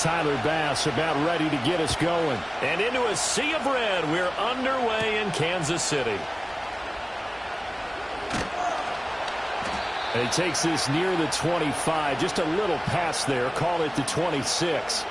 Tyler Bass about ready to get us going. And into a sea of red, we're underway in Kansas City. And he takes this near the 25. Just a little pass there. Call it the 26.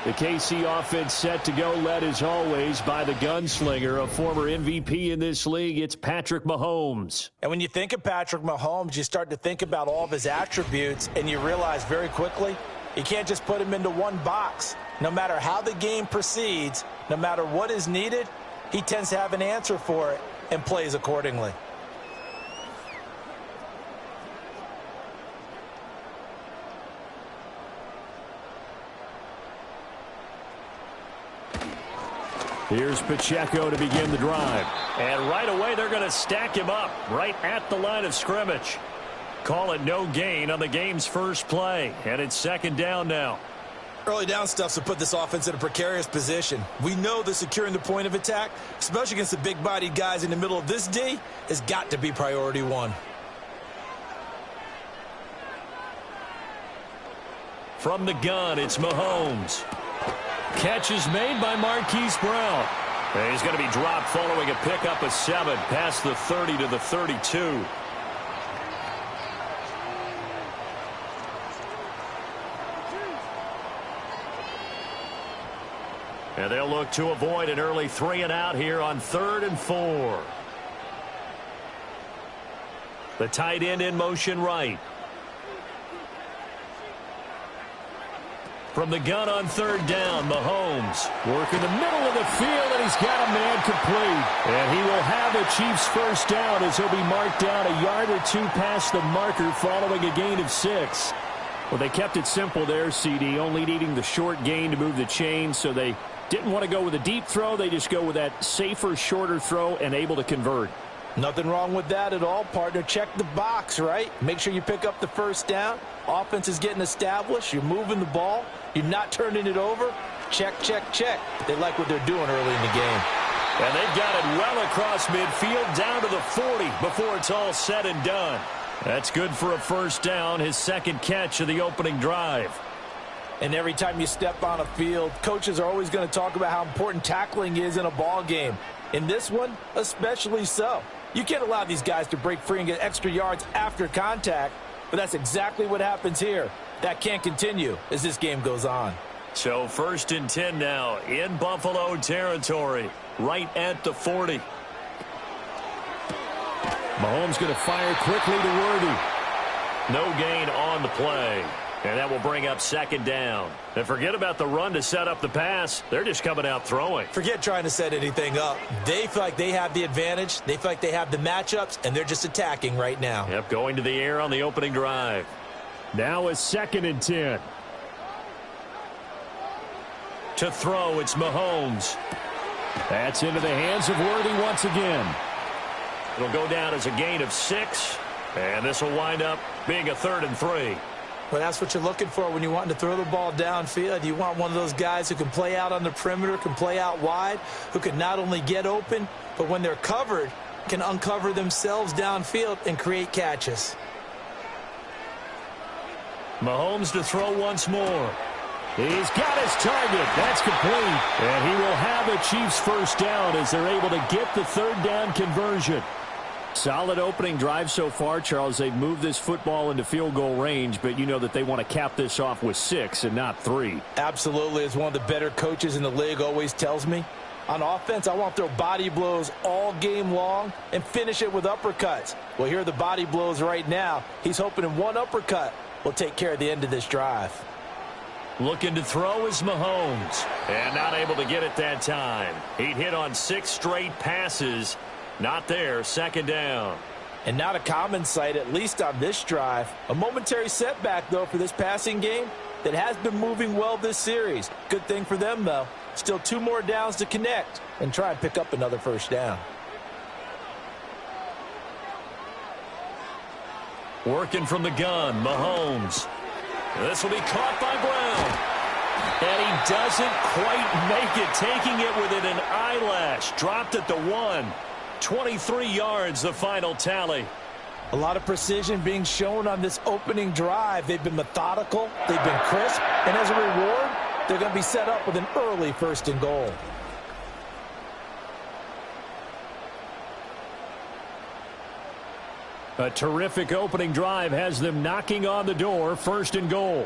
The KC offense set to go, led as always by the gunslinger, a former MVP in this league. It's Patrick Mahomes. And when you think of Patrick Mahomes, you start to think about all of his attributes, and you realize very quickly you can't just put him into one box. No matter how the game proceeds, no matter what is needed, he tends to have an answer for it and plays accordingly. Here's Pacheco to begin the drive. And right away, they're going to stack him up right at the line of scrimmage. Call it no gain on the game's first play. And it's second down now. Early down stuff to put this offense in a precarious position. We know that securing the point of attack, especially against the big-bodied guys in the middle of this D, has got to be priority one. From the gun, it's Mahomes. Catch is made by Marquise Brown. And he's going to be dropped following a pickup of 7 past the 30 to the 32. And they'll look to avoid an early 3-and-out here on 3rd and 4. The tight end in motion right. From the gun on 3rd down, Mahomes. Working the middle of the field, and he's got a man complete. And he will have a Chiefs first down as he'll be marked down a yard or 2 past the marker following a gain of 6. Well, they kept it simple there, CD, only needing the short gain to move the chains, so they didn't want to go with a deep throw. They just go with that safer, shorter throw and able to convert. Nothing wrong with that at all, partner. Check the box, right? Make sure you pick up the first down. Offense is getting established. You're moving the ball. You're not turning it over. Check, check, check. They like what they're doing early in the game. And they've got it well across midfield down to the 40 before it's all said and done. That's good for a first down, his second catch of the opening drive. And every time you step on a field, coaches are always going to talk about how important tackling is in a ball game. In this one, especially so. You can't allow these guys to break free and get extra yards after contact, but that's exactly what happens here. That can't continue as this game goes on. So 1st and 10 now in Buffalo territory, right at the 40. Mahomes going to fire quickly to Worthy. No gain on the play. And that will bring up 2nd down. And forget about the run to set up the pass. They're just coming out throwing. Forget trying to set anything up. They feel like they have the advantage. They feel like they have the matchups, and they're just attacking right now. Yep, going to the air on the opening drive. Now a 2nd and 10. To throw, it's Mahomes. That's into the hands of Worthy once again. It'll go down as a gain of 6. And this will wind up being a 3rd and 3. Well, that's what you're looking for when you want to throw the ball downfield. You want one of those guys who can play out on the perimeter, can play out wide, who can not only get open, but when they're covered, can uncover themselves downfield and create catches. Mahomes to throw once more. He's got his target. That's complete. And he will have a Chiefs first down as they're able to get the 3rd down conversion. Solid opening drive so far, Charles. They've moved this football into field goal range, but you know that they want to cap this off with 6 and not 3. Absolutely. As one of the better coaches in the league always tells me, on offense, I want to throw body blows all game long and finish it with uppercuts. Well, here are the body blows right now. He's hoping in one uppercut will take care of the end of this drive. Looking to throw is Mahomes. And not able to get it that time. He'd hit on 6 straight passes. Not there, 2nd down. And not a common sight, at least on this drive. A momentary setback, though, for this passing game that has been moving well this series. Good thing for them, though. Still 2 more downs to connect and try and pick up another first down. Working from the gun, Mahomes. This will be caught by Brown. And he doesn't quite make it, taking it within an eyelash. Dropped at the 1. 23 yards, the final tally. A lot of precision being shown on this opening drive. They've been methodical. They've been crisp. And as a reward, They're going to be set up with an early 1st and goal. A terrific opening drive has them knocking on the door, 1st and goal.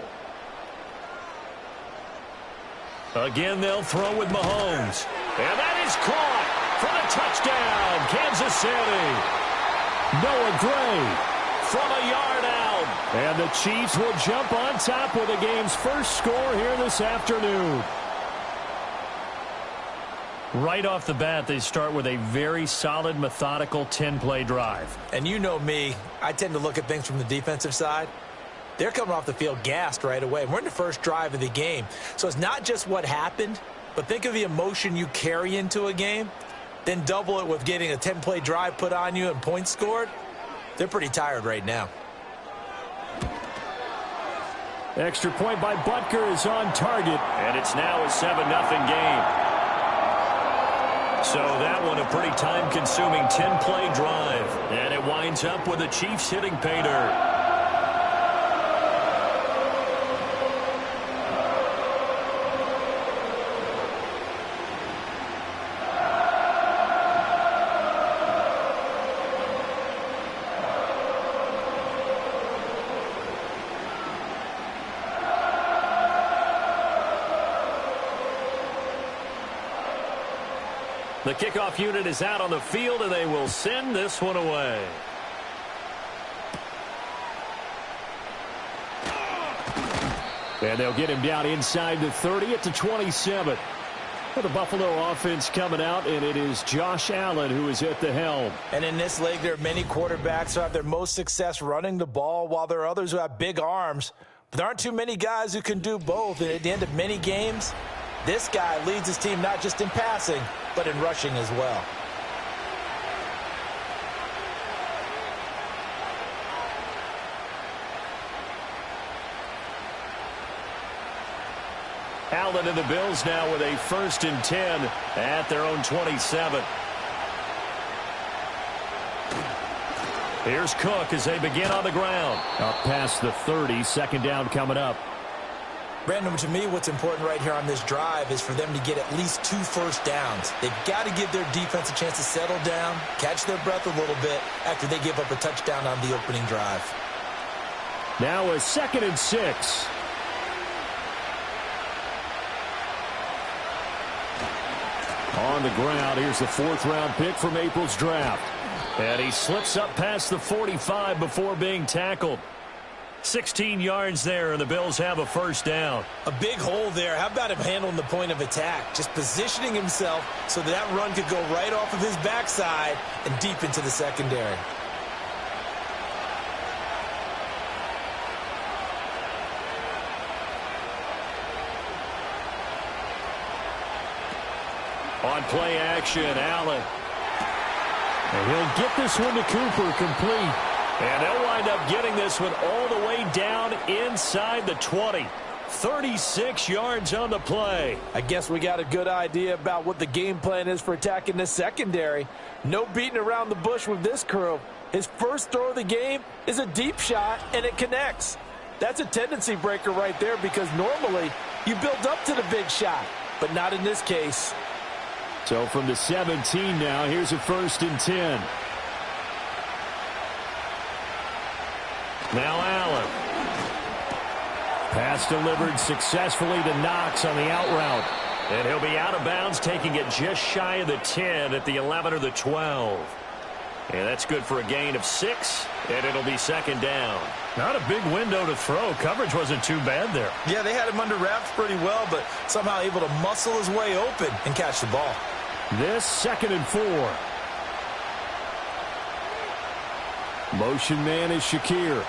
Again, they'll throw with Mahomes. And that is caught for the touchdown, Kansas City. Noah Gray from a yard out. And the Chiefs will jump on top with the game's first score here this afternoon. Right off the bat, they start with a very solid, methodical 10-play drive. And you know me, I tend to look at things from the defensive side. They're coming off the field gassed right away. We're in the first drive of the game. So it's not just what happened, but think of the emotion you carry into a game. Then double it with getting a 10-play drive put on you and points scored. They're pretty tired right now. Extra point by Butker is on target. And it's now a 7-0 game. So that one a pretty time-consuming 10-play drive. And it winds up with the Chiefs hitting pay dirt. The kickoff unit is out on the field, and they will send this one away. And they'll get him down inside the 30 at the 27. For the Buffalo offense coming out, and it is Josh Allen who is at the helm. And in this league, there are many quarterbacks who have their most success running the ball, while there are others who have big arms. But there aren't too many guys who can do both. And at the end of many games, this guy leads his team not just in passing, but in rushing as well. Allen and the Bills now with a 1st and 10 at their own 27. Here's Cook as they begin on the ground. Up past the 30, 2nd down coming up. Brandon, to me, what's important right here on this drive is for them to get at least 2 first downs. They've got to give their defense a chance to settle down, catch their breath a little bit after they give up a touchdown on the opening drive. Now a 2nd and 6. On the ground, here's the 4th-round pick from April's draft. And he slips up past the 45 before being tackled. 16 yards there, and the Bills have a 1st down. A big hole there. How about him handling the point of attack? Just positioning himself so that run could go right off of his backside and deep into the secondary. On play action, Allen. And he'll get this one to Cooper, complete. And they'll wind up getting this one all the way down inside the 20. 36 yards on the play. I guess we got a good idea about what the game plan is for attacking this secondary. No beating around the bush with this crew. His first throw of the game is a deep shot, and it connects. That's a tendency breaker right there, because normally you build up to the big shot, but not in this case. So from the 17 now, here's a 1st and 10. Now Allen. Pass delivered successfully to Knox on the out route. And he'll be out of bounds, taking it just shy of the 10 at the 11 or the 12. And that's good for a gain of 6, and it'll be 2nd down. Not a big window to throw. Coverage wasn't too bad there. Yeah, they had him under wraps pretty well, but somehow able to muscle his way open and catch the ball. This 2nd and 4. Motion man is Shakir.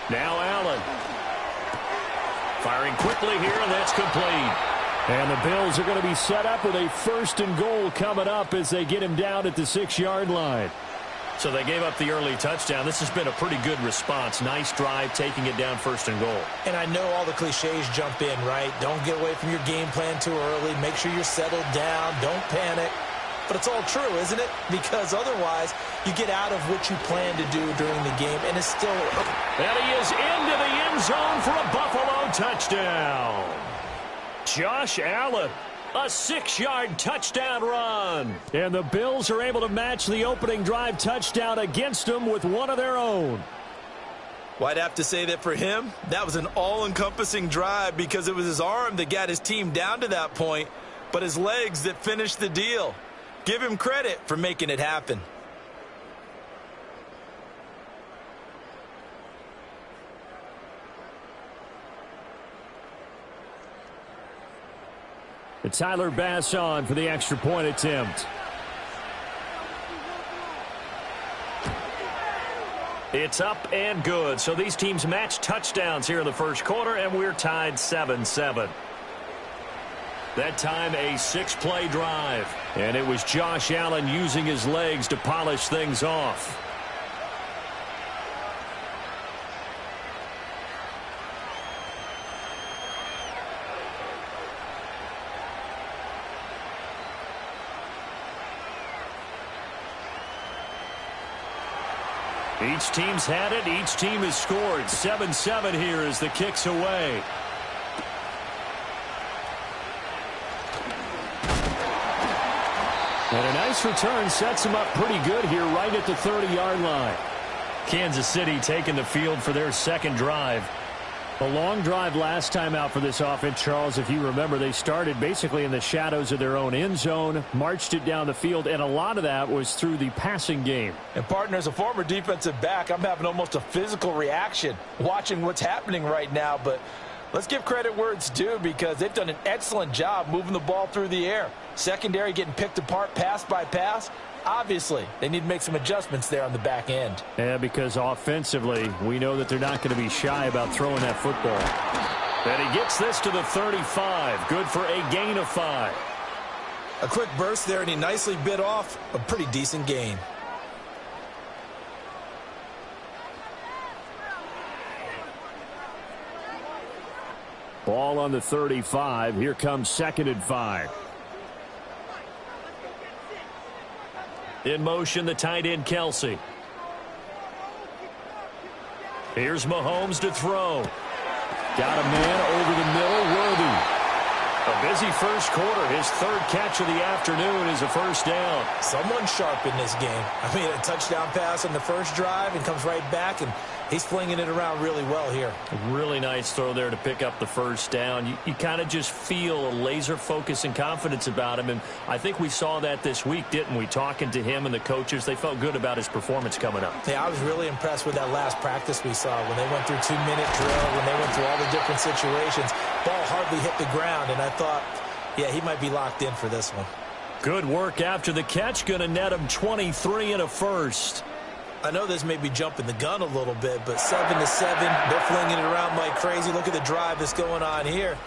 Now Allen. Firing quickly here, and that's complete. And the Bills are going to be set up with a 1st and goal coming up as they get him down at the 6-yard line. So they gave up the early touchdown. This has been a pretty good response. Nice drive, taking it down 1st and goal. And I know all the cliches jump in, right? Don't get away from your game plan too early. Make sure you're settled down. Don't panic. But it's all true, isn't it? Because otherwise, you get out of what you plan to do during the game, and it's still... And he is into the end zone for a Buffalo touchdown. Josh Allen, a 6-yard touchdown run. And the Bills are able to match the opening drive touchdown against them with one of their own. Well, I'd have to say that for him, that was an all-encompassing drive because it was his arm that got his team down to that point, but his legs that finished the deal. Give him credit for making it happen. Tyler Bass on for the extra point attempt. It's up and good. So these teams match touchdowns here in the first quarter, and we're tied 7-7. That time a 6-play drive. And it was Josh Allen using his legs to polish things off. Each team's had it. Each team has scored. 7-7 here as the kick's away. And a nice return sets him up pretty good here right at the 30-yard line. Kansas City taking the field for their second drive. A long drive last time out for this offense, Charles. If you remember, they started basically in the shadows of their own end zone, marched it down the field, and a lot of that was through the passing game. And, partner, as a former defensive back, I'm having almost a physical reaction watching what's happening right now. But let's give credit where it's due because they've done an excellent job moving the ball through the air. Secondary getting picked apart pass by pass. Obviously, they need to make some adjustments there on the back end. Yeah, because offensively, we know that they're not going to be shy about throwing that football. And he gets this to the 35. Good for a gain of 5. A quick burst there, and he nicely bit off a pretty decent gain. Ball on the 35. Here comes 2nd and 5. In motion, the tight end, Kelsey. Here's Mahomes to throw. Got a man over the middle, Worthy. A busy first quarter. His 3rd catch of the afternoon is a first down. Someone sharp in this game. I mean, a touchdown pass on the first drive and comes right back, and he's flinging it around really well here. A really nice throw there to pick up the first down. You kind of just feel a laser focus and confidence about him, and I think we saw that this week, didn't we? Talking to him and the coaches, they felt good about his performance coming up. Yeah, I was really impressed with that last practice we saw when they went through 2-minute drill, when they went through all the different situations. Ball hardly hit the ground, and I thought, yeah, he might be locked in for this one. Good work after the catch. Going to net him 23 and a first. I know this may be jumping the gun a little bit, but 7-7, they're flinging it around like crazy. Look at the drive that's going on here.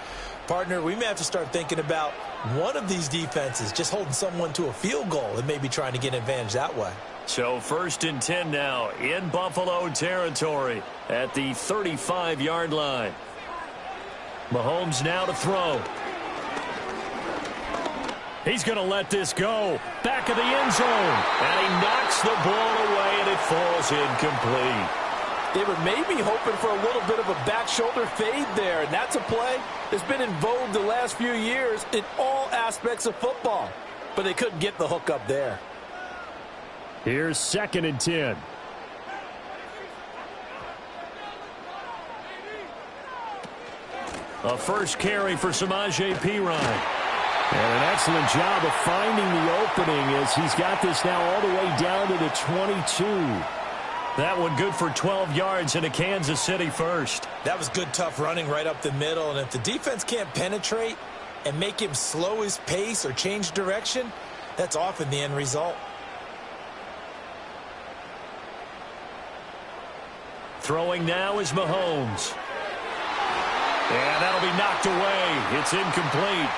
Partner, we may have to start thinking about one of these defenses just holding someone to a field goal and maybe trying to get an advantage that way. So 1st and 10 now in Buffalo territory at the 35-yard line. Mahomes now to throw. He's going to let this go. Back of the end zone. And he knocks the ball away, and it falls incomplete. They were maybe hoping for a little bit of a back shoulder fade there, and that's a play that's been in vogue the last few years in all aspects of football. But they couldn't get the hook up there. Here's 2nd and 10. A first carry for Samaje Perine. And an excellent job of finding the opening as he's got this now all the way down to the 22. That one good for 12 yards and a Kansas City first. That was good, tough running right up the middle. And if the defense can't penetrate and make him slow his pace or change direction, that's often the end result. Throwing now is Mahomes. And that'll be knocked away. It's incomplete.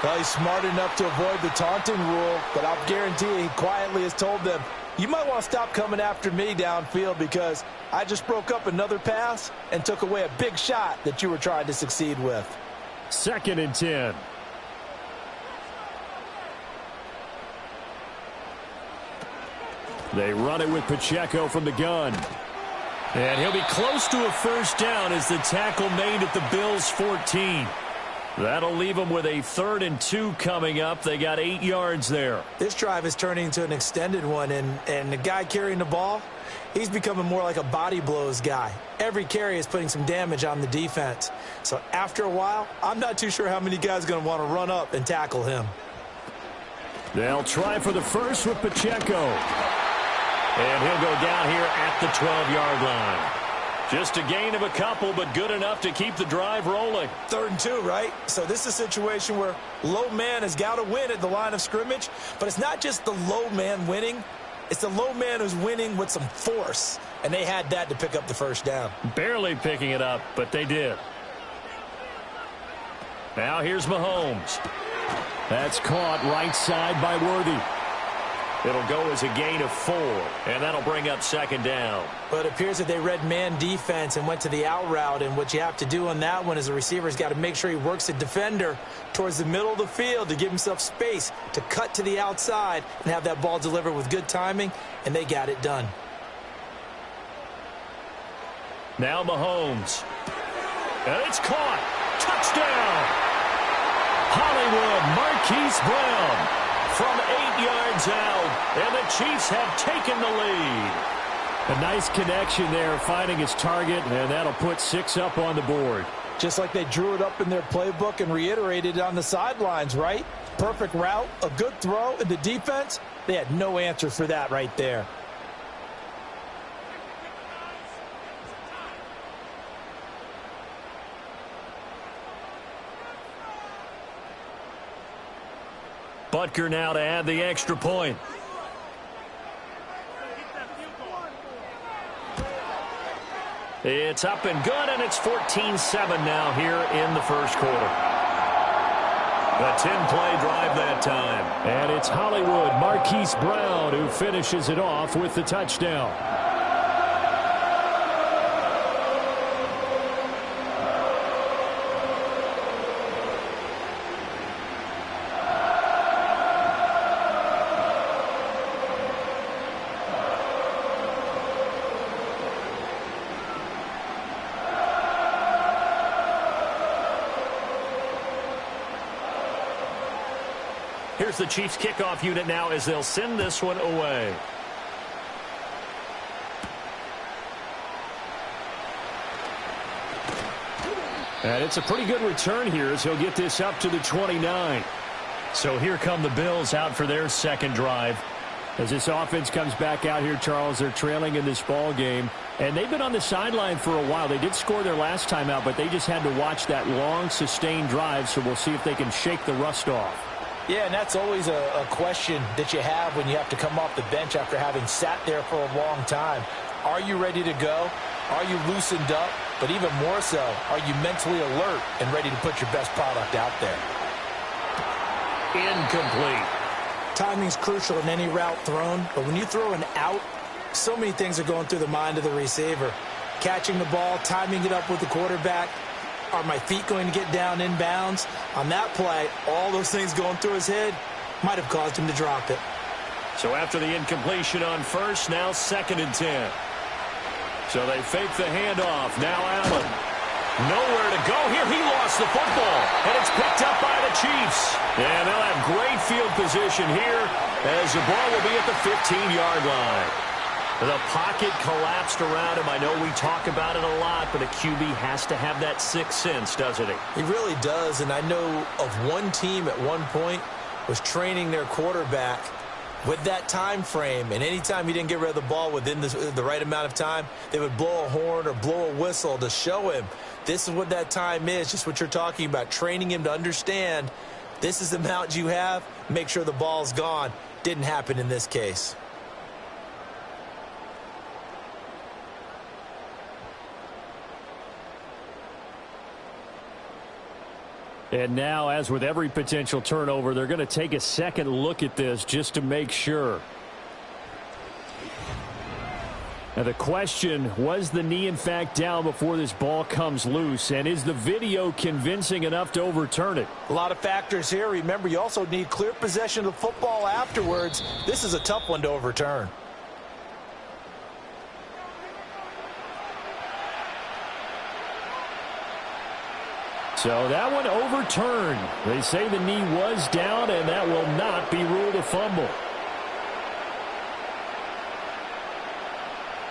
Well, he's smart enough to avoid the taunting rule, but I'll guarantee you he quietly has told them, you might want to stop coming after me downfield because I just broke up another pass and took away a big shot that you were trying to succeed with. 2nd and 10. They run it with Pacheco from the gun. And he'll be close to a first down as the tackle made at the Bills' 14. That'll leave them with a 3rd and 2 coming up. They got 8 yards there. This drive is turning into an extended one, and the guy carrying the ball, he's becoming more like a body blows guy. Every carry is putting some damage on the defense. So after a while, I'm not too sure how many guys are going to want to run up and tackle him. They'll try for the first with Pacheco. And he'll go down here at the 12-yard line. Just a gain of a couple, but good enough to keep the drive rolling. 3rd and 2, right? So this is a situation where low man has got to win at the line of scrimmage, but it's not just the low man winning. It's the low man who's winning with some force, and they had that to pick up the first down. Barely picking it up, but they did. Now here's Mahomes. That's caught right side by Worthy. It'll go as a gain of 4, and that'll bring up 2nd down. But it appears that they read man defense and went to the out route, and what you have to do on that one is the receiver's got to make sure he works the defender towards the middle of the field to give himself space to cut to the outside and have that ball delivered with good timing, and they got it done. Now Mahomes. And it's caught. Touchdown! Hollywood, Marquise Brown. From 8 yards out, and the Chiefs have taken the lead. A nice connection there, finding his target, and that'll put 6 up on the board. Just like they drew it up in their playbook and reiterated it on the sidelines, right? Perfect route, a good throw, and the defense, they had no answer for that right there. Butker now to add the extra point. It's up and good, and it's 14-7 now here in the first quarter. A 10-play drive that time. And it's Hollywood, Marquise Brown, who finishes it off with the touchdown. Here's the Chiefs kickoff unit now as they'll send this one away. And it's a pretty good return here as he'll get this up to the 29. So here come the Bills out for their second drive. As this offense comes back out here, Charles, they're trailing in this ball game. And they've been on the sideline for a while. They did score their last time out, but they just had to watch that long, sustained drive. So we'll see if they can shake the rust off. Yeah, and that's always a question that you have when you have to come off the bench after having sat there for a long time. Are you ready to go? Are you loosened up? But even more so, are you mentally alert and ready to put your best product out there? Incomplete. Timing's crucial in any route thrown, but when you throw an out, so many things are going through the mind of the receiver. Catching the ball, timing it up with the quarterback. Are my feet going to get down inbounds? On that play, all those things going through his head might have caused him to drop it. So after the incompletion on first, now 2nd and 10. So they fake the handoff. Now Allen. Nowhere to go here. He lost the football, and it's picked up by the Chiefs. And they'll have great field position here as the ball will be at the 15-yard line. The pocket collapsed around him. I know we talk about it a lot, but a QB has to have that sixth sense, doesn't he? He really does, and I know of one team at one point was training their quarterback with that time frame, and anytime he didn't get rid of the ball within the right amount of time, they would blow a horn or blow a whistle to show him this is what that time is, just what you're talking about, training him to understand this is the amount you have, make sure the ball's gone. Didn't happen in this case. And now, as with every potential turnover, they're going to take a second look at this just to make sure. Now the question, was the knee in fact down before this ball comes loose? And is the video convincing enough to overturn it? A lot of factors here. Remember, you also need clear possession of the football afterwards. This is a tough one to overturn. So that one overturned. They say the knee was down, and that will not be ruled a fumble.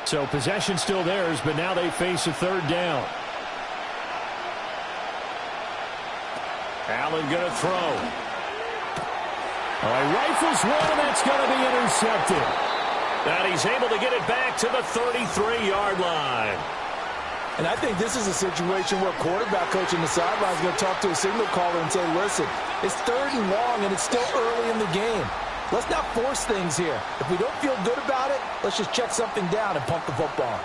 So possession still theirs, but now they face a third down. Allen going to throw. He rifles one, and that's going to be intercepted. And he's able to get it back to the 33-yard line. And I think this is a situation where quarterback coach on the sideline is going to talk to a signal caller and say, listen, it's third and long, and it's still early in the game. Let's not force things here. If we don't feel good about it, let's just check something down and pump the football.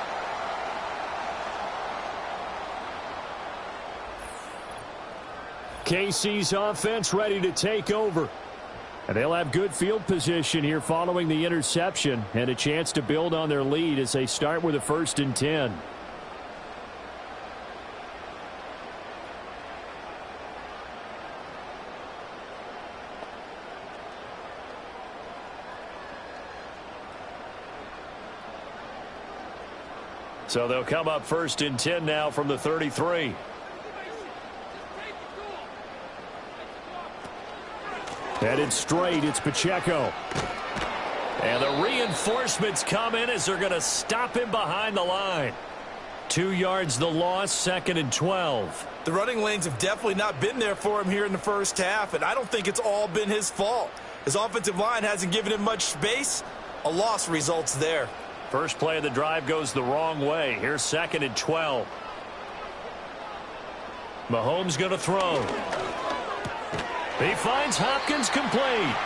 KC's offense ready to take over. And they'll have good field position here following the interception and a chance to build on their lead as they start with a 1st and 10. So they'll come up 1st and 10 now from the 33. Headed straight, it's Pacheco. And the reinforcements come in as they're going to stop him behind the line. 2 yards the loss, 2nd and 12. The running lanes have definitely not been there for him here in the first half, and I don't think it's all been his fault. His offensive line hasn't given him much space. A loss results there. First play of the drive goes the wrong way. Here's 2nd and 12. Mahomes going to throw. He finds Hopkins complete.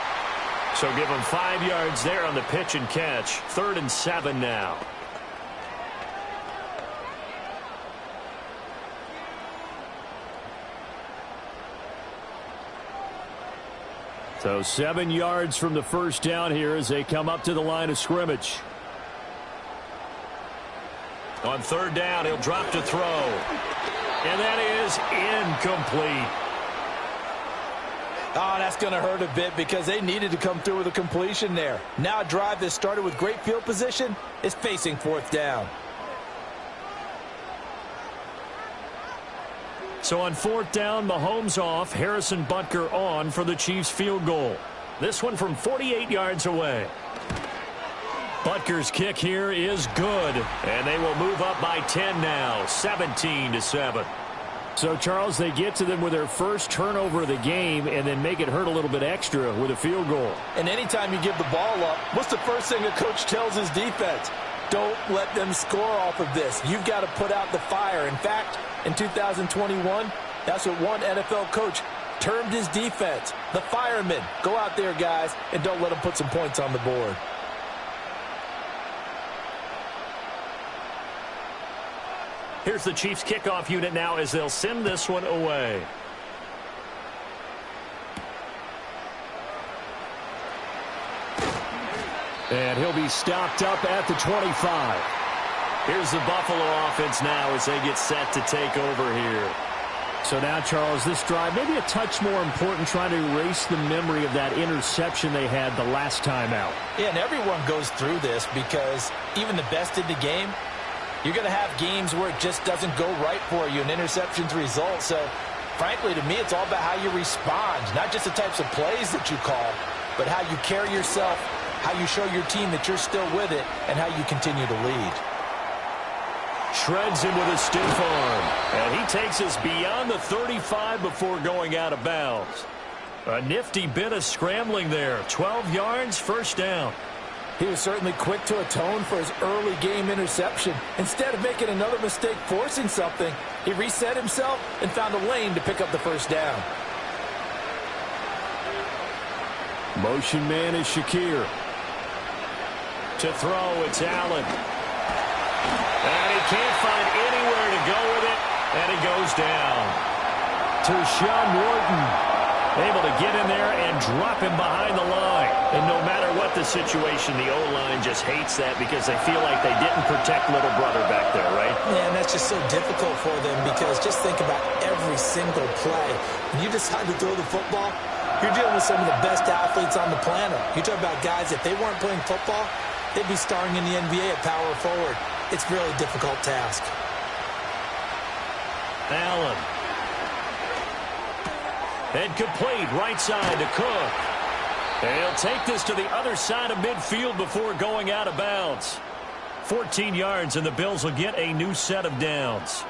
So give him 5 yards there on the pitch and catch. 3rd and 7 now. So 7 yards from the first down here as they come up to the line of scrimmage. On 3rd down, he'll drop to throw. And that is incomplete. Oh, that's going to hurt a bit because they needed to come through with a completion there. Now a drive that started with great field position is facing 4th down. So on 4th down, Mahomes off, Harrison Butker on for the Chiefs field goal. This one from 48 yards away. Butker's kick here is good, and they will move up by 10 now, 17-7. So, Charles, they get to them with their first turnover of the game and then make it hurt a little bit extra with a field goal. And anytime you give the ball up, what's the first thing a coach tells his defense? Don't let them score off of this. You've got to put out the fire. In fact, in 2021, that's what one NFL coach termed his defense, the firemen. Go out there, guys, and don't let them put some points on the board. Here's the Chiefs kickoff unit now as they'll send this one away. And he'll be stopped up at the 25. Here's the Buffalo offense now as they get set to take over here. So now, Charles, this drive maybe a touch more important, trying to erase the memory of that interception they had the last time out. Yeah, and everyone goes through this because even the best in the game, you're going to have games where it just doesn't go right for you, and interceptions result. So, frankly, to me, it's all about how you respond, not just the types of plays that you call, but how you carry yourself, how you show your team that you're still with it, and how you continue to lead. Shreds him with a stiff arm, and he takes us beyond the 35 before going out of bounds. A nifty bit of scrambling there. 12 yards, 1st down. He was certainly quick to atone for his early game interception. Instead of making another mistake forcing something, he reset himself and found a lane to pick up the 1st down. Motion man is Shakir. To throw, it's Allen. And he can't find anywhere to go with it, and he goes down. Tershawn Wharton able to get in there and drop him behind the line. And no matter what the situation, the O-line just hates that because they feel like they didn't protect little brother back there, right? Yeah, and that's just so difficult for them because just think about every single play. When you decide to throw the football, you're dealing with some of the best athletes on the planet. You talk about guys, if they weren't playing football, they'd be starring in the NBA at power forward. It's a really difficult task. Allen. And complete right side to Cook. And he'll take this to the other side of midfield before going out of bounds. 14 yards, and the Bills will get a new set of downs.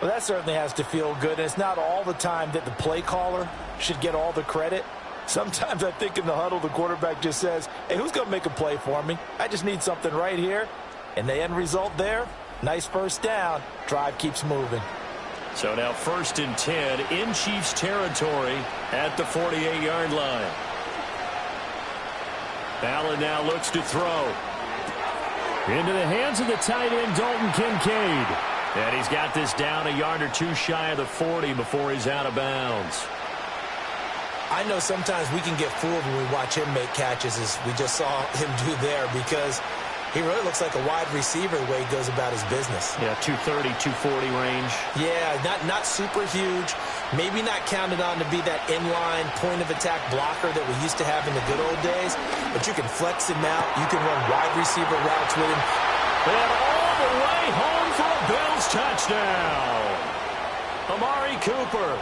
Well, that certainly has to feel good. And it's not all the time that the play caller should get all the credit. Sometimes I think in the huddle, the quarterback just says, hey, who's going to make a play for me? I just need something right here. And the end result there, nice first down. Drive keeps moving. So now 1st and 10 in Chiefs territory at the 48-yard line. Allen now looks to throw. Into the hands of the tight end, Dalton Kincaid. And he's got this down a yard or two shy of the 40 before he's out of bounds. I know sometimes we can get fooled when we watch him make catches, as we just saw him do there, because he really looks like a wide receiver the way he goes about his business. Yeah, 230, 240 range. Yeah, not super huge. Maybe not counted on to be that inline point-of-attack blocker that we used to have in the good old days, but you can flex him out. You can run wide receiver routes with him. And all the way home for a Bills touchdown. Amari Cooper,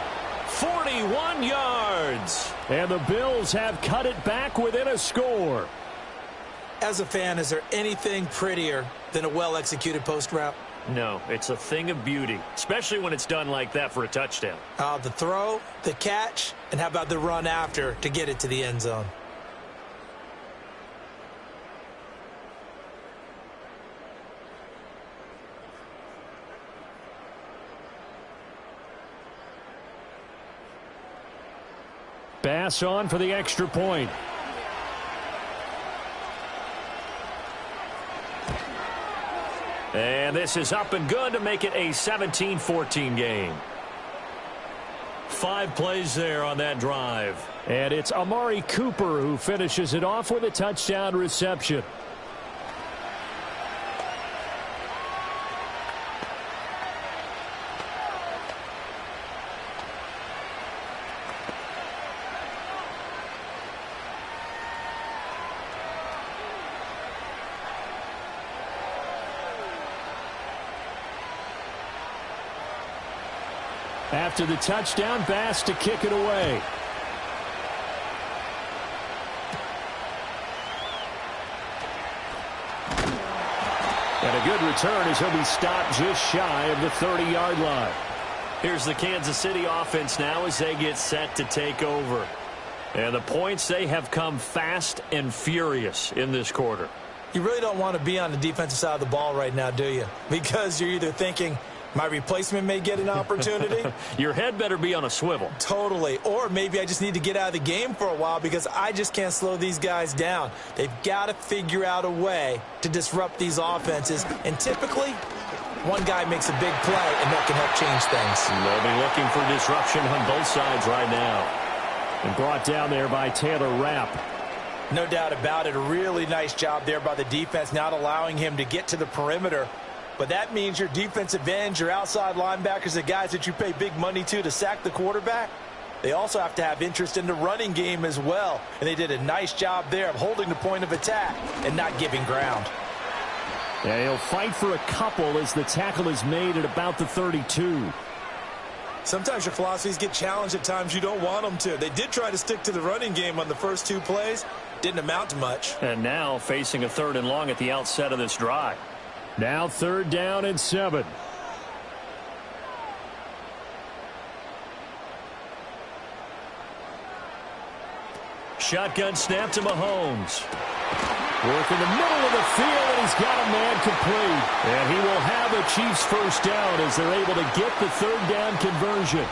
41 yards. And the Bills have cut it back within a score. As a fan, is there anything prettier than a well-executed post route? No, it's a thing of beauty, especially when it's done like that for a touchdown. The throw, the catch, and how about the run after to get it to the end zone? Bass on for the extra point. And this is up and good to make it a 17-14 game. 5 plays there on that drive. And it's Amari Cooper who finishes it off with a touchdown reception. After the touchdown, Bass to kick it away. And a good return as he'll be stopped just shy of the 30-yard line. Here's the Kansas City offense now as they get set to take over. And the points, they have come fast and furious in this quarter. You really don't want to be on the defensive side of the ball right now, do you? Because you're either thinking, my replacement may get an opportunity. Your head better be on a swivel. Totally. Or maybe I just need to get out of the game for a while because I just can't slow these guys down. They've got to figure out a way to disrupt these offenses. And typically, one guy makes a big play, and that can help change things. They'll be looking for disruption on both sides right now. And brought down there by Taylor Rapp. No doubt about it. A really nice job there by the defense, not allowing him to get to the perimeter. But that means your defensive ends, your outside linebackers, the guys that you pay big money to sack the quarterback, they also have to have interest in the running game as well. And they did a nice job there of holding the point of attack and not giving ground. Yeah, he'll fight for a couple as the tackle is made at about the 32. Sometimes your philosophies get challenged at times you don't want them to. They did try to stick to the running game on the first 2 plays. Didn't amount to much. And now facing a 3rd and long at the outset of this drive. Now 3rd down and 7. Shotgun snap to Mahomes. Work in the middle of the field, and he's got a man complete. And he will have a Chiefs first down as they're able to get the 3rd down conversion.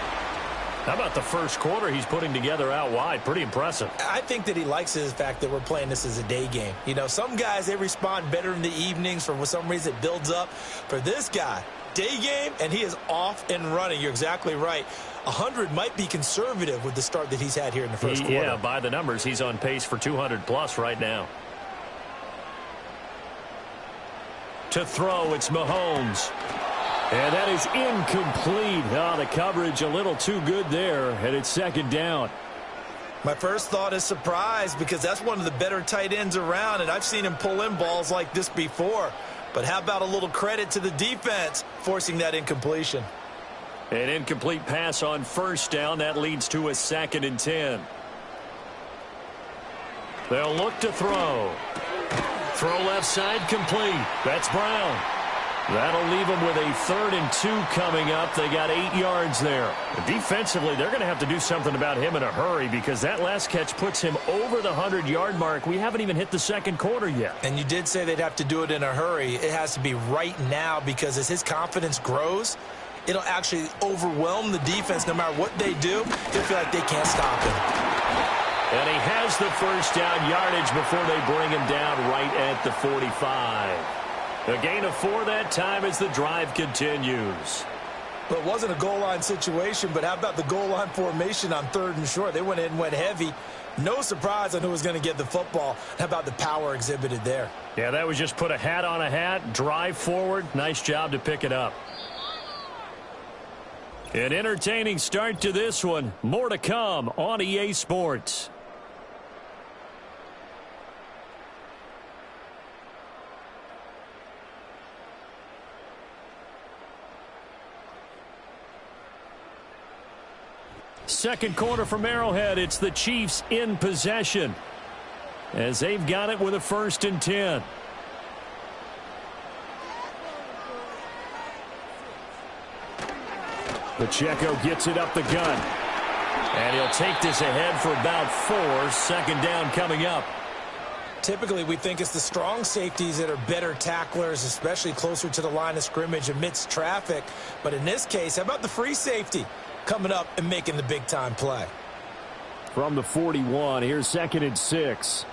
How about the first quarter he's putting together out wide? Pretty impressive. I think that he likes the fact that we're playing this as a day game. You know, some guys, they respond better in the evenings. For some reason, it builds up. For this guy, day game, and he is off and running. You're exactly right. 100 might be conservative with the start that he's had here in the first quarter. Yeah, by the numbers, he's on pace for 200-plus right now. To throw, it's Mahomes. And that is incomplete. Oh, the coverage a little too good there, and it's 2nd down. My first thought is surprise because that's one of the better tight ends around, and I've seen him pull in balls like this before. But how about a little credit to the defense forcing that incompletion? An incomplete pass on first down. That leads to a 2nd and 10. They'll look to throw. Throw left side complete. That's Brown. That'll leave them with a 3rd and 2 coming up. They got 8 yards there. Defensively, they're going to have to do something about him in a hurry because that last catch puts him over the 100-yard mark. We haven't even hit the second quarter yet. And you did say they'd have to do it in a hurry. It has to be right now because as his confidence grows, it'll actually overwhelm the defense. No matter what they do, they'll feel like they can't stop him. And he has the first down yardage before they bring him down right at the 45. A gain of 4 that time as the drive continues. Well, it wasn't a goal line situation, but how about the goal line formation on 3rd and short? They went in, went heavy. No surprise on who was going to get the football. How about the power exhibited there? Yeah, that was just put a hat on a hat, drive forward. Nice job to pick it up. An entertaining start to this one. More to come on EA Sports. Second quarter from Arrowhead. It's the Chiefs in possession as they've got it with a 1st and 10. Pacheco gets it up the gun. And he'll take this ahead for about 4. 2nd down coming up. Typically, we think it's the strong safeties that are better tacklers, especially closer to the line of scrimmage amidst traffic. But in this case, how about the free safety coming up and making the big-time play? From the 41, here's 2nd and 6.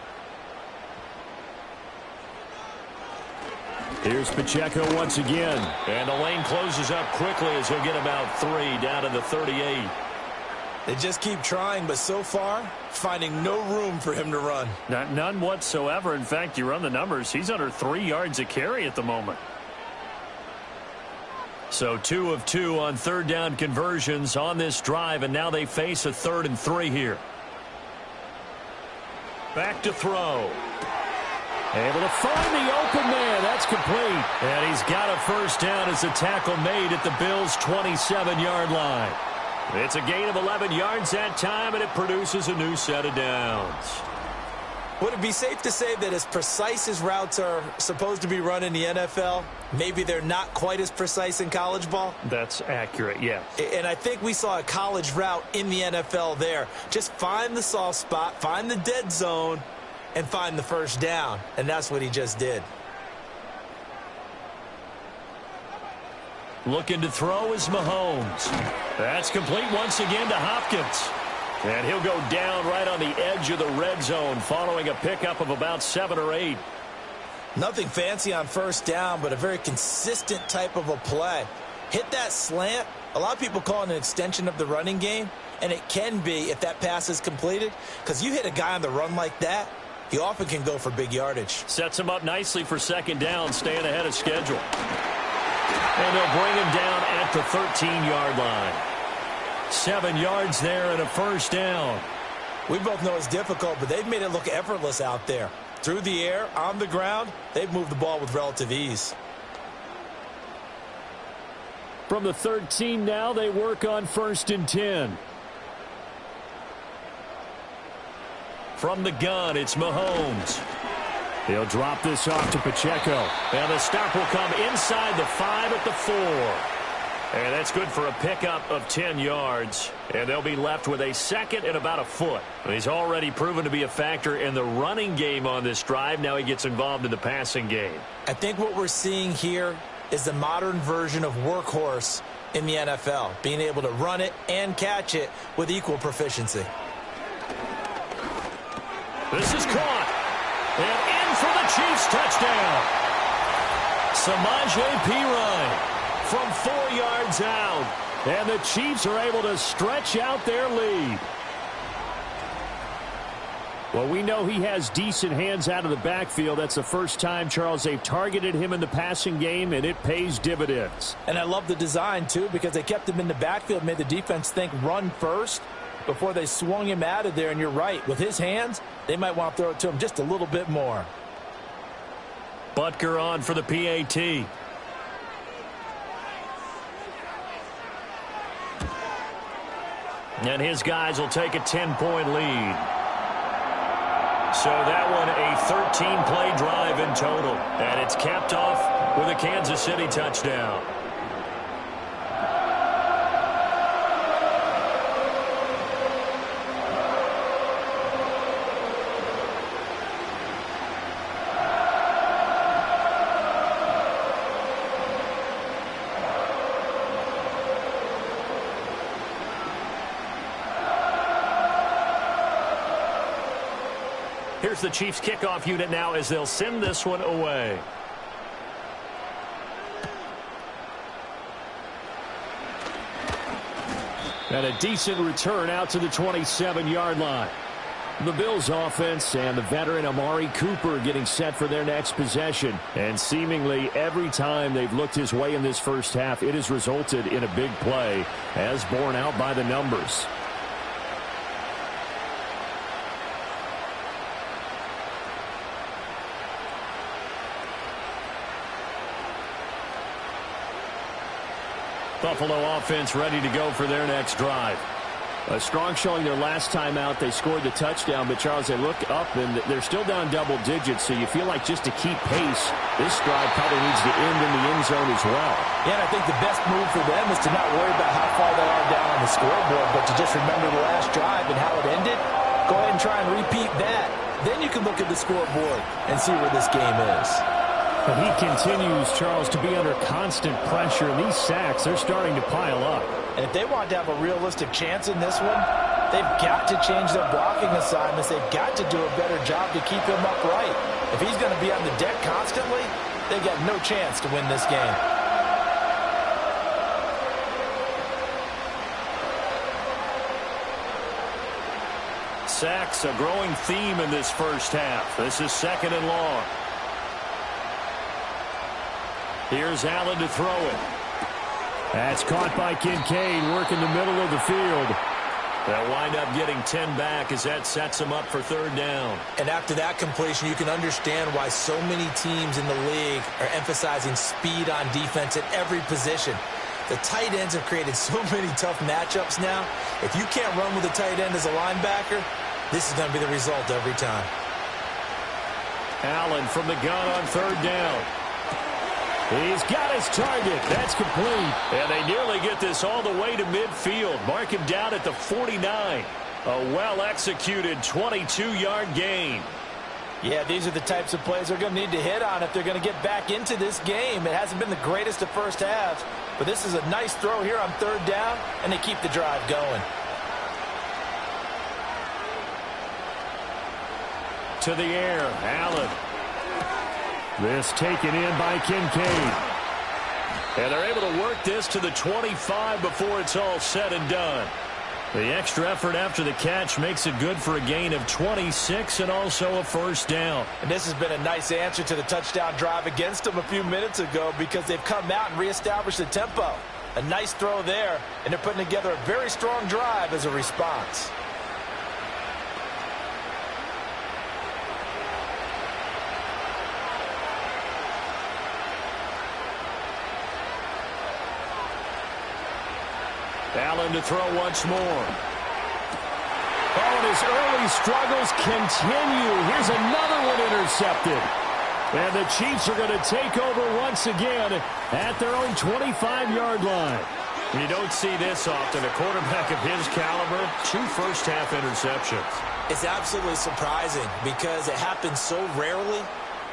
Here's Pacheco once again. And the lane closes up quickly as he'll get about 3 down to the 38. They just keep trying, but so far, finding no room for him to run. None whatsoever. In fact, you run the numbers. He's under 3 yards a carry at the moment. So 2 of 2 on 3rd down conversions on this drive, and now they face a 3rd and 3 here. Back to throw. Able to find the open man. That's complete. And he's got a first down as a tackle made at the Bills' 27-yard line. It's a gain of 11 yards that time, and it produces a new set of downs. Would it be safe to say that as precise as routes are supposed to be run in the NFL, maybe they're not quite as precise in college ball? That's accurate, yeah. And I think we saw a college route in the NFL there. Just find the soft spot, find the dead zone, and find the first down. And that's what he just did. Looking to throw is Mahomes. That's complete once again to Hopkins. And he'll go down right on the edge of the red zone following a pickup of about 7 or 8. Nothing fancy on first down, but a very consistent type of a play. Hit that slant. A lot of people call it an extension of the running game, and it can be if that pass is completed, because you hit a guy on the run like that, he often can go for big yardage. Sets him up nicely for 2nd down, staying ahead of schedule. And they'll bring him down at the 13-yard line. 7 yards there and a first down. We both know it's difficult, but they've made it look effortless out there. Through the air, on the ground, they've moved the ball with relative ease. From the 13 now, they work on 1st and 10. From the gun, it's Mahomes. He'll drop this off to Pacheco. And the stop will come inside the 5 at the 4. And that's good for a pickup of 10 yards. And they'll be left with a 2nd and about a foot. He's already proven to be a factor in the running game on this drive. Now he gets involved in the passing game. I think what we're seeing here is the modern version of workhorse in the NFL, being able to run it and catch it with equal proficiency. This is caught. And in for the Chiefs touchdown. Samaje Perine from 4 yards out. And the Chiefs are able to stretch out their lead. Well, we know he has decent hands out of the backfield. That's the first time, Charles, they've targeted him in the passing game, and it pays dividends. And I love the design, too, because they kept him in the backfield, made the defense think run first before they swung him out of there. And you're right, with his hands, they might want to throw it to him just a little bit more. Butker on for the PAT. And his guys will take a 10-point lead. So that one a 13-play drive in total. And it's capped off with a Kansas City touchdown. Here's the Chiefs kickoff unit now as they'll send this one away. And a decent return out to the 27-yard line. The Bills offense and the veteran Amari Cooper getting set for their next possession. And seemingly every time they've looked his way in this first half, it has resulted in a big play, as borne out by the numbers. Buffalo offense ready to go for their next drive. A strong showing their last time out. They scored the touchdown, but Charles, they look up and they're still down double digits, so you feel like just to keep pace, this drive probably needs to end in the end zone as well. Yeah, and I think the best move for them is to not worry about how far they are down on the scoreboard, but to just remember the last drive and how it ended. Go ahead and try and repeat that. Then you can look at the scoreboard and see where this game is. And he continues, Charles, to be under constant pressure, and these sacks are starting to pile up. And if they want to have a realistic chance in this one, they've got to change their blocking assignments. They've got to do a better job to keep him upright. If he's going to be on the deck constantly, they've got no chance to win this game. Sacks, a growing theme in this first half. This is 2nd and long. Here's Allen to throw it. That's caught by Kincaid, working the middle of the field. They'll wind up getting 10 back as that sets them up for 3rd down. And after that completion, you can understand why so many teams in the league are emphasizing speed on defense at every position. The tight ends have created so many tough matchups now. If you can't run with a tight end as a linebacker, this is going to be the result every time. Allen from the gun on 3rd down. He's got his target. That's complete. And they nearly get this all the way to midfield. Mark him down at the 49. A well-executed 22-yard gain. Yeah, these are the types of plays they're going to need to hit on if they're going to get back into this game. It hasn't been the greatest of first halves, but this is a nice throw here on 3rd down, and they keep the drive going. To the air, Allen. This taken in by Kincaid. And they're able to work this to the 25 before it's all said and done. The extra effort after the catch makes it good for a gain of 26 and also a 1st down. And this has been a nice answer to the touchdown drive against them a few minutes ago because they've come out and reestablished the tempo. A nice throw there, and they're putting together a very strong drive as a response. Allen to throw once more. Oh, and his early struggles continue. Here's another one intercepted. And the Chiefs are going to take over once again at their own 25-yard line. You don't see this often. A quarterback of his caliber, 2 first-half interceptions. It's absolutely surprising because it happens so rarely.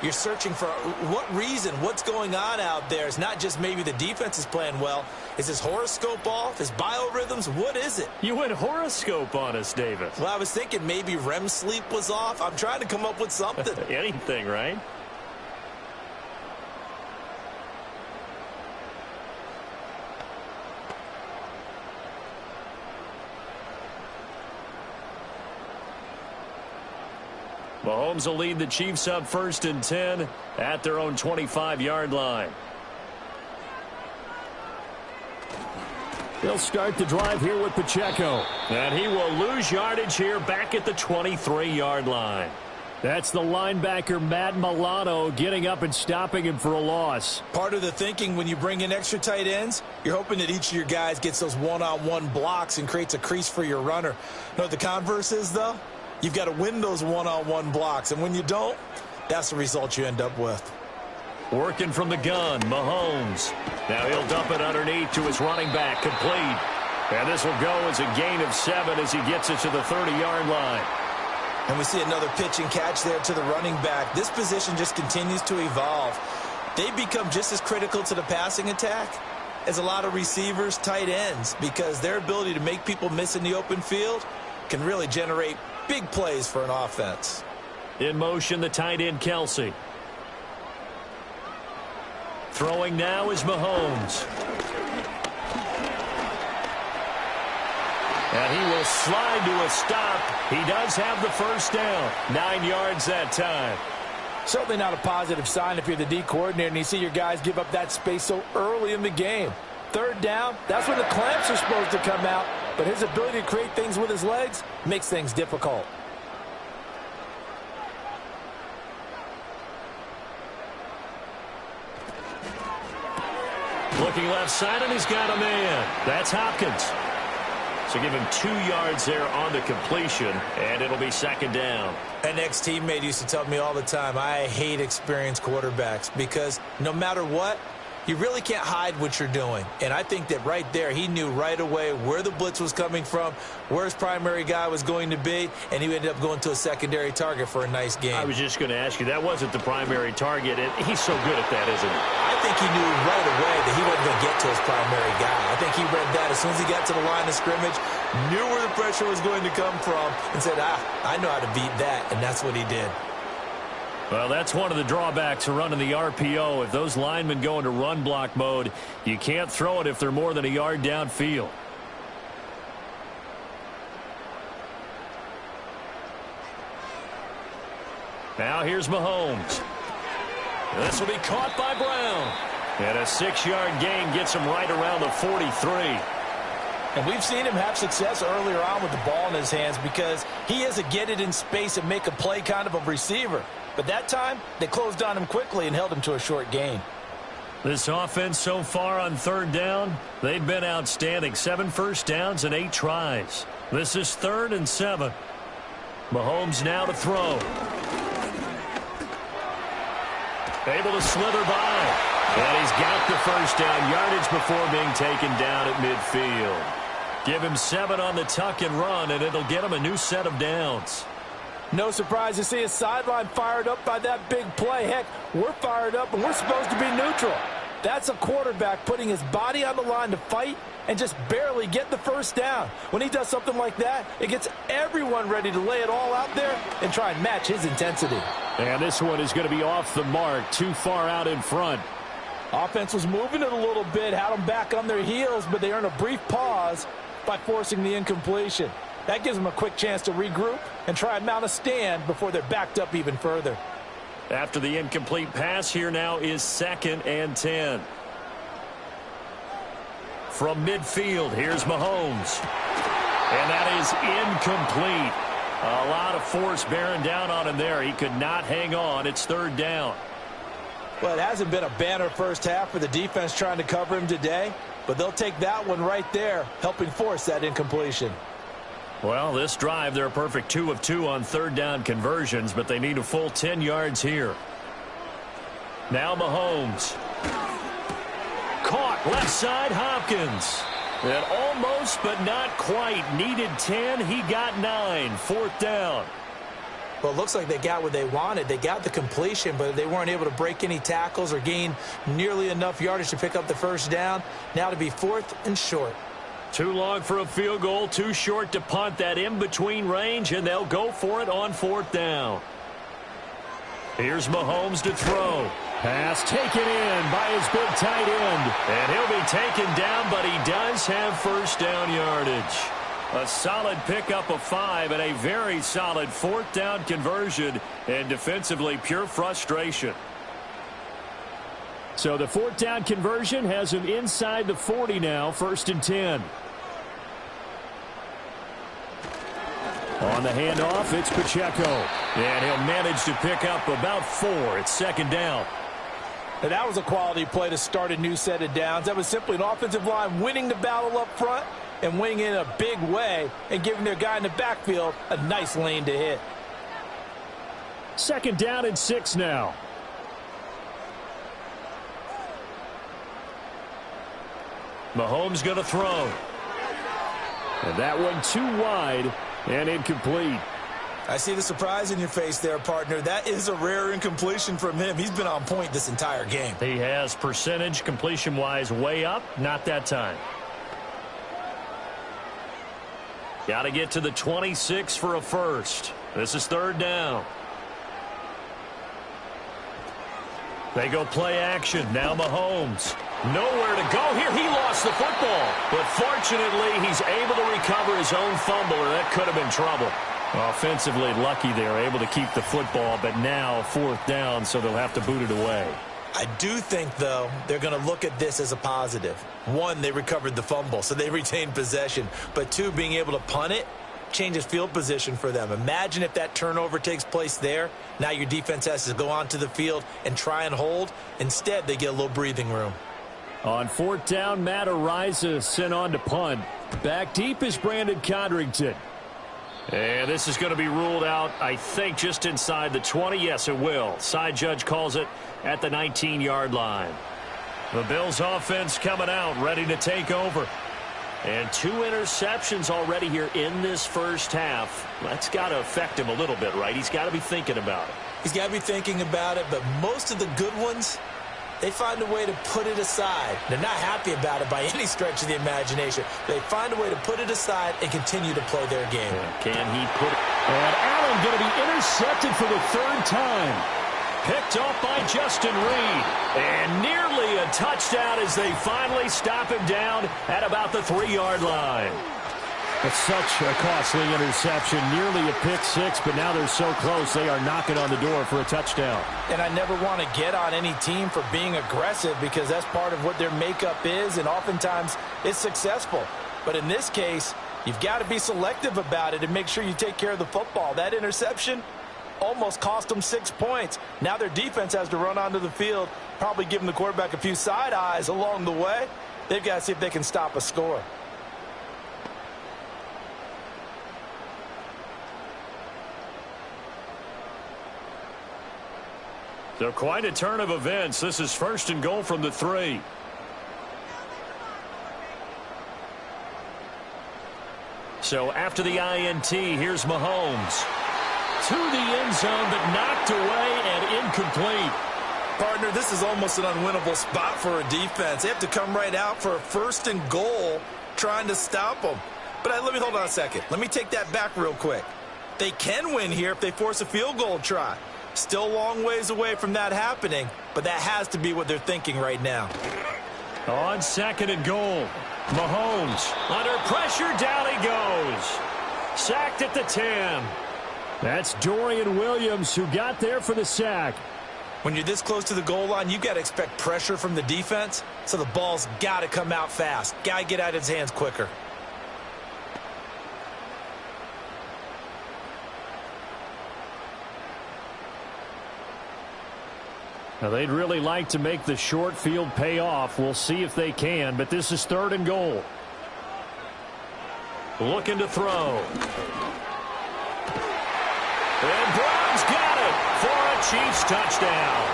You're searching for what reason, what's going on out there. It's not just maybe the defense is playing well. Is his horoscope off? His biorhythms? What is it? You went horoscope on us, David. Well, I was thinking maybe REM sleep was off. I'm trying to come up with something. Anything, right? Mahomes will lead the Chiefs up 1st and 10 at their own 25-yard line. They'll start the drive here with Pacheco. And he will lose yardage here back at the 23-yard line. That's the linebacker, Matt Milano, getting up and stopping him for a loss. Part of the thinking when you bring in extra tight ends, you're hoping that each of your guys gets those one-on-one blocks and creates a crease for your runner. You know what the converse is, though? You've got to win those one-on-one blocks, and when you don't, that's the result you end up with. Working from the gun, Mahomes. Now he'll dump it underneath to his running back, complete. And this will go as a gain of 7 as he gets it to the 30-yard line. And we see another pitch and catch there to the running back. This position just continues to evolve. They become just as critical to the passing attack as a lot of receivers, tight ends, because their ability to make people miss in the open field can really generate big plays for an offense. In motion, the tight end, Kelsey. Throwing now is Mahomes. And he will slide to a stop. He does have the first down. 9 yards that time. Certainly not a positive sign if you're the D coordinator and you see your guys give up that space so early in the game. 3rd down, that's when the clamps are supposed to come out. But his ability to create things with his legs makes things difficult. Looking left side, and he's got a man. That's Hopkins. So give him 2 yards there on the completion, and it'll be 2nd down. An ex-teammate used to tell me all the time, I hate experienced quarterbacks because no matter what, you really can't hide what you're doing. And I think that right there, he knew right away where the blitz was coming from, where his primary guy was going to be, and he ended up going to a secondary target for a nice game. I was just going to ask you, that wasn't the primary target, and he's so good at that, isn't he? I think he knew right away that he wasn't going to get to his primary guy. I think he read that as soon as he got to the line of scrimmage, knew where the pressure was going to come from, and said, I know how to beat that, and that's what he did. Well, that's one of the drawbacks of running the RPO. If those linemen go into run block mode, you can't throw it if they're more than a yard downfield. Now here's Mahomes. This will be caught by Brown. And a 6-yard gain gets him right around the 43. And we've seen him have success earlier on with the ball in his hands because he is a get it in space and make a play kind of a receiver. But that time, they closed on him quickly and held him to a short gain. This offense so far on 3rd down, they've been outstanding. 7 first downs and 8 tries. This is 3rd and 7. Mahomes now to throw. Able to slither by. And he's got the first down yardage before being taken down at midfield. Give him 7 on the tuck and run, and it'll get him a new set of downs. No surprise to see his sideline fired up by that big play. Heck, we're fired up, and we're supposed to be neutral. That's a quarterback putting his body on the line to fight and just barely get the first down. When he does something like that, it gets everyone ready to lay it all out there and try and match his intensity. And this one is going to be off the mark, too far out in front. Offense was moving it a little bit, had them back on their heels, but they earned a brief pause by forcing the incompletion. That gives them a quick chance to regroup and try and mount a stand before they're backed up even further. After the incomplete pass, here now is 2nd and 10. From midfield, here's Mahomes. And that is incomplete. A lot of force bearing down on him there. He could not hang on. It's 3rd down. Well, it hasn't been a banner first half for the defense trying to cover him today, but they'll take that one right there, helping force that incompletion. Well, this drive, they're a perfect 2 of 2 on 3rd down conversions, but they need a full 10 yards here. Now Mahomes. Caught left side, Hopkins. And almost, but not quite. Needed 10. He got 9. 4th down. Well, it looks like they got what they wanted. They got the completion, but they weren't able to break any tackles or gain nearly enough yardage to pick up the first down. Now to be 4th and short. Too long for a field goal, too short to punt. That in-between range, and they'll go for it on 4th down. Here's Mahomes to throw. Pass taken in by his big tight end. And he'll be taken down, but he does have first down yardage. A solid pickup of 5 and a very solid 4th down conversion, and defensively pure frustration. So the 4th down conversion has him inside the 40 now, 1st and 10. On the handoff, it's Pacheco. And he'll manage to pick up about 4. It's second down. And that was a quality play to start a new set of downs. That was simply an offensive line winning the battle up front and winning in a big way and giving their guy in the backfield a nice lane to hit. Second down and 6 now. Mahomes going to throw. And that one too wide and incomplete. I see the surprise in your face there, partner. That is a rare incompletion from him. He's been on point this entire game. He has percentage completion-wise way up. Not that time. Got to get to the 26 for a first. This is third down. They go play action. Now Mahomes. Nowhere to go here. He lost the football. But fortunately, he's able to recover his own fumble, or that could have been trouble. Offensively lucky they're able to keep the football, but now fourth down, so they'll have to boot it away. I do think, though, they're going to look at this as a positive. 1, they recovered the fumble, so they retained possession. But 2, being able to punt it changes field position for them. Imagine if that turnover takes place there. Now your defense has to go onto the field and try and hold. Instead, they get a little breathing room. On fourth down, Matt Araiza sent on to punt. Back deep is Brandon Codrington. And this is going to be ruled out, I think, just inside the 20. Yes, it will. Side judge calls it at the 19-yard line. The Bills offense coming out, ready to take over. And 2 interceptions already here in this first half. That's got to affect him a little bit, right? He's got to be thinking about it. He's got to be thinking about it, but most of the good ones, they find a way to put it aside. They're not happy about it by any stretch of the imagination. They find a way to put it aside and continue to play their game. Can he put it? And Allen going to be intercepted for the 3rd time. Picked off by Justin Reed. And nearly a touchdown as they finally stop him down at about the 3-yard line. It's such a costly interception, nearly a pick 6, but now they're so close they are knocking on the door for a touchdown. And I never want to get on any team for being aggressive because that's part of what their makeup is, and oftentimes it's successful. But in this case, you've got to be selective about it and make sure you take care of the football. That interception almost cost them 6 points. Now their defense has to run onto the field, probably giving the quarterback a few side eyes along the way. They've got to see if they can stop a score. So quite a turn of events. This is 1st and goal from the 3. So after the INT, here's Mahomes. To the end zone, but knocked away and incomplete. Partner, this is almost an unwinnable spot for a defense. They have to come right out for a 1st and goal trying to stop them. But let me hold on a second. Let me take that back real quick. They can win here if they force a field goal try. Still a long ways away from that happening, but that has to be what they're thinking right now. On 2nd and goal, Mahomes under pressure, down he goes. Sacked at the 10. That's Dorian Williams who got there for the sack. When you're this close to the goal line, you've got to expect pressure from the defense, so the ball's got to come out fast. Got to get out of his hands quicker. Now, they'd really like to make the short field pay off. We'll see if they can, but this is 3rd and goal. Looking to throw. And Brown's got it for a Chiefs touchdown.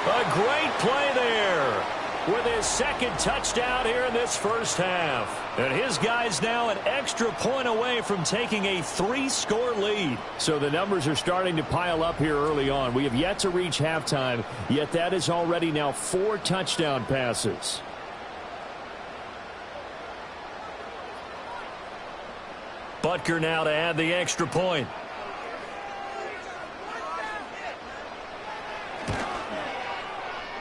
A great play there with his 2nd touchdown here in this first half. And his guy's now an extra point away from taking a 3-score lead. So the numbers are starting to pile up here early on. We have yet to reach halftime, yet that is already now 4 touchdown passes. Butker now to add the extra point.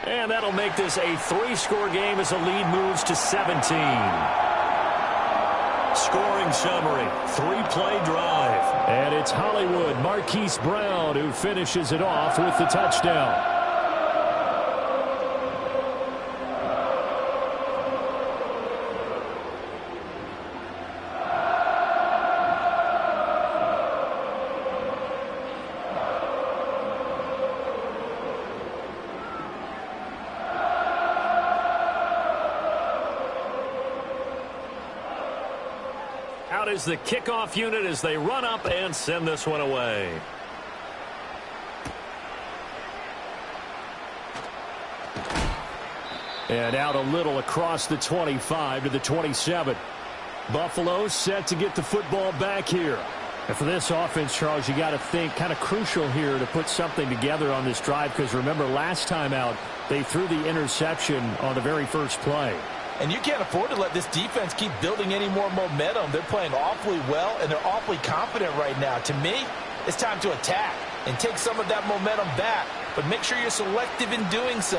And that'll make this a 3-score game as the lead moves to 17. Scoring summary, 3-play drive. And it's Hollywood Marquise Brown who finishes it off with the touchdown. Out is the kickoff unit as they run up and send this one away. And out a little across the 25 to the 27. Buffalo set to get the football back here. And for this offense, Charles, you got to think kind of crucial here to put something together on this drive, because remember last time out they threw the interception on the very first play. And you can't afford to let this defense keep building any more momentum. They're playing awfully well, and they're awfully confident right now. To me, it's time to attack and take some of that momentum back, but make sure you're selective in doing so.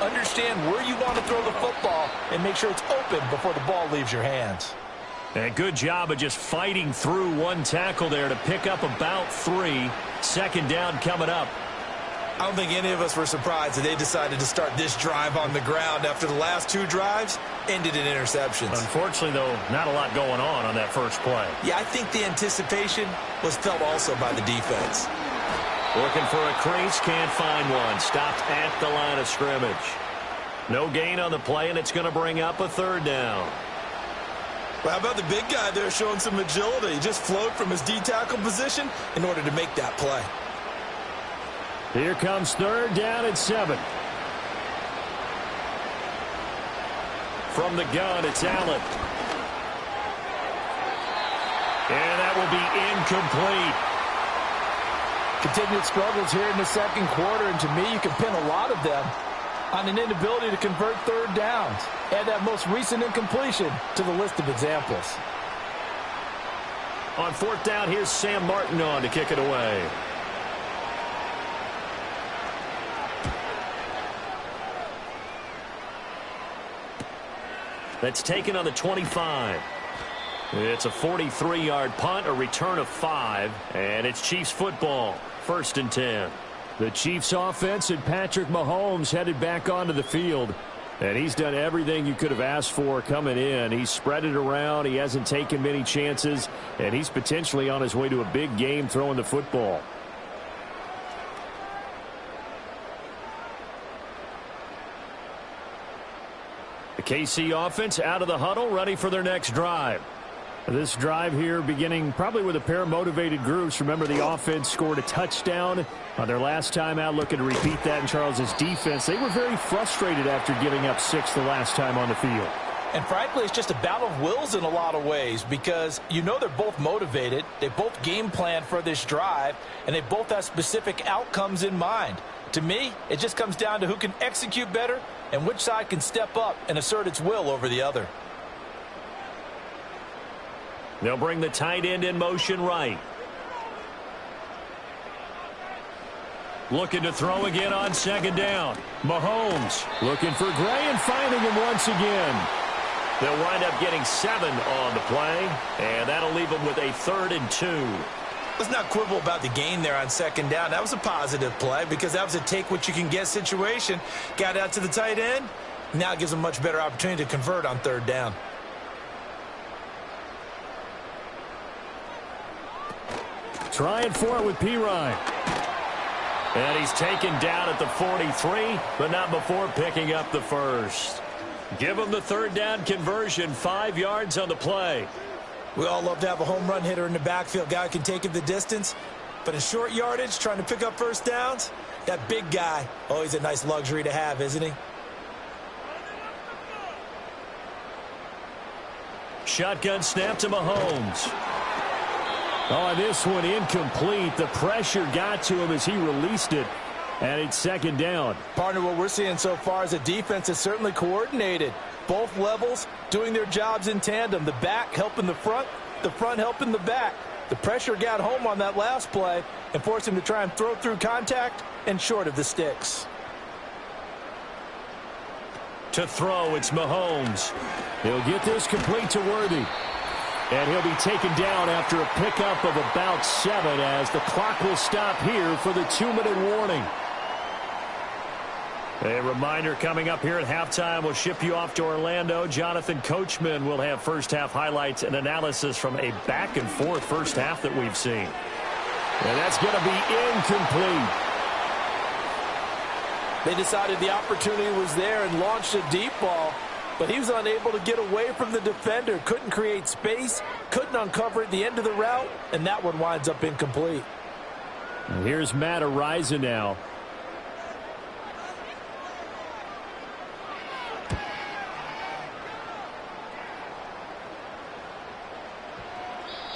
Understand where you want to throw the football and make sure it's open before the ball leaves your hands. And good job of just fighting through one tackle there to pick up about 3. Second down coming up. I don't think any of us were surprised that they decided to start this drive on the ground after the last 2 drives ended in interceptions. Unfortunately, though, not a lot going on that first play. Yeah, I think the anticipation was felt also by the defense. Looking for a crease, can't find one. Stopped at the line of scrimmage. No gain on the play, and it's going to bring up a 3rd down. Well, how about the big guy there showing some agility? He just flowed from his D-tackle position in order to make that play. Here comes 3rd down and 7. From the gun, it's Allen. And that will be incomplete. Continued struggles here in the second quarter, and to me, you can pin a lot of them on an inability to convert 3rd downs. Add that most recent incompletion to the list of examples. On 4th down, here's Sam Martin on to kick it away. That's taken on the 25. It's a 43-yard punt, a return of 5, and it's Chiefs football. 1st and 10. The Chiefs offense and Patrick Mahomes headed back onto the field. And he's done everything you could have asked for coming in. He's spread it around. He hasn't taken many chances. And he's potentially on his way to a big game throwing the football. The KC offense out of the huddle, ready for their next drive. This drive here beginning probably with a pair of motivated groups. Remember, the offense scored a touchdown on their last time out, looking to repeat that in Charles's defense. They were very frustrated after giving up 6 the last time on the field. And frankly, it's just a battle of wills in a lot of ways, because you know they're both motivated. They both game plan for this drive, and they both have specific outcomes in mind. To me, it just comes down to who can execute better and which side can step up and assert its will over the other. They'll bring the tight end in motion right. Looking to throw again on 2nd down. Mahomes looking for Gray and finding him once again. They'll wind up getting 7 on the play, and that'll leave them with a 3rd and 2. Let's not quibble about the gain there on 2nd down. That was a positive play because that was a take-what-you-can-get situation. Got out to the tight end. Now it gives them a much better opportunity to convert on 3rd down. Trying for it with Pirine. And he's taken down at the 43, but not before picking up the 1st. Give him the 3rd down conversion, 5 yards on the play. We all love to have a home run hitter in the backfield, guy who can take it the distance. But in short yardage, trying to pick up 1st downs, that big guy, always a nice luxury to have, isn't he? Shotgun snap to Mahomes. Oh, this one incomplete. The pressure got to him as he released it, and it's 2nd down. Partner, what we're seeing so far is a defense that's certainly coordinated. Both levels doing their jobs in tandem. The back helping the front helping the back. The pressure got home on that last play and forced him to try and throw through contact and short of the sticks. To throw, it's Mahomes. He'll get this complete to Worthy. And he'll be taken down after a pickup of about 7 as the clock will stop here for the 2-minute warning. A reminder coming up here at halftime. We'll ship you off to Orlando. Jonathan Coachman will have first-half highlights and analysis from a back-and-forth first half that we've seen. And that's going to be incomplete. They decided the opportunity was there and launched a deep ball. but he was unable to get away from the defender. Couldn't create space, couldn't uncover at the end of the route, and that one winds up incomplete. And here's Matt Ariza now.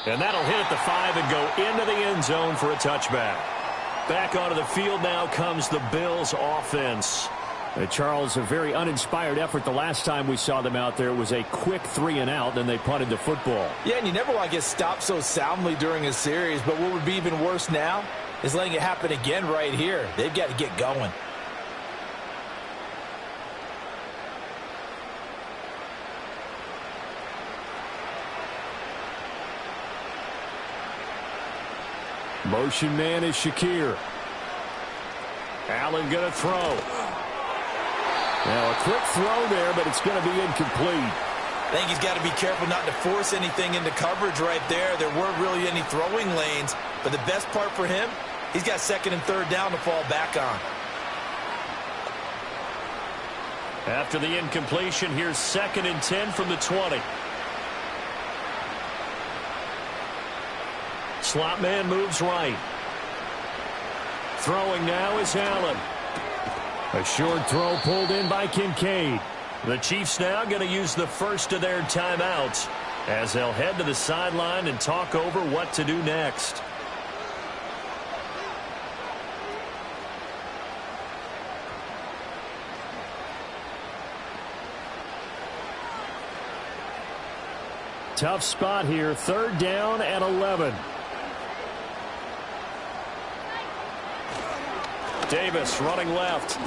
And that'll hit at the 5 and go into the end zone for a touchback. Back onto the field now comes the Bills offense. Charles, a very uninspired effort the last time we saw them out there. It was a quick 3-and-out, then they punted the football. Yeah, and you never want to get stopped so soundly during a series, but what would be even worse now is letting it happen again right here. They've got to get going. Motion man is Shakir. Allen going to throw. Now a quick throw there, but it's going to be incomplete. I think he's got to be careful not to force anything into coverage right there. There weren't really any throwing lanes, but the best part for him, he's got second and third down to fall back on. After the incompletion, here's 2nd and 10 from the 20. Slot man moves right. Throwing now is Allen. A short throw pulled in by Kincaid. The Chiefs now going to use the first of their timeouts as they'll head to the sideline and talk over what to do next. Tough spot here. 3rd down and 11. Davis running left.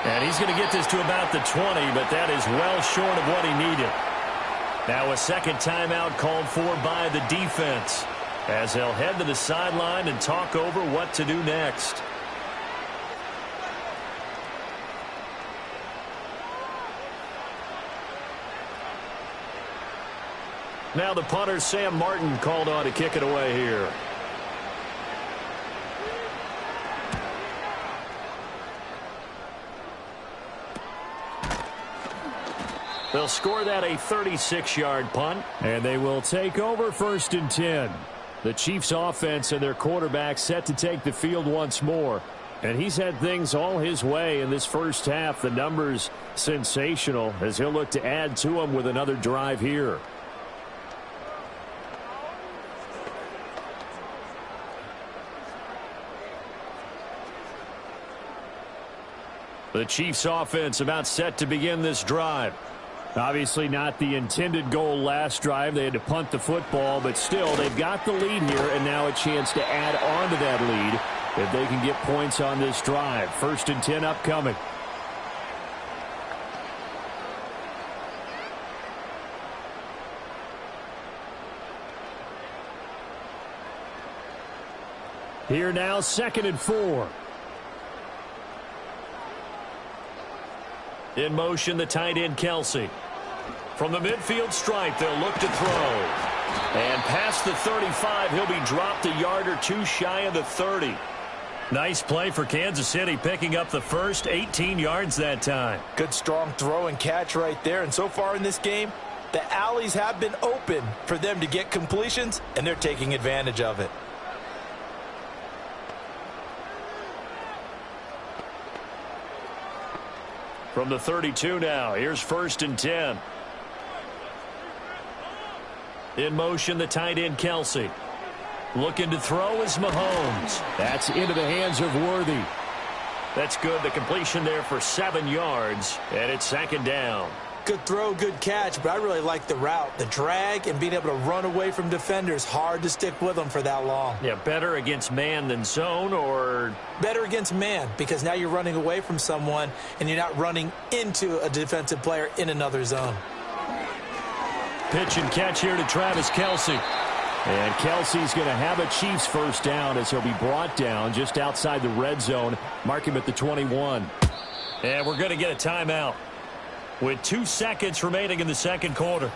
And he's going to get this to about the 20, but that is well short of what he needed. Now a second timeout called for by the defense as they'll head to the sideline and talk over what to do next. Now the punter, Sam Martin, called on to kick it away here. They'll score that a 36-yard punt. And they will take over 1st and 10. The Chiefs offense and their quarterback set to take the field once more. And he's had things all his way in this first half. The numbers sensational as he'll look to add to them with another drive here. The Chiefs offense about set to begin this drive. Obviously not the intended goal last drive. They had to punt the football, but still they've got the lead here and now a chance to add on to that lead if they can get points on this drive. 1st and 10 upcoming. Here now, 2nd and 4. In motion, the tight end, Kelsey. From the midfield stripe, they'll look to throw. And past the 35, he'll be dropped a yard or two shy of the 30. Nice play for Kansas City, picking up the first 18 yards that time. Good strong throw and catch right there. And so far in this game, the alleys have been open for them to get completions, and they're taking advantage of it. From the 32 now, here's 1st and 10. In motion, the tight end, Kelsey. Looking to throw is Mahomes. That's into the hands of Worthy. That's good. The completion there for 7 yards, and it's 2nd down. Good throw, good catch, but I really like the route. The drag and being able to run away from defenders, hard to stick with them for that long. Yeah, better against man than zone, or? Better against man, because now you're running away from someone and you're not running into a defensive player in another zone. Pitch and catch here to Travis Kelce. And Kelsey's going to have a Chiefs 1st down as he'll be brought down just outside the red zone. Mark him at the 21. And we're going to get a timeout with 2 seconds remaining in the 2nd quarter.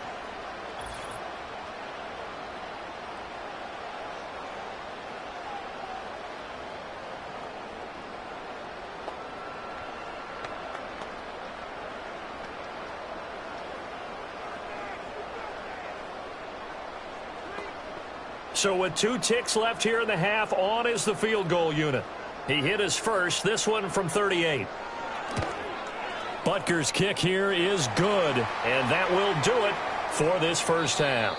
So with 2 ticks left here in the half, on is the field goal unit. He hit his first, this one from 38. Butker's kick here is good, and that will do it for this first half.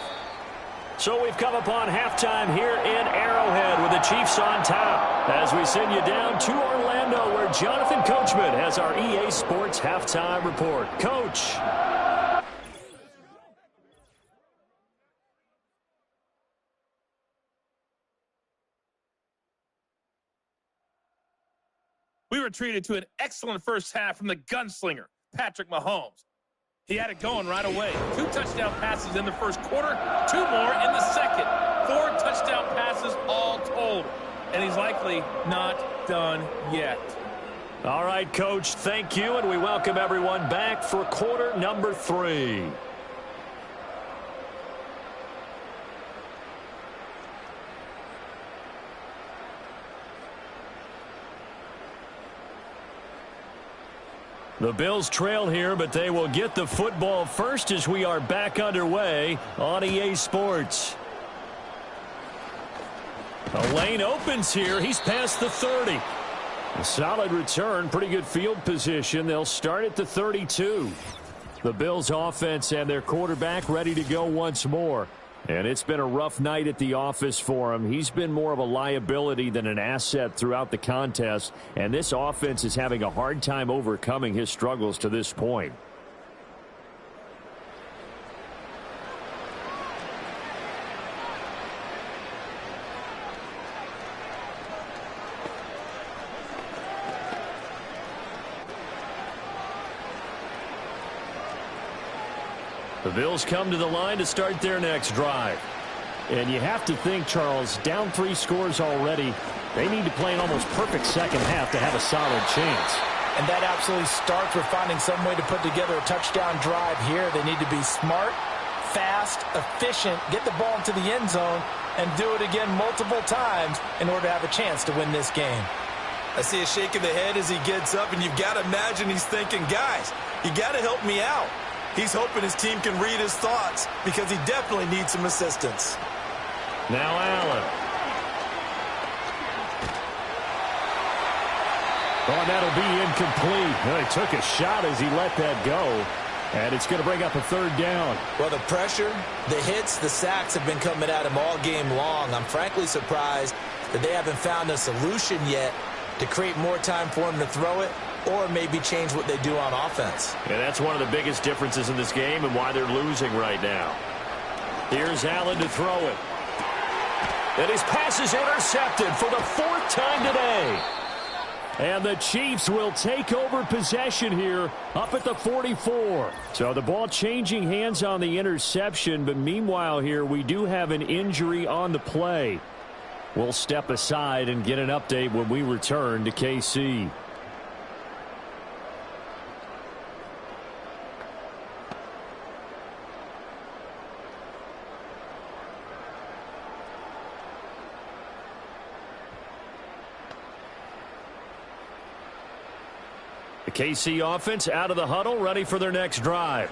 So we've come upon halftime here in Arrowhead with the Chiefs on top as we send you down to Orlando where Jonathan Coachman has our EA Sports halftime report. Coach. We were treated to an excellent first half from the gunslinger, Patrick Mahomes. He had it going right away. 2 touchdown passes in the first quarter, 2 more in the second. 4 touchdown passes all told. And he's likely not done yet. All right, Coach, thank you, and we welcome everyone back for quarter number 3. The Bills trail here, but they will get the football first as we are back underway on EA Sports. A lane opens here. He's past the 30. A solid return, pretty good field position. They'll start at the 32. The Bills offense and their quarterback ready to go once more. And it's been a rough night at the office for him. He's been more of a liability than an asset throughout the contest. And this offense is having a hard time overcoming his struggles to this point. The Bills come to the line to start their next drive. And you have to think, Charles, down 3 scores already. They need to play an almost perfect second half to have a solid chance. And that absolutely starts with finding some way to put together a touchdown drive here. They need to be smart, fast, efficient, get the ball into the end zone, and do it again multiple times in order to have a chance to win this game. I see a shake of the head as he gets up, and you've got to imagine he's thinking, guys, you got to help me out. He's hoping his team can read his thoughts because he definitely needs some assistance. Now Allen. Oh, that'll be incomplete. Well, he took a shot as he let that go. And it's going to bring up a 3rd down. Well, the pressure, the hits, the sacks have been coming at him all game long. I'm frankly surprised that they haven't found a solution yet to create more time for him to throw it, or maybe change what they do on offense. And that's one of the biggest differences in this game and why they're losing right now. Here's Allen to throw it. And his pass is intercepted for the 4th time today. And the Chiefs will take over possession here up at the 44. So the ball changing hands on the interception, but meanwhile here we do have an injury on the play. We'll step aside and get an update when we return to KC. The KC offense out of the huddle, ready for their next drive.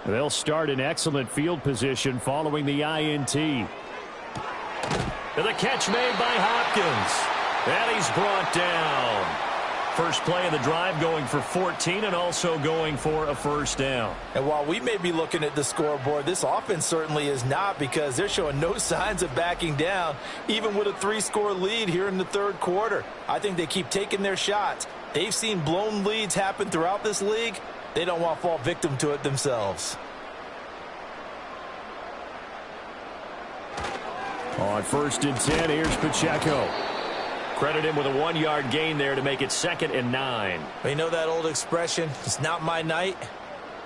They'll start in excellent field position following the INT. And the catch made by Hopkins. And he's brought down. First play of the drive going for 14 and also going for a first down. And while we may be looking at the scoreboard, this offense certainly is not, because they're showing no signs of backing down, even with a 3-score lead here in the 3rd quarter. I think they keep taking their shots. They've seen blown leads happen throughout this league. They don't want to fall victim to it themselves. On 1st and 10, here's Pacheco. Credit him with a 1-yard gain there to make it 2nd and 9. You know that old expression, it's not my night?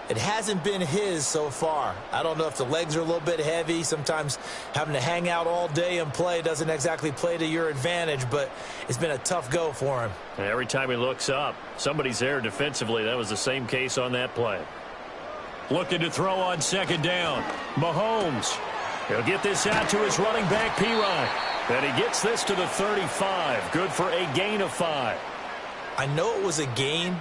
It hasn't been his so far. I don't know if the legs are a little bit heavy. Sometimes having to hang out all day and play doesn't exactly play to your advantage, but it's been a tough go for him. And every time he looks up, somebody's there defensively. That was the same case on that play. Looking to throw on 2nd down. Mahomes. He'll get this out to his running back, P-Ryan. And he gets this to the 35. Good for a gain of 5. I know it was a gain,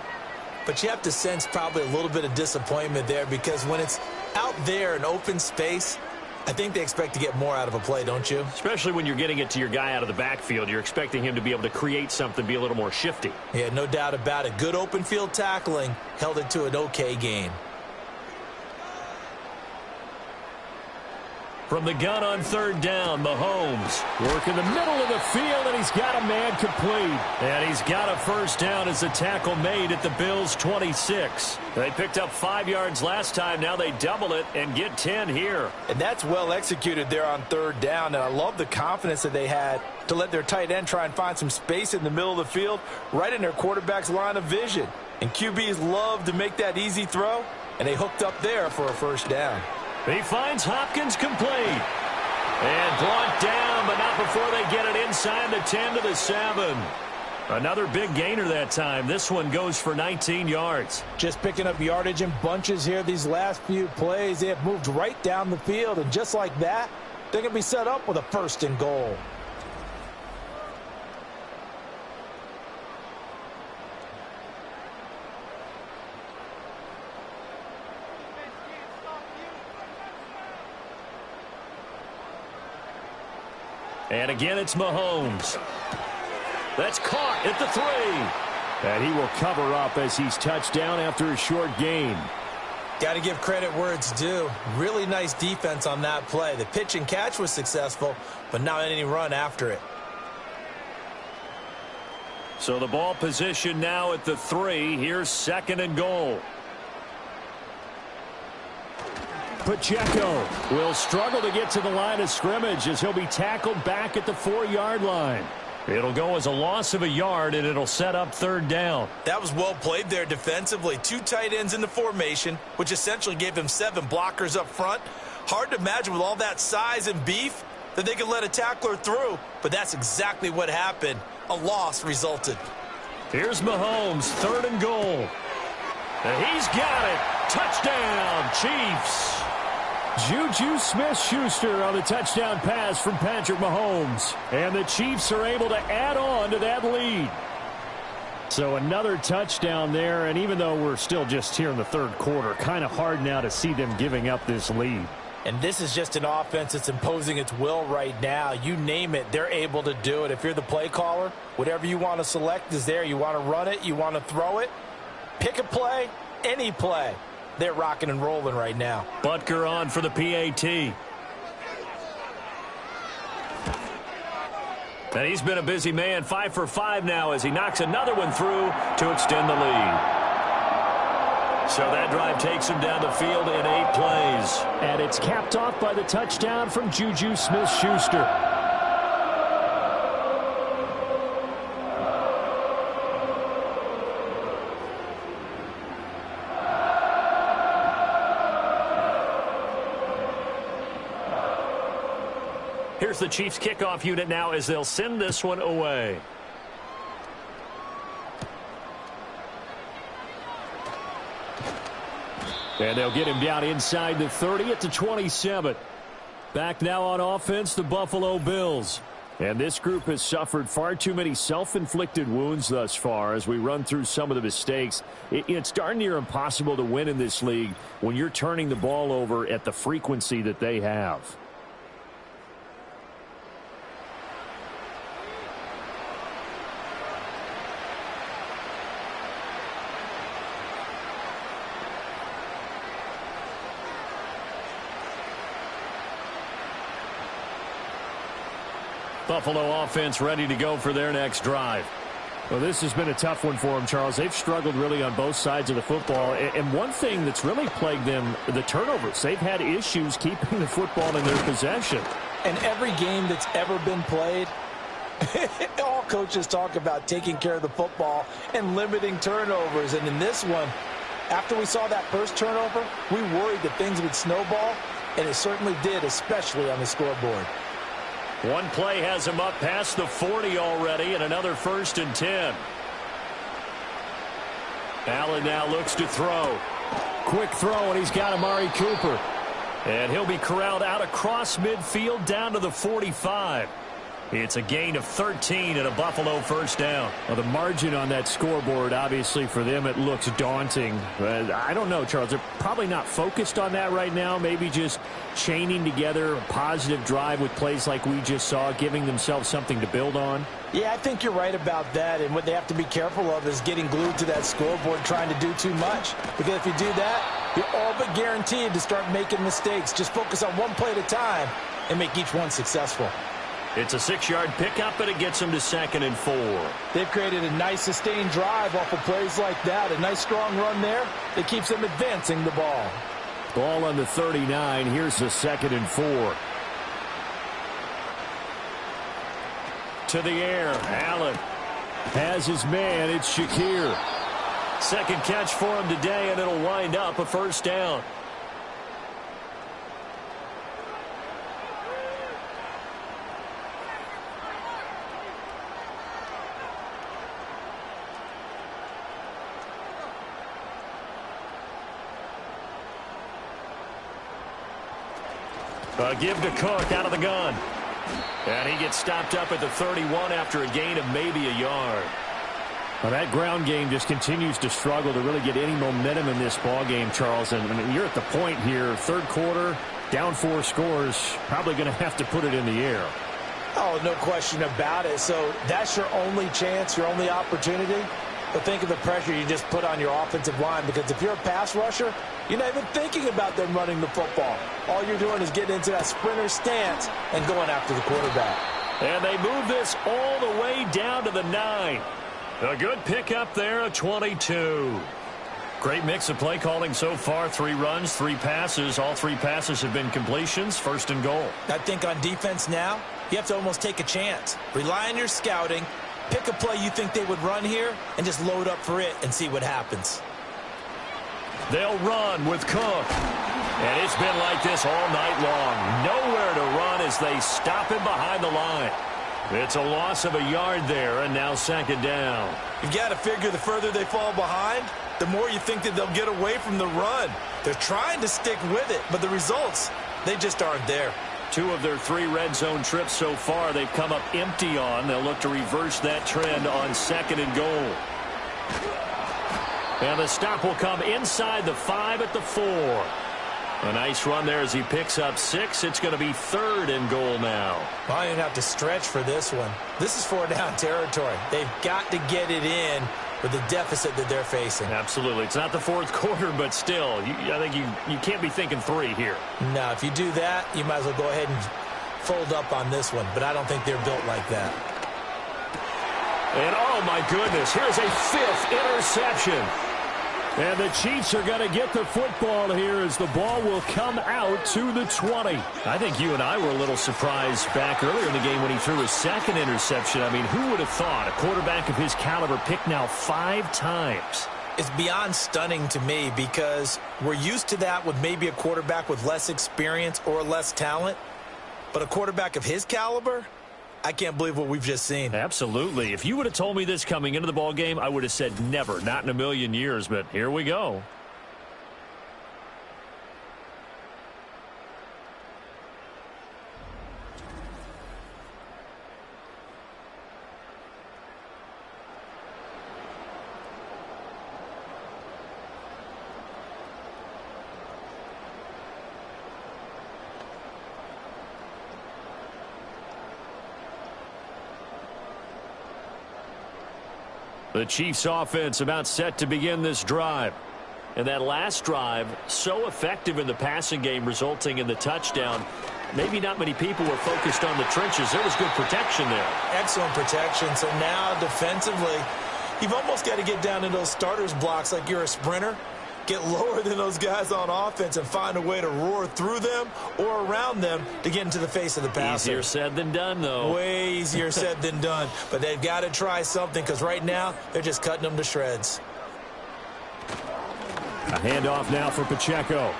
but you have to sense probably a little bit of disappointment there, because when it's out there in open space, I think they expect to get more out of a play, don't you? Especially when you're getting it to your guy out of the backfield. You're expecting him to be able to create something, be a little more shifty. Yeah, no doubt about it. Good open field tackling held it to an okay gain. From the gun on third down, Mahomes. Work in the middle of the field, and he's got a man complete. And he's got a first down as a tackle made at the Bills' 26. They picked up 5 yards last time. Now they double it and get 10 here. And that's well executed there on third down. And I love the confidence that they had to let their tight end try and find some space in the middle of the field, right in their quarterback's line of vision. And QBs love to make that easy throw, and they hooked up there for a first down. He finds Hopkins complete. And brought down, but not before they get it inside the 10 to the 7. Another big gainer that time. This one goes for 19 yards. Just picking up yardage in bunches here these last few plays. They have moved right down the field, and just like that, they're going to be set up with a first and goal. And again, it's Mahomes. That's caught at the 3. And he will cover up as he's touched down after a short gain. Got to give credit where it's due. Really nice defense on that play. The pitch and catch was successful, but not any run after it. So the ball position now at the 3. Here's second and goal. Pacheco will struggle to get to the line of scrimmage as he'll be tackled back at the 4-yard line. It'll go as a loss of a yard, and it'll set up third down. That was well played there defensively. 2 tight ends in the formation, which essentially gave them 7 blockers up front. Hard to imagine with all that size and beef that they could let a tackler through, but that's exactly what happened. A loss resulted. Here's Mahomes, third and goal. And he's got it. Touchdown, Chiefs. Juju Smith-Schuster on the touchdown pass from Patrick Mahomes. And the Chiefs are able to add on to that lead. So another touchdown there, and even though we're still just here in the third quarter, kind of hard now to see them giving up this lead. And this is just an offense that's imposing its will right now. You name it, they're able to do it. If you're the play caller, whatever you want to select is there. You want to run it, you want to throw it, pick a play, any play. They're rocking and rolling right now. Butker on for the PAT. And he's been a busy man, 5 for 5 now as he knocks another one through to extend the lead. So that drive takes him down the field in 8 plays. And it's capped off by the touchdown from Juju Smith-Schuster. Here's the Chiefs kickoff unit now as they'll send this one away. And they'll get him down inside the 30 at the 27. Back now on offense, the Buffalo Bills. And this group has suffered far too many self-inflicted wounds thus far as we run through some of the mistakes. It's darn near impossible to win in this league when you're turning the ball over at the frequency that they have. Buffalo offense ready to go for their next drive. Well, this has been a tough one for them, Charles. They've struggled really on both sides of the football. And one thing that's really plagued them, the turnovers. They've had issues keeping the football in their possession. And every game that's ever been played, all coaches talk about taking care of the football and limiting turnovers. And in this one, after we saw that first turnover, we worried that things would snowball, and it certainly did, especially on the scoreboard. One play has him up past the 40 already, and another 1st and 10. Allen now looks to throw. Quick throw, and he's got Amari Cooper. And he'll be corralled out across midfield down to the 45. It's a gain of 13 and a Buffalo first down. Well, the margin on that scoreboard, obviously, for them, it looks daunting. But I don't know, Charles. They're probably not focused on that right now. Maybe just chaining together a positive drive with plays like we just saw, giving themselves something to build on. Yeah, I think you're right about that. And what they have to be careful of is getting glued to that scoreboard trying to do too much. Because if you do that, you're all but guaranteed to start making mistakes. Just focus on one play at a time and make each one successful. It's a 6-yard pickup, and it gets them to 2nd and 4. They've created a nice sustained drive off of plays like that. A nice strong run there that keeps them advancing the ball. Ball on the 39. Here's the 2nd and 4. To the air. Allen has his man. It's Shakir. Second catch for him today, and it'll wind up a first down. Give to Cook out of the gun. And he gets stopped up at the 31 after a gain of maybe a yard. Well, that ground game just continues to struggle to really get any momentum in this ball game, Charles. And I mean, you're at the point here, third quarter, down 4 scores, probably going to have to put it in the air. Oh, no question about it. So that's your only chance, your only opportunity. But think of the pressure you just put on your offensive line, because if you're a pass rusher, you're not even thinking about them running the football. All you're doing is getting into that sprinter stance and going after the quarterback. And they move this all the way down to the 9. A good pickup there, a 22. Great mix of play calling so far. 3 runs, 3 passes. All 3 passes have been completions. 1st and goal. I think on defense now, you have to almost take a chance. Rely on your scouting. Pick a play you think they would run here and just load up for it and see what happens. They'll run with Cook. And it's been like this all night long. Nowhere to run as they stop him behind the line. It's a loss of a yard there, and now 2nd down. You've got to figure the further they fall behind, the more you think that they'll get away from the run. They're trying to stick with it, but the results, they just aren't there. 2 of their 3 red zone trips so far they've come up empty on. They'll look to reverse that trend on 2nd and goal. And the stop will come inside the 5 at the 4. A nice run there as he picks up 6. It's going to be 3rd and goal now. Well, I don't even have to stretch for this one. This is 4-down territory. They've got to get it in with the deficit that they're facing. Absolutely. It's not the 4th quarter, but still, I think you can't be thinking 3 here. No, if you do that, you might as well go ahead and fold up on this one. But I don't think they're built like that. And, oh, my goodness, here's a 5th interception. And the Chiefs are going to get the football here as the ball will come out to the 20. I think you and I were a little surprised back earlier in the game when he threw his 2nd interception. I mean, who would have thought a quarterback of his caliber picked now 5 times? It's beyond stunning to me because we're used to that with maybe a quarterback with less experience or less talent. But a quarterback of his caliber, I can't believe what we've just seen. Absolutely. If you would have told me this coming into the ball game, I would have said never, not in a million years. But here we go. The Chiefs offense about set to begin this drive. And that last drive, so effective in the passing game, resulting in the touchdown. Maybe not many people were focused on the trenches. There was good protection there. Excellent protection. So now defensively, you've almost got to get down in those starters blocks like you're a sprinter. Get lower than those guys on offense and find a way to roar through them or around them to get into the face of the passer. Easier said than done, though. Way easier said than done. But they've got to try something because right now they're just cutting them to shreds. A handoff now for Pacheco.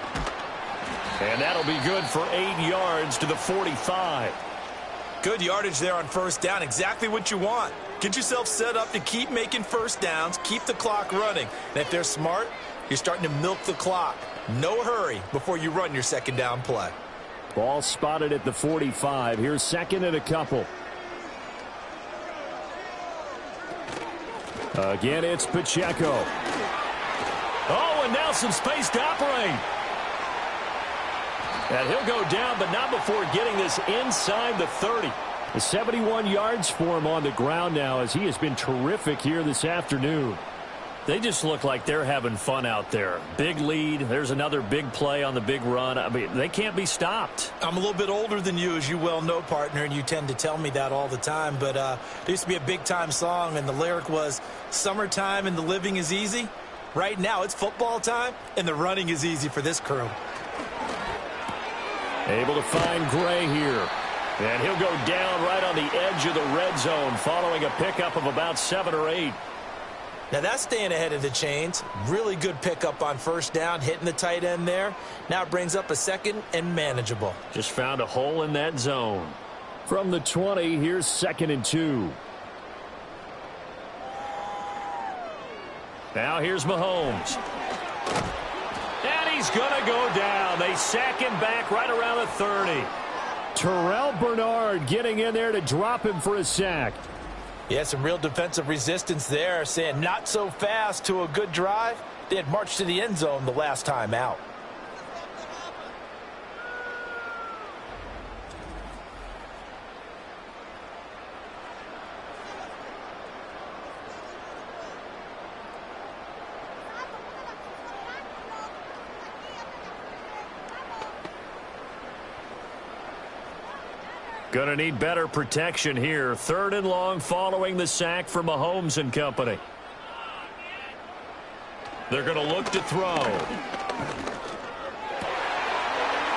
And that'll be good for 8 yards to the 45. Good yardage there on 1st down. Exactly what you want. Get yourself set up to keep making 1st downs, keep the clock running. And if they're smart, you're starting to milk the clock. No hurry before you run your 2nd down play. Ball spotted at the 45. Here's 2nd and a couple. Again, it's Pacheco. Oh, and now some space to operate. And he'll go down, but not before getting this inside the 30. 71 yards for him on the ground now, as he has been terrific here this afternoon. They just look like they're having fun out there. Big lead. There's another big play on the big run. I mean, they can't be stopped. I'm a little bit older than you, as you well know, partner, and you tend to tell me that all the time. But there used to be a big-time song, and the lyric was, "Summertime and the living is easy." Right now, it's football time, and the running is easy for this crew. Able to find Gray here. And he'll go down right on the edge of the red zone following a pickup of about 7 or 8. Now that's staying ahead of the chains. Really good pickup on first down, hitting the tight end there. Now it brings up a second and manageable. Just found a hole in that zone. From the 20, here's 2nd and 2. Now here's Mahomes. And he's going to go down. They sack him back right around the 30. Terrell Bernard getting in there to drop him for a sack. Yeah, some real defensive resistance there, saying not so fast to a good drive. They had marched to the end zone the last time out. Going to need better protection here. 3rd and long following the sack from Mahomes and company. They're going to look to throw.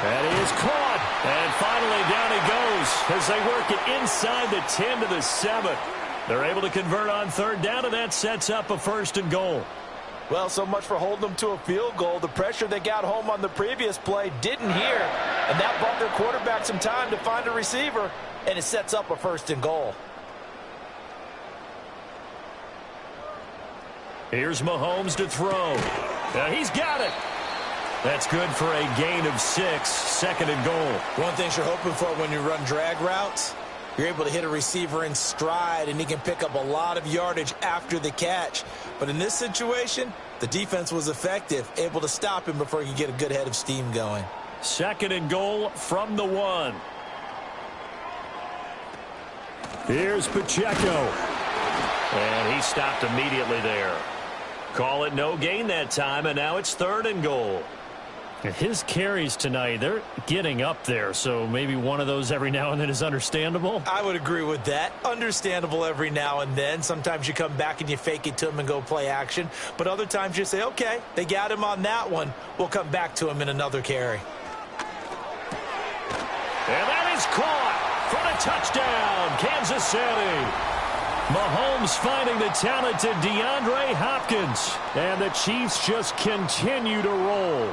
That is caught. And finally down he goes as they work it inside the 10 to the 7. They're able to convert on 3rd down, and that sets up a 1st and goal. Well, so much for holding them to a field goal. The pressure they got home on the previous play didn't hear, and that bought their quarterback some time to find a receiver, and it sets up a 1st and goal. Here's Mahomes to throw. Now he's got it. That's good for a gain of 6, 2nd and goal. One thing you're hoping for when you run drag routes, you're able to hit a receiver in stride, and he can pick up a lot of yardage after the catch. But in this situation, the defense was effective, able to stop him before he could get a good head of steam going. 2nd and goal from the 1. Here's Pacheco. And he stopped immediately there. Call it no gain that time, and now it's 3rd and goal. His carries tonight, they're getting up there, so maybe one of those every now and then is understandable. I would agree with that. Understandable every now and then. Sometimes you come back and you fake it to him and go play action. But other times you say, okay, they got him on that one. We'll come back to him in another carry. And that is caught for a touchdown, Kansas City. Mahomes finding the talented DeAndre Hopkins. And the Chiefs just continue to roll.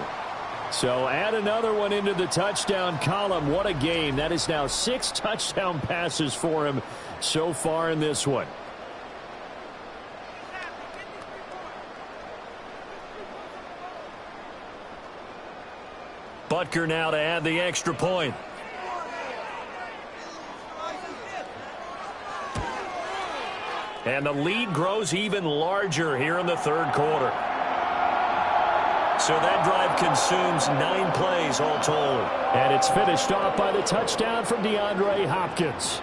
So add another one into the touchdown column. What a game. That is now 6 touchdown passes for him so far in this one. Butker now to add the extra point. And the lead grows even larger here in the 3rd quarter. So that drive consumes 9 plays all told. And it's finished off by the touchdown from DeAndre Hopkins.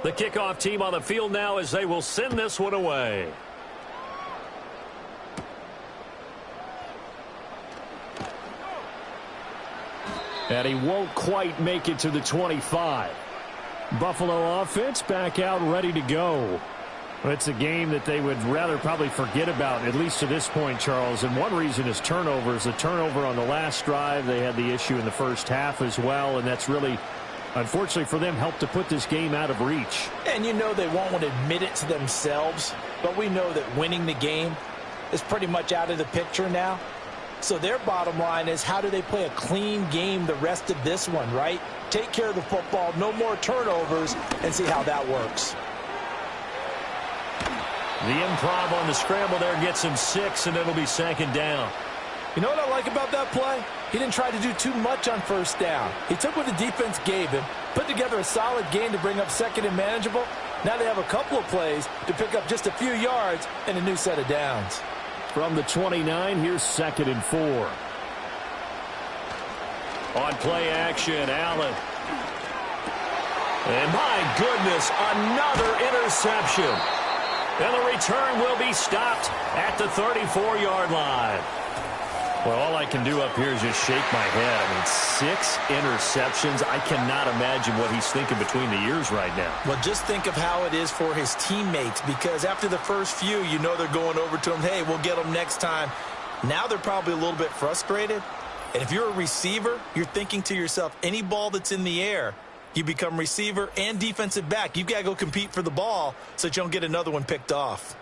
The kickoff team on the field now as they will send this one away. And he won't quite make it to the 25. Buffalo offense back out ready to go. It's a game that they would rather probably forget about, at least to this point, Charles. And one reason is turnovers. The turnover on the last drive, they had the issue in the first half as well, and that's really, unfortunately for them, helped to put this game out of reach. And you know they won't want to admit it to themselves, but we know that winning the game is pretty much out of the picture now. So their bottom line is, how do they play a clean game the rest of this one, right? Take care of the football, no more turnovers, and see how that works. The improv on the scramble there gets him 6, and it'll be second down. You know what I like about that play? He didn't try to do too much on first down. He took what the defense gave him, put together a solid game to bring up second and manageable. Now they have a couple of plays to pick up just a few yards and a new set of downs. From the 29, here's 2nd and 4. On play action, Allen. And my goodness, another interception. And the return will be stopped at the 34-yard line. Well, all I can do up here is just shake my head. I mean, 6 interceptions. I cannot imagine what he's thinking between the ears right now. Well, just think of how it is for his teammates, because after the first few, you know they're going over to him, hey, we'll get them next time. Now they're probably a little bit frustrated. And if you're a receiver, you're thinking to yourself, any ball that's in the air, you become receiver and defensive back. You've got to go compete for the ball so that you don't get another one picked off.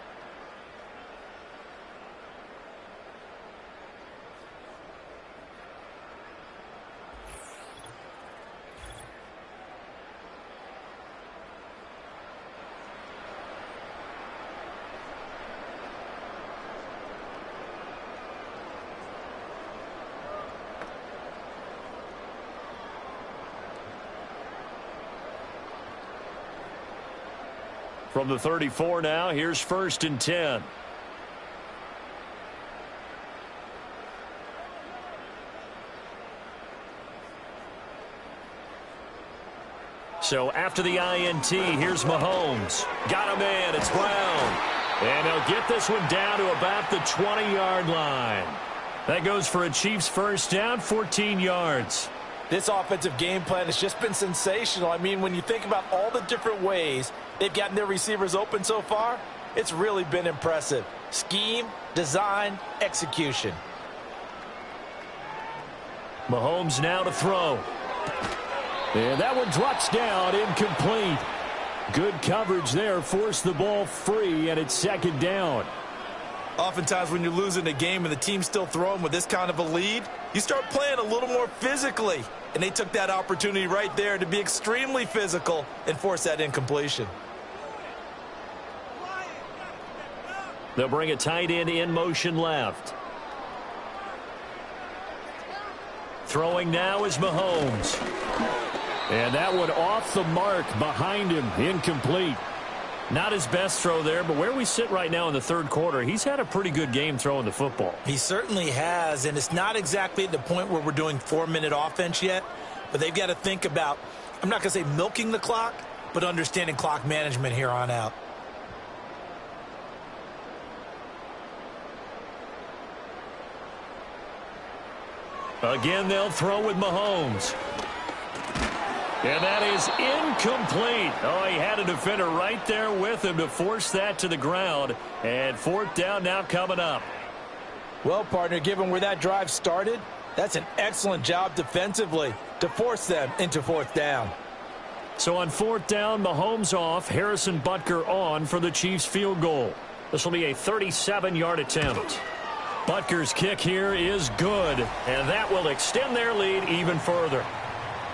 From the 34 now, here's 1st and 10. So after the INT, here's Mahomes. Got him in. It's Brown. And he'll get this one down to about the 20-yard line. That goes for a Chiefs first down, 14 yards. This offensive game plan has just been sensational. I mean, when you think about all the different ways they've gotten their receivers open so far, it's really been impressive. Scheme, design, execution. Mahomes now to throw. And that one drops down, incomplete. Good coverage there, forced the ball free, and it's 2nd down. Oftentimes when you're losing a game and the team's still throwing with this kind of a lead, you start playing a little more physically. And they took that opportunity right there to be extremely physical and force that incompletion. They'll bring a tight end in motion left. Throwing now is Mahomes. And that one off the mark behind him, incomplete. Not his best throw there, but where we sit right now in the 3rd quarter, he's had a pretty good game throwing the football. He certainly has, and it's not exactly at the point where we're doing 4-minute offense yet, but they've got to think about, I'm not going to say milking the clock, but understanding clock management here on out. Again, they'll throw with Mahomes. And that is incomplete. Oh, he had a defender right there with him to force that to the ground. And 4th down now coming up. Well, partner, given where that drive started, that's an excellent job defensively to force them into 4th down. So on 4th down, Mahomes off, Harrison Butker on for the Chiefs field goal. This will be a 37-yard attempt. Butker's kick here is good, and that will extend their lead even further.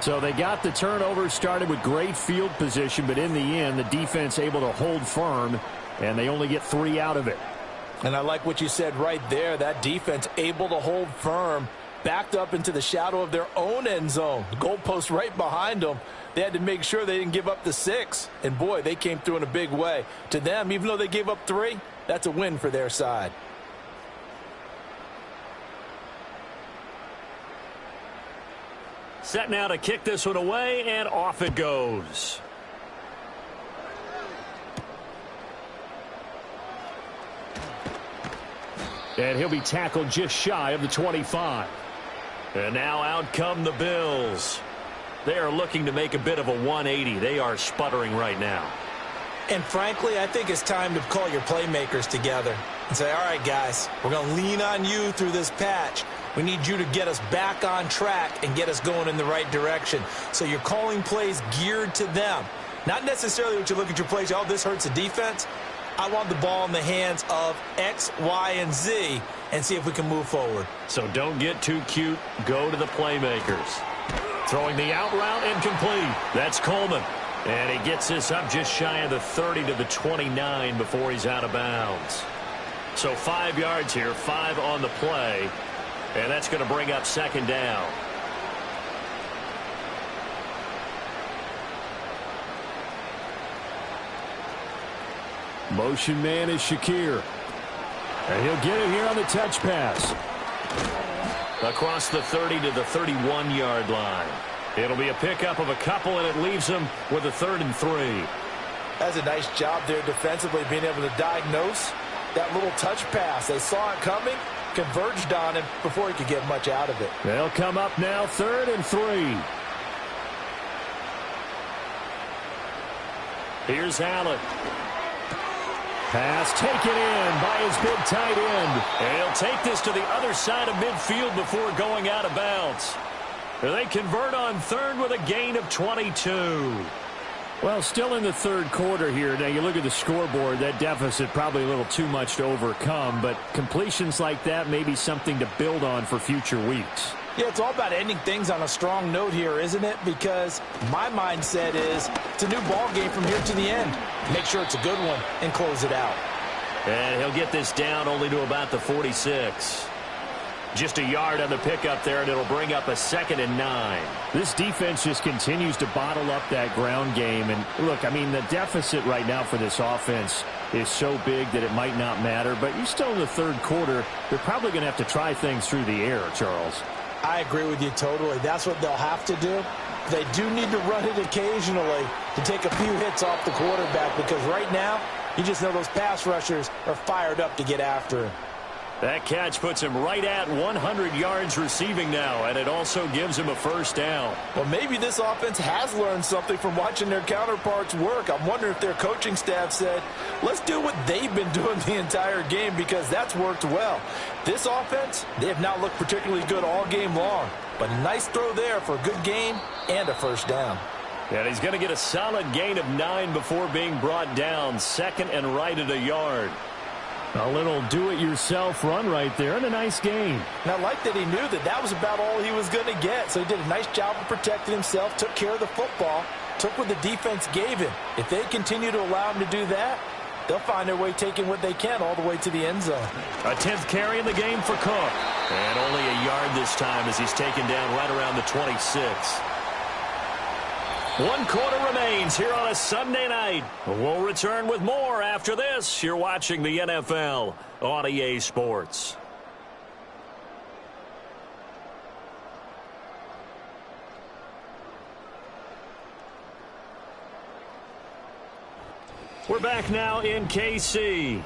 So they got the turnover started with great field position, but in the end, the defense able to hold firm, and they only get 3 out of it. And I like what you said right there. That defense able to hold firm, backed up into the shadow of their own end zone. The goalpost right behind them. They had to make sure they didn't give up the 6. And, boy, they came through in a big way. To them, even though they gave up 3, that's a win for their side. Set now to kick this one away, and off it goes. And he'll be tackled just shy of the 25. And now out come the Bills. They are looking to make a bit of a 180. They are sputtering right now. And frankly, I think it's time to call your playmakers together and say, all right, guys, we're going to lean on you through this patch. We need you to get us back on track and get us going in the right direction. So you're calling plays geared to them. Not necessarily what you look at your plays, oh, this hurts the defense. I want the ball in the hands of X, Y, and Z and see if we can move forward. So don't get too cute. Go to the playmakers. Throwing the out route incomplete. That's Coleman. And he gets this up just shy of the 30 to the 29 before he's out of bounds. So 5 yards here, 5 on the play. And that's going to bring up second down. Motion man is Shakir. And he'll get it here on the touch pass. Across the 30 to the 31-yard line. It'll be a pickup of a couple, and it leaves him with a 3rd and 3. That's a nice job there defensively, being able to diagnose that little touch pass. They saw it coming, converged on him before he could get much out of it. They'll come up now 3rd and 3. Here's Allen. Pass taken in by his big tight end. And he'll take this to the other side of midfield before going out of bounds. They convert on 3rd with a gain of 22. Well, still in the 3rd quarter here. Now, you look at the scoreboard, that deficit probably a little too much to overcome, but completions like that may be something to build on for future weeks. Yeah, it's all about ending things on a strong note here, isn't it? Because my mindset is it's a new ball game from here to the end. Make sure it's a good one and close it out. And he'll get this down only to about the 46. Just a yard on the pickup there, and it'll bring up a 2nd and 9. This defense just continues to bottle up that ground game. And, look, I mean, the deficit right now for this offense is so big that it might not matter. But you're still in the 3rd quarter. They're probably going to have to try things through the air, Charles. I agree with you totally. That's what they'll have to do. They do need to run it occasionally to take a few hits off the quarterback, because right now, you just know those pass rushers are fired up to get after him. That catch puts him right at 100 yards receiving now, and it also gives him a 1st down. Well, maybe this offense has learned something from watching their counterparts work. I'm wondering if their coaching staff said, let's do what they've been doing the entire game, because that's worked well. This offense, they have not looked particularly good all game long, but a nice throw there for a good gain and a 1st down. And he's going to get a solid gain of 9 before being brought down, 2nd and right at a yard. A little do-it-yourself run right there, and a nice gain. And I like that he knew that that was about all he was going to get. So he did a nice job of protecting himself, took care of the football, took what the defense gave him. If they continue to allow him to do that, they'll find their way taking what they can all the way to the end zone. A 10th carry in the game for Cook. And only a yard this time as he's taken down right around the 26. 1 quarter remains here on a Sunday night. We'll return with more after this. You're watching the NFL on EA Sports. We're back now in KC.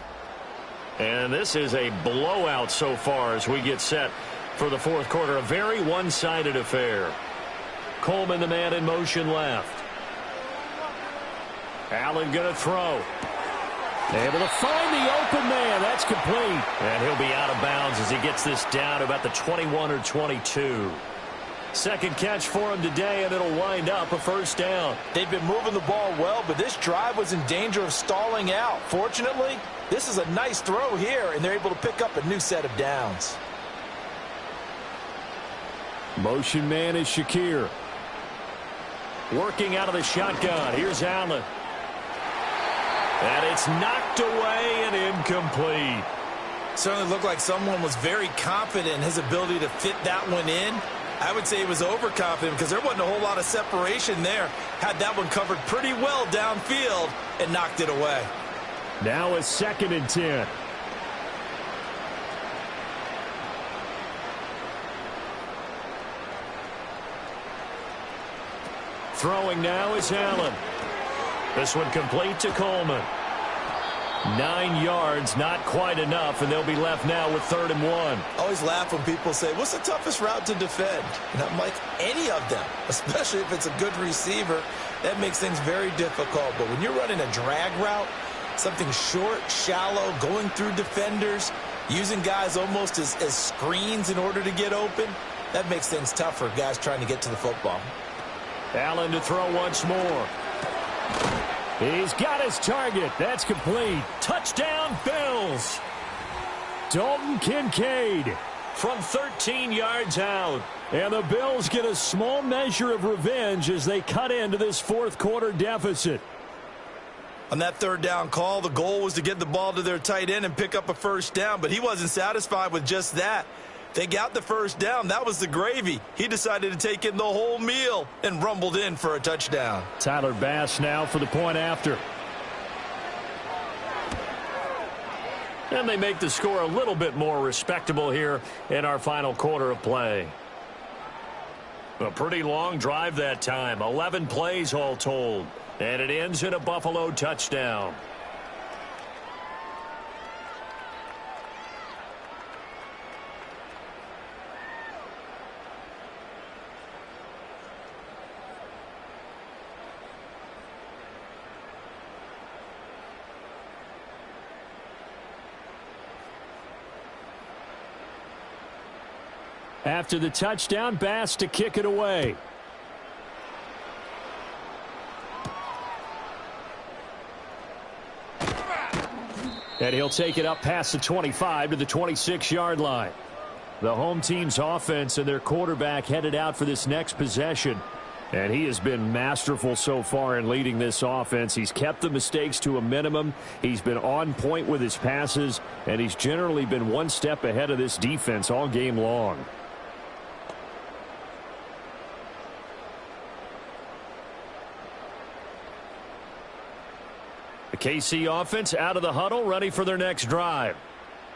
And this is a blowout so far as we get set for the 4th quarter. A very one-sided affair. Coleman, the man in motion left. Allen going to throw. Able to find the open man. That's complete. And he'll be out of bounds as he gets this down to about the 21 or 22. 2nd catch for him today, and it'll wind up a 1st down. They've been moving the ball well, but this drive was in danger of stalling out. Fortunately, this is a nice throw here, and they're able to pick up a new set of downs. Motion man is Shakir. Working out of the shotgun. Here's Allen. And it's knocked away and incomplete. Certainly looked like someone was very confident in his ability to fit that one in. I would say he was overconfident because there wasn't a whole lot of separation there. Had that one covered pretty well downfield and knocked it away. Now a 2nd and 10. Throwing now is Allen. This one complete to Coleman. 9 yards, not quite enough, and they'll be left now with 3rd and 1. Always laugh when people say, what's the toughest route to defend? And I'm like, any of them, especially if it's a good receiver. That makes things very difficult. But when you're running a drag route, something short, shallow, going through defenders, using guys almost as screens in order to get open, that makes things tough for guys trying to get to the football. Allen to throw once more. He's got his target. That's complete. Touchdown, Bills. Dalton Kincaid. From 13 yards out. And the Bills get a small measure of revenge as they cut into this fourth quarter deficit. On that third down call, the goal was to get the ball to their tight end and pick up a first down, but he wasn't satisfied with just that. They got the first down. That was the gravy. He decided to take in the whole meal and rumbled in for a touchdown. Tyler Bass now for the point after. And they make the score a little bit more respectable here in our final quarter of play. A pretty long drive that time. 11 plays all told. And it ends in a Buffalo touchdown. After the touchdown, Bass to kick it away. And he'll take it up past the 25 to the 26-yard line. The home team's offense and their quarterback headed out for this next possession. And he has been masterful so far in leading this offense. He's kept the mistakes to a minimum. He's been on point with his passes. And he's generally been one step ahead of this defense all game long. The KC offense out of the huddle, ready for their next drive.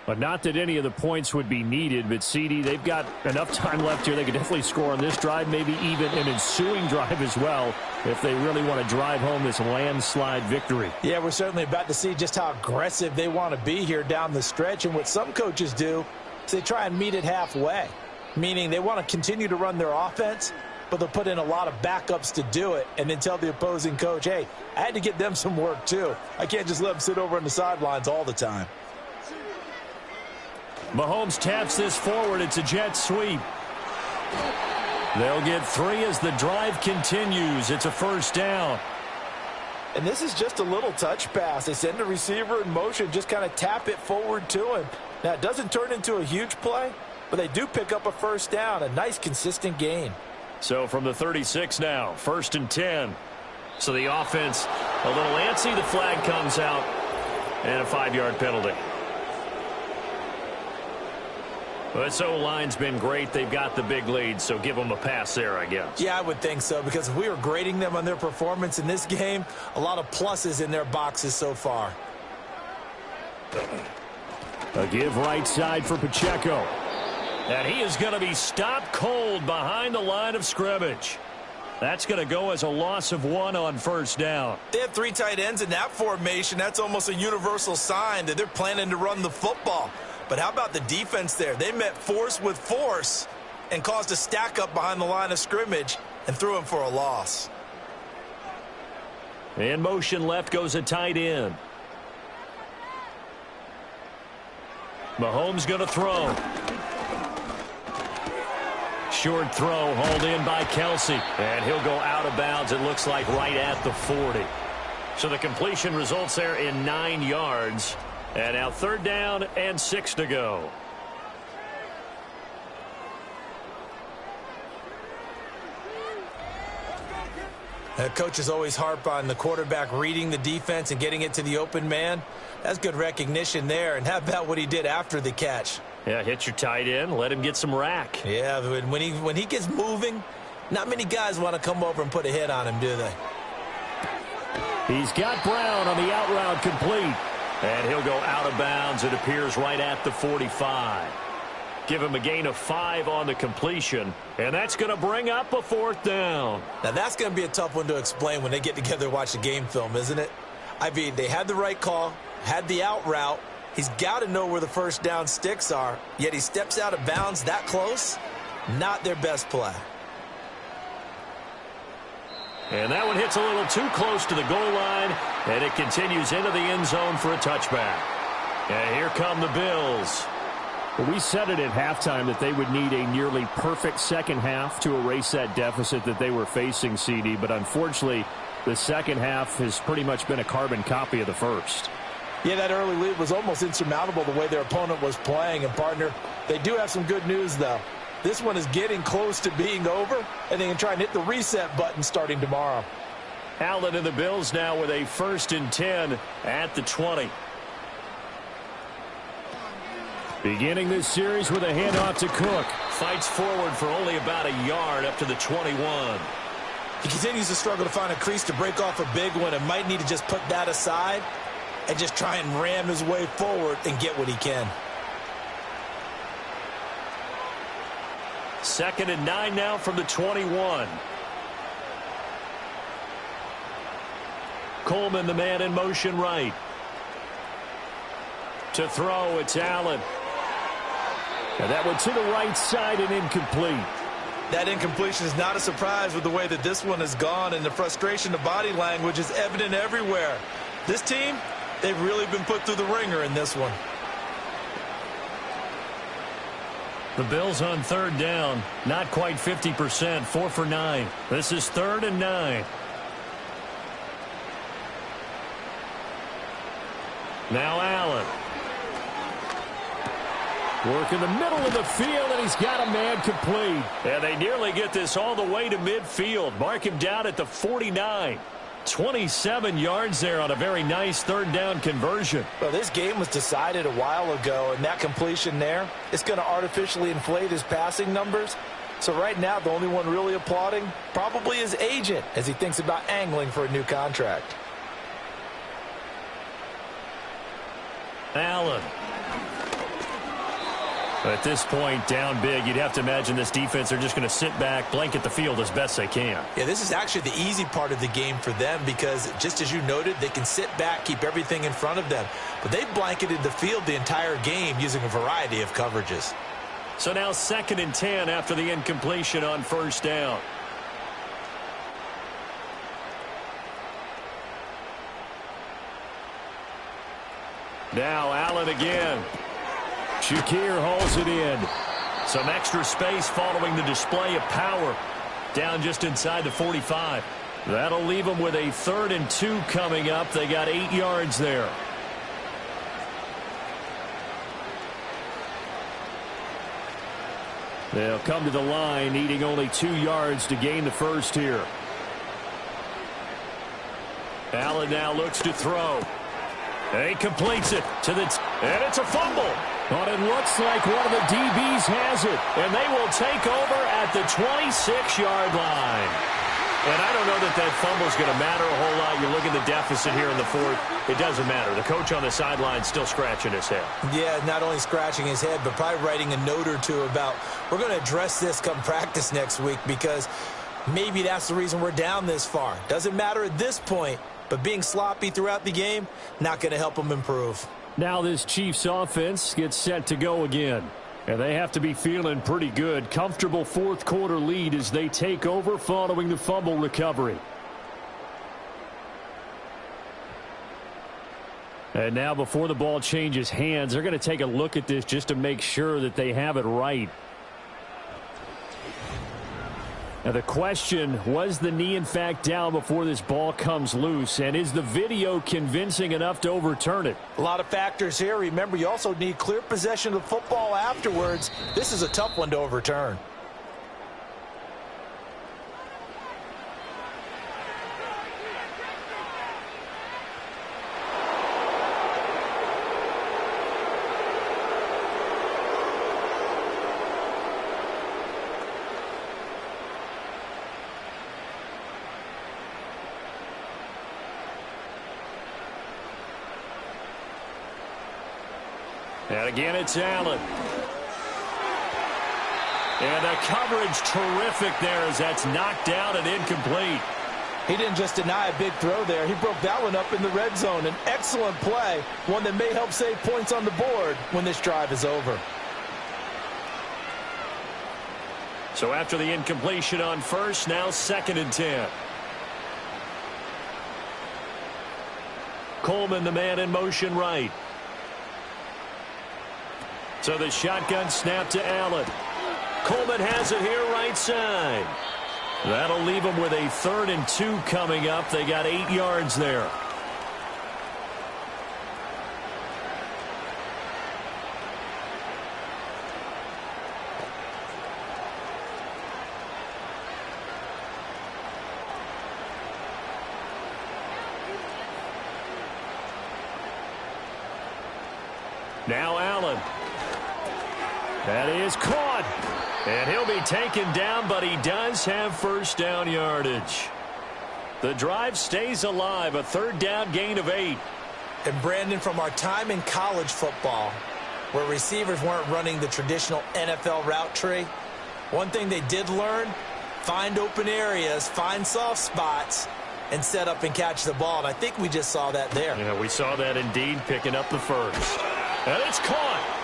But not that any of the points would be needed, but CD, they've got enough time left here. They could definitely score on this drive, maybe even an ensuing drive as well, if they really want to drive home this landslide victory. Yeah, we're certainly about to see just how aggressive they want to be here down the stretch. And what some coaches do is they try and meet it halfway, meaning they want to continue to run their offense, but they'll put in a lot of backups to do it and then tell the opposing coach, hey, I had to get them some work too. I can't just let them sit over on the sidelines all the time. Mahomes taps this forward. It's a jet sweep. They'll get 3 as the drive continues. It's a first down. And this is just a little touch pass. They send the receiver in motion, just kind of tap it forward to him. Now, it doesn't turn into a huge play, but they do pick up a first down, a nice, consistent gain. So from the 36 now, 1st and 10. So the offense a little antsy. The flag comes out and a 5-yard penalty. This O-line's been great. They've got the big lead, so give them a pass there, I guess. Yeah, I would think so, because if we were grading them on their performance in this game, a lot of pluses in their boxes so far. A give right side for Pacheco. And he is going to be stopped cold behind the line of scrimmage. That's going to go as a loss of 1 on first down. They have 3 tight ends in that formation. That's almost a universal sign that they're planning to run the football. But how about the defense there? They met force with force and caused a stack up behind the line of scrimmage and threw him for a loss. In motion left goes a tight end. Mahomes going to throw. Short throw hauled in by Kelsey. And he'll go out of bounds, it looks like, right at the 40. So the completion results there in 9 yards. And now 3rd down and 6 to go. Coaches always harp on the quarterback reading the defense and getting it to the open man. That's good recognition there. And how about what he did after the catch? Yeah, hit your tight end, let him get some rack. Yeah, when he gets moving, not many guys want to come over and put a hit on him, do they? He's got Brown on the out route complete. And he'll go out of bounds, it appears, right at the 45. Give him a gain of 5 on the completion, and that's going to bring up a 4th down. Now, that's going to be a tough one to explain when they get together and watch the game film, isn't it? I mean, they had the right call, had the out route. He's got to know where the first down sticks are, yet he steps out of bounds that close. Not their best play. And that one hits a little too close to the goal line, and it continues into the end zone for a touchback. And here come the Bills. Well, we said it at halftime that they would need a nearly perfect second half to erase that deficit that they were facing, CD. But unfortunately, The second half has pretty much been a carbon copy of the first. Yeah, that early lead was almost insurmountable the way their opponent was playing. And, partner, they do have some good news, though. This one is getting close to being over, and they can try and hit the reset button starting tomorrow. Allen and the Bills now with a 1st and 10 at the 20. Beginning this series with a handoff to Cook. Fights forward for only about a yard up to the 21. He continues to struggle to find a crease to break off a big one and might need to just put that aside and just try and ram his way forward and get what he can. 2nd and 9 now from the 21. Coleman, the man in motion right. To throw, it's Allen. And that one to the right side and incomplete. That incompletion is not a surprise with the way that this one has gone, and the frustration, the body language is evident everywhere. This team, they've really been put through the ringer in this one. The Bills on 3rd down, not quite 50%, 4 for 9. This is 3rd and 9. Now Allen. Work in the middle of the field, and he's got a man complete. And they nearly get this all the way to midfield. Mark him down at the 49. 27 yards there on a very nice 3rd down conversion. Well, this game was decided a while ago, and that completion there, it's going to artificially inflate his passing numbers. So right now, the only one really applauding probably his agent as he thinks about angling for a new contract. Allen. At this point, down big, you'd have to imagine this defense are just going to sit back, blanket the field as best they can. Yeah, this is actually the easy part of the game for them because, just as you noted, they can sit back, keep everything in front of them. But they blanketed the field the entire game using a variety of coverages. So now 2nd and 10 after the incompletion on 1st down. Now Allen again. Shakir hauls it in. Some extra space following the display of power. Down just inside the 45. That'll leave them with a 3rd and 2 coming up. They got 8 yards there. They'll come to the line, needing only 2 yards to gain the first here. Allen now looks to throw. And he completes it to the and it's a fumble. But it looks like one of the DBs has it. And they will take over at the 26-yard line. And I don't know that that fumble is going to matter a whole lot. You look at the deficit here in the 4th. It doesn't matter. The coach on the sideline still scratching his head. Yeah, not only scratching his head, but probably writing a note or two about, we're going to address this come practice next week because maybe that's the reason we're down this far. Doesn't matter at this point, but being sloppy throughout the game, not going to help them improve. Now this Chiefs offense gets set to go again. And they have to be feeling pretty good. Comfortable 4th quarter lead as they take over following the fumble recovery. And now before the ball changes hands, they're going to take a look at this just to make sure that they have it right. Now the question, was the knee in fact down before this ball comes loose? And is the video convincing enough to overturn it? A lot of factors here. Remember, you also need clear possession of the football afterwards. This is a tough one to overturn. And again, it's Allen. And the coverage terrific there as that's knocked down and incomplete. He didn't just deny a big throw there. He broke that one up in the red zone. An excellent play, one that may help save points on the board when this drive is over. So after the incompletion on 1st, now 2nd and 10. Coleman, the man in motion right. So the shotgun snap to Allen. Coleman has it here right side. That'll leave them with a 3rd and 2 coming up. They got 8 yards there. Now Allen. That is caught. And he'll be taken down, but he does have first down yardage. The drive stays alive, a 3rd down gain of 8. And Brandon, from our time in college football, where receivers weren't running the traditional NFL route tree, one thing they did learn, find open areas, find soft spots, and set up and catch the ball. And I think we just saw that there. Yeah, we saw that indeed, picking up the first. And it's caught.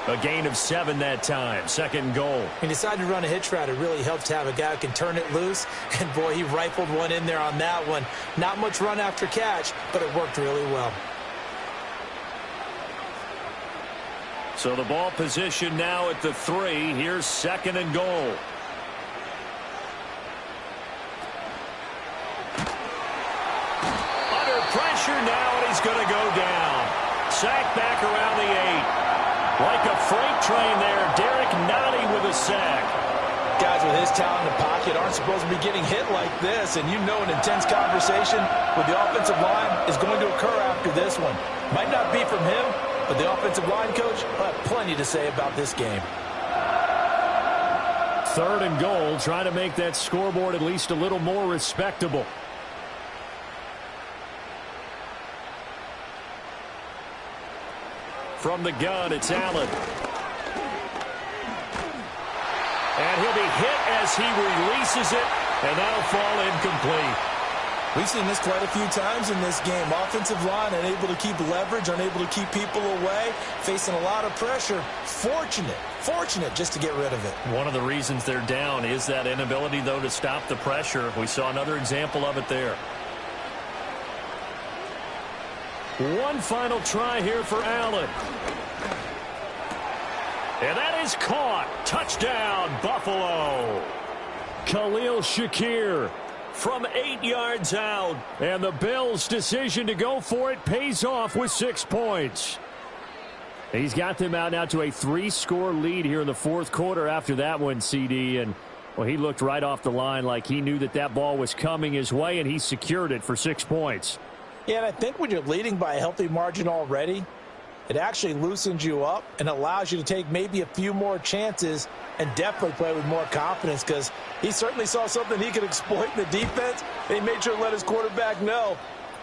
A gain of 7 that time. 2nd and goal. He decided to run a hitch route. It really helps to have a guy who can turn it loose. And, boy, he rifled one in there on that one. Not much run after catch, but it worked really well. So the ball position now at the 3. Here's 2nd and goal. Under pressure now, and he's going to go down. Sacked back around the 8. Like a freight train there, Derek Nottie with a sack. Guys with his talent in the pocket aren't supposed to be getting hit like this, and you know an intense conversation with the offensive line is going to occur after this one. Might not be from him, but the offensive line coach will have plenty to say about this game. 3rd and goal, trying to make that scoreboard at least a little more respectable. From the gun, it's Allen. And he'll be hit as he releases it, and that'll fall incomplete. We've seen this quite a few times in this game. Offensive line unable to keep leverage, unable to keep people away, facing a lot of pressure. Fortunate just to get rid of it. One of the reasons they're down is that inability, though, to stop the pressure. We saw another example of it there. One final try here for Allen. And that is caught. Touchdown, Buffalo. Khalil Shakir from 8 yards out. And the Bills' decision to go for it pays off with 6 points. He's got them out now to a 3-score lead here in the 4th quarter after that one, CD. And, well, he looked right off the line like he knew that that ball was coming his way, and he secured it for 6 points. Yeah, and I think when you're leading by a healthy margin already, it actually loosens you up and allows you to take maybe a few more chances and definitely play with more confidence, because he certainly saw something he could exploit in the defense. And he made sure to let his quarterback know,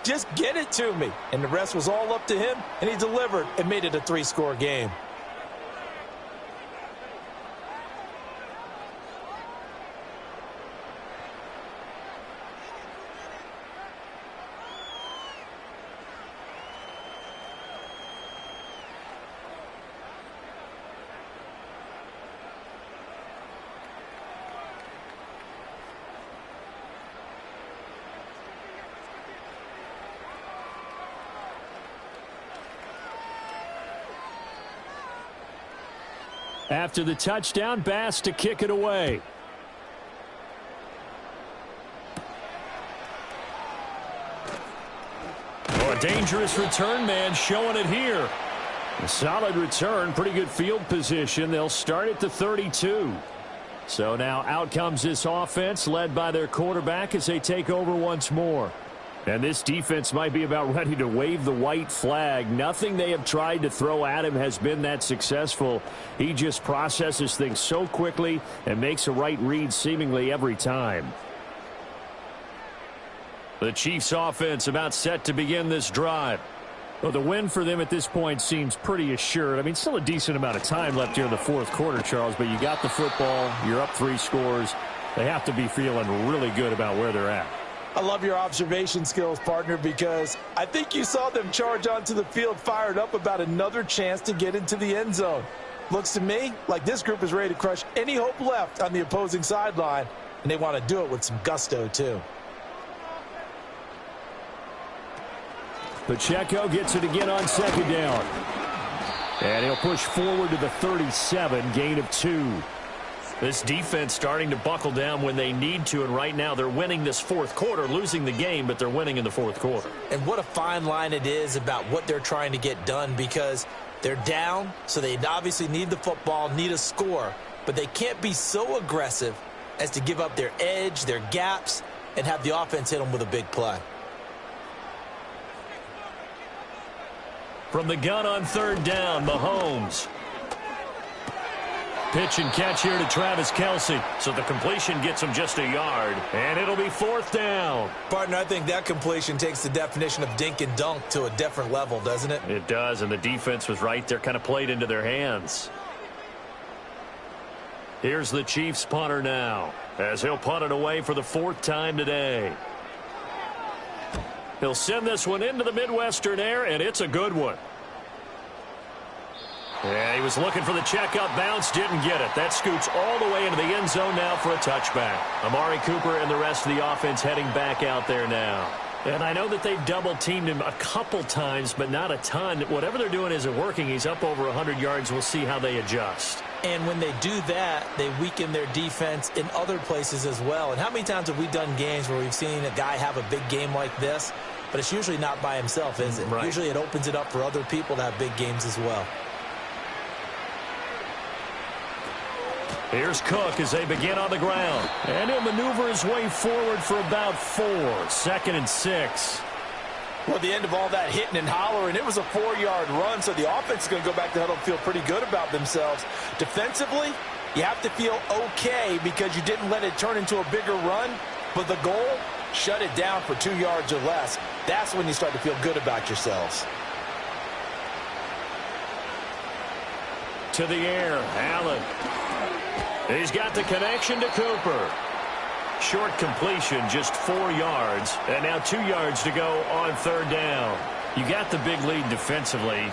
just get it to me. And the rest was all up to him, and he delivered and made it a 3-score game. After the touchdown, Bass to kick it away. Oh, a dangerous return man showing it here. A solid return, pretty good field position. They'll start at the 32. So now out comes this offense led by their quarterback as they take over once more. And this defense might be about ready to wave the white flag. Nothing they have tried to throw at him has been that successful. He just processes things so quickly and makes a right read seemingly every time. The Chiefs offense about set to begin this drive. Well, the win for them at this point seems pretty assured. I mean, still a decent amount of time left here in the 4th quarter, Charles, but you got the football, you're up 3 scores. They have to be feeling really good about where they're at. I love your observation skills, partner, because I think you saw them charge onto the field fired up about another chance to get into the end zone. Looks to me like this group is ready to crush any hope left on the opposing sideline, and they want to do it with some gusto, too. Pacheco gets it again on 2nd down. And he'll push forward to the 37, gain of 2. This defense starting to buckle down when they need to, and right now they're winning this fourth quarter, losing the game, but they're winning in the fourth quarter. And what a fine line it is about what they're trying to get done, because they're down, so they obviously need the football, need a score, but they can't be so aggressive as to give up their edge, their gaps, and have the offense hit them with a big play. From the gun on third down, Mahomes. Pitch and catch here to Travis Kelce. So the completion gets him just a yard, and it'll be fourth down. Partner, I think that completion takes the definition of dink and dunk to a different level, doesn't it? It does, and the defense was right there, kind of played into their hands. Here's the Chiefs punter now, as he'll punt it away for the fourth time today. He'll send this one into the Midwestern air, and it's a good one. Yeah, he was looking for the checkup bounce, didn't get it. That scoots all the way into the end zone now for a touchback. Amari Cooper and the rest of the offense heading back out there now. And I know that they've double-teamed him a couple times, but not a ton. Whatever they're doing isn't working. He's up over 100 yards. We'll see how they adjust. And when they do that, they weaken their defense in other places as well. And how many times have we done games where we've seen a guy have a big game like this, but it's usually not by himself, is it? Right. Usually it opens it up for other people to have big games as well. Here's Cook as they begin on the ground. And he'll maneuver his way forward for about 4. 2nd and 6. Well, the end of all that hitting and hollering, it was a 4-yard run, so the offense is going to go back to huddle and feel pretty good about themselves. Defensively, you have to feel okay because you didn't let it turn into a bigger run, but the goal, shut it down for 2 yards or less. That's when you start to feel good about yourselves. To the air, Allen. He's got the connection to Cooper. Short completion, just 4 yards, and now 2 yards to go on third down. You got the big lead defensively,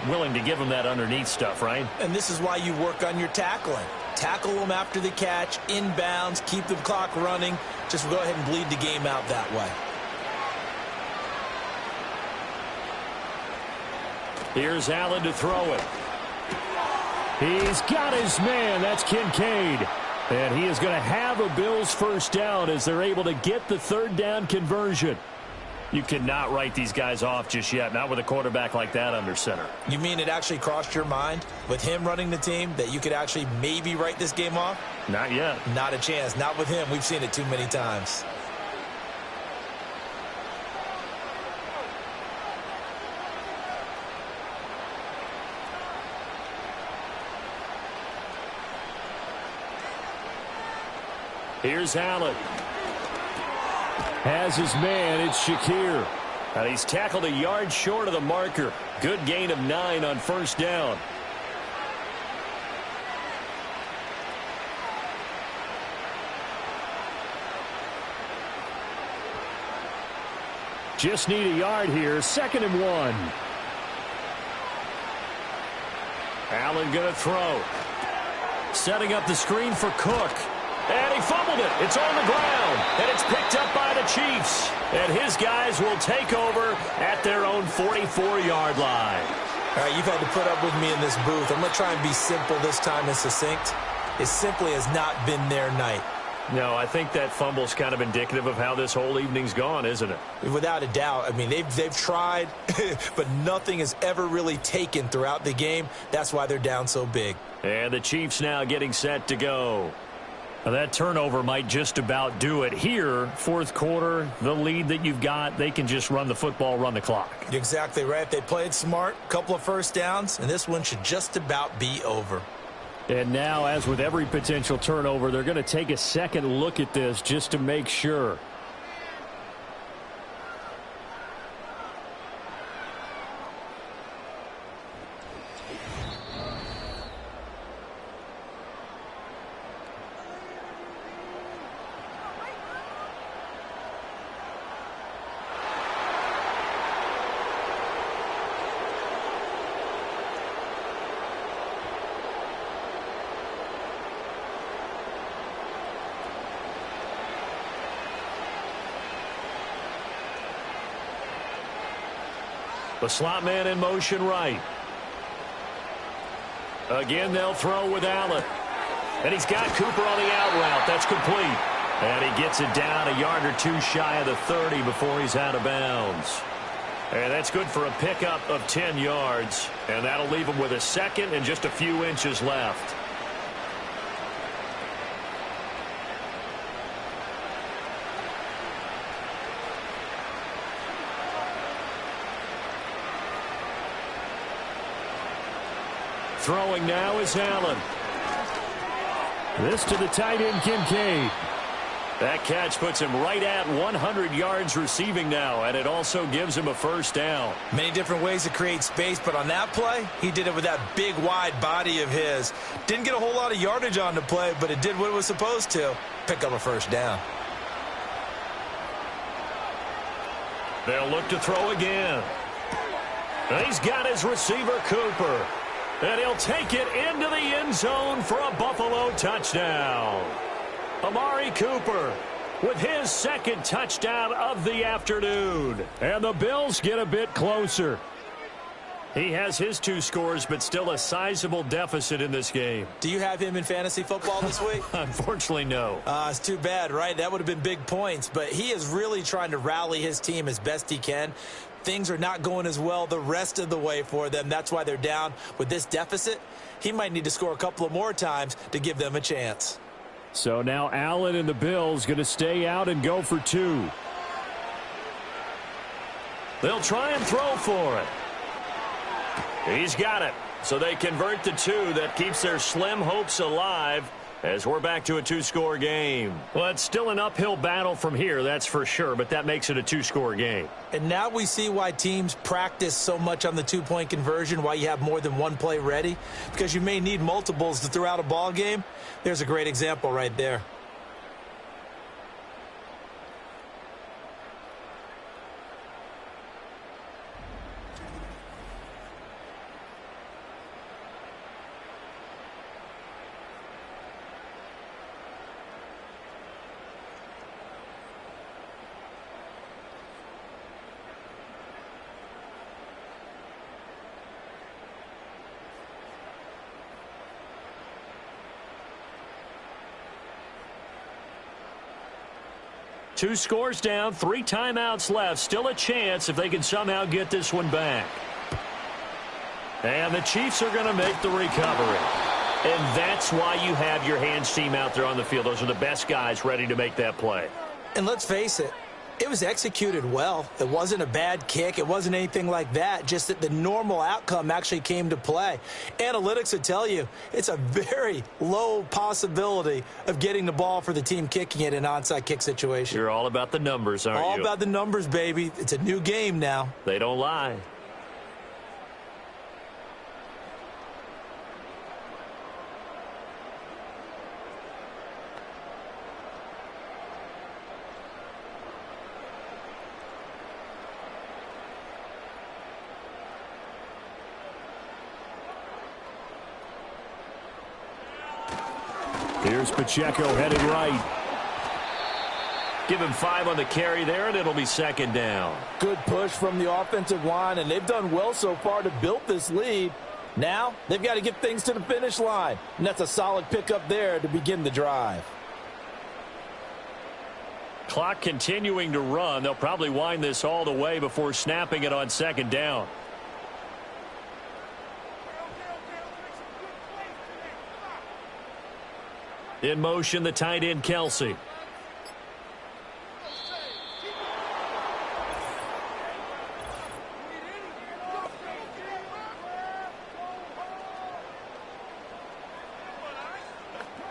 willing to give them that underneath stuff, right? And this is why you work on your tackling. Tackle them after the catch, inbounds, keep the clock running. Just go ahead and bleed the game out that way. Here's Allen to throw it. He's got his man. That's Kincaid. And he is going to have a Bills first down as they're able to get the third down conversion. You cannot write these guys off just yet, not with a quarterback like that under center. You mean it actually crossed your mind with him running the team that you could actually maybe write this game off? Not yet. Not a chance. Not with him. We've seen it too many times. Here's Allen. Has his man. It's Shakir. And he's tackled a yard short of the marker. Good gain of 9 on first down. Just need a yard here. 2nd and 1. Allen going to throw. Setting up the screen for Cook. And he fumbled it. It's on the ground. And it's picked up by the Chiefs. And his guys will take over at their own 44-yard line. All right, you've had to put up with me in this booth. I'm going to try and be simple this time and succinct. It simply has not been their night. No, I think that fumble's kind of indicative of how this whole evening's gone, isn't it? Without a doubt. I mean, they've tried, but nothing has ever really taken throughout the game. That's why they're down so big. And the Chiefs now getting set to go. Now that turnover might just about do it. Here, fourth quarter, the lead that you've got, they can just run the football, run the clock. You're exactly right. They played smart, couple of first downs, and this one should just about be over. And now, as with every potential turnover, they're going to take a second look at this just to make sure. The slot man in motion right. Again, they'll throw with Allen. And he's got Cooper on the out route. That's complete. And he gets it down a yard or two shy of the 30 before he's out of bounds. And that's good for a pickup of 10 yards. And that'll leave him with a second and just a few inches left. Throwing now is Allen. This to the tight end, Kincaid. That catch puts him right at 100 yards receiving now, and it also gives him a first down. Many different ways to create space, but on that play, he did it with that big, wide body of his. Didn't get a whole lot of yardage on the play, but it did what it was supposed to. Pick up a first down. They'll look to throw again. And he's got his receiver, Cooper. And he'll take it into the end zone for a Buffalo touchdown. Amari Cooper with his second touchdown of the afternoon. And the Bills get a bit closer. He has his 2 scores, but still a sizable deficit in this game. Do you have him in fantasy football this week? Unfortunately, no. It's too bad, right? That would have been big points, but he is really trying to rally his team as best he can. Things are not going as well the rest of the way for them. That's why they're down with this deficit. He might need to score a couple of more times to give them a chance. So now Allen and the Bills going to stay out and go for 2. They'll try and throw for it. He's got it. So they convert the 2. That keeps their slim hopes alive as we're back to a 2-score game. Well, it's still an uphill battle from here, that's for sure, but that makes it a 2-score game. And now we see why teams practice so much on the 2-point conversion, why you have more than one play ready, because you may need multiples to throw out a ball game. There's a great example right there. Two scores down, 3 timeouts left. Still a chance if they can somehow get this one back. And the Chiefs are going to make the recovery. And that's why you have your hands team out there on the field. Those are the best guys ready to make that play. And let's face it, it was executed well. It wasn't a bad kick. It wasn't anything like that. Just that the normal outcome actually came to play. Analytics would tell you it's a very low possibility of getting the ball for the team kicking it in an onside kick situation. You're all about the numbers, aren't you? All about the numbers, baby. It's a new game now. They don't lie. Here's Pacheco headed right. Give him 5 on the carry there, and it'll be second down. Good push from the offensive line, and they've done well so far to build this lead. Now they've got to get things to the finish line, and that's a solid pickup there to begin the drive. Clock continuing to run. They'll probably wind this all the way before snapping it on second down. In motion, the tight end, Kelsey.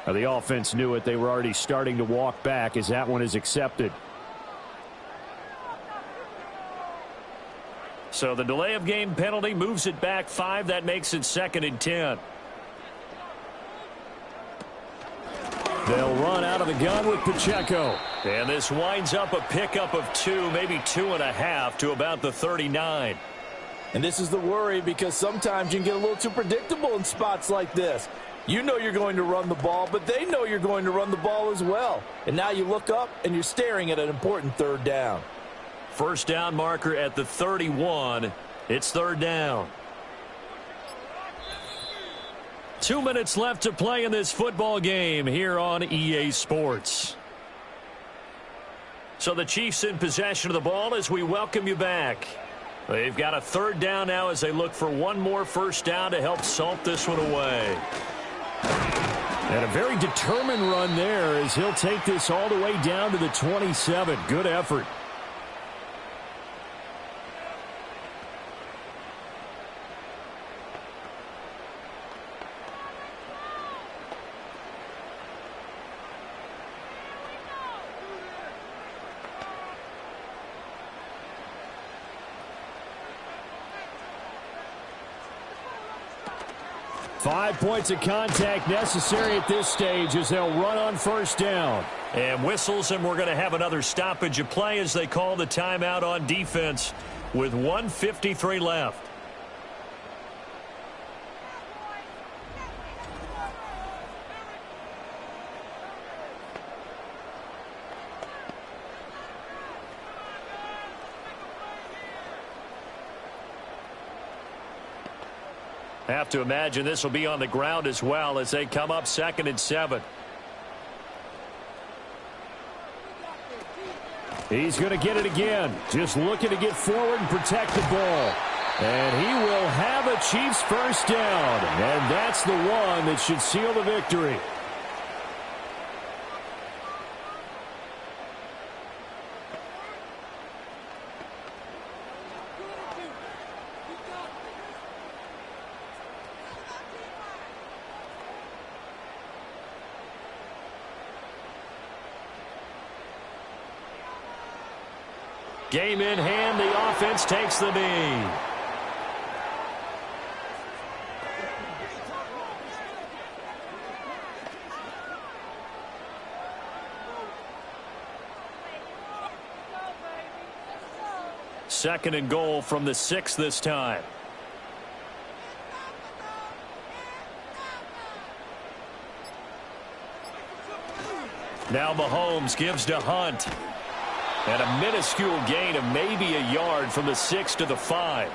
Now the offense knew it. They were already starting to walk back as that one is accepted. So the delay of game penalty moves it back 5. That makes it 2nd and 10. They'll run out of the gun with Pacheco. And this winds up a pickup of 2, maybe 2.5 to about the 39. And this is the worry, because sometimes you can get a little too predictable in spots like this. You know you're going to run the ball, but they know you're going to run the ball as well. And now you look up and you're staring at an important 3rd down. First down marker at the 31. It's 3rd down. 2 minutes left to play in this football game here on EA Sports. So the Chiefs in possession of the ball as we welcome you back. They've got a third down now as they look for one more first down to help salt this one away. And a very determined run there as he'll take this all the way down to the 27. Good effort. Five points of contact necessary at this stage as they'll run on first down. And whistles, and we're going to have another stoppage of play as they call the timeout on defense with 1:53 left. Have to imagine this will be on the ground as well as they come up 2nd and 7. He's going to get it again. Just looking to get forward and protect the ball. And he will have a Chiefs first down. And that's the one that should seal the victory. Game in hand, the offense takes the knee. Second and goal from the 6 this time. Now Mahomes gives to Hunt. And a minuscule gain of maybe a yard from the 6 to the 5.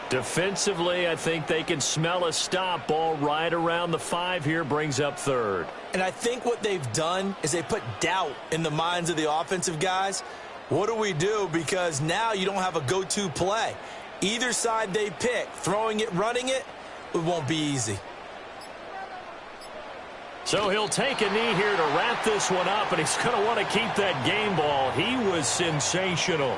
Defensively, I think they can smell a stop. Ball right around the 5 here, brings up 3rd. And I think what they've done is they put doubt in the minds of the offensive guys. What do we do? Because now you don't have a go-to play. Either side they pick, throwing it, running it, it won't be easy. So he'll take a knee here to wrap this one up, and he's going to want to keep that game ball. He was sensational.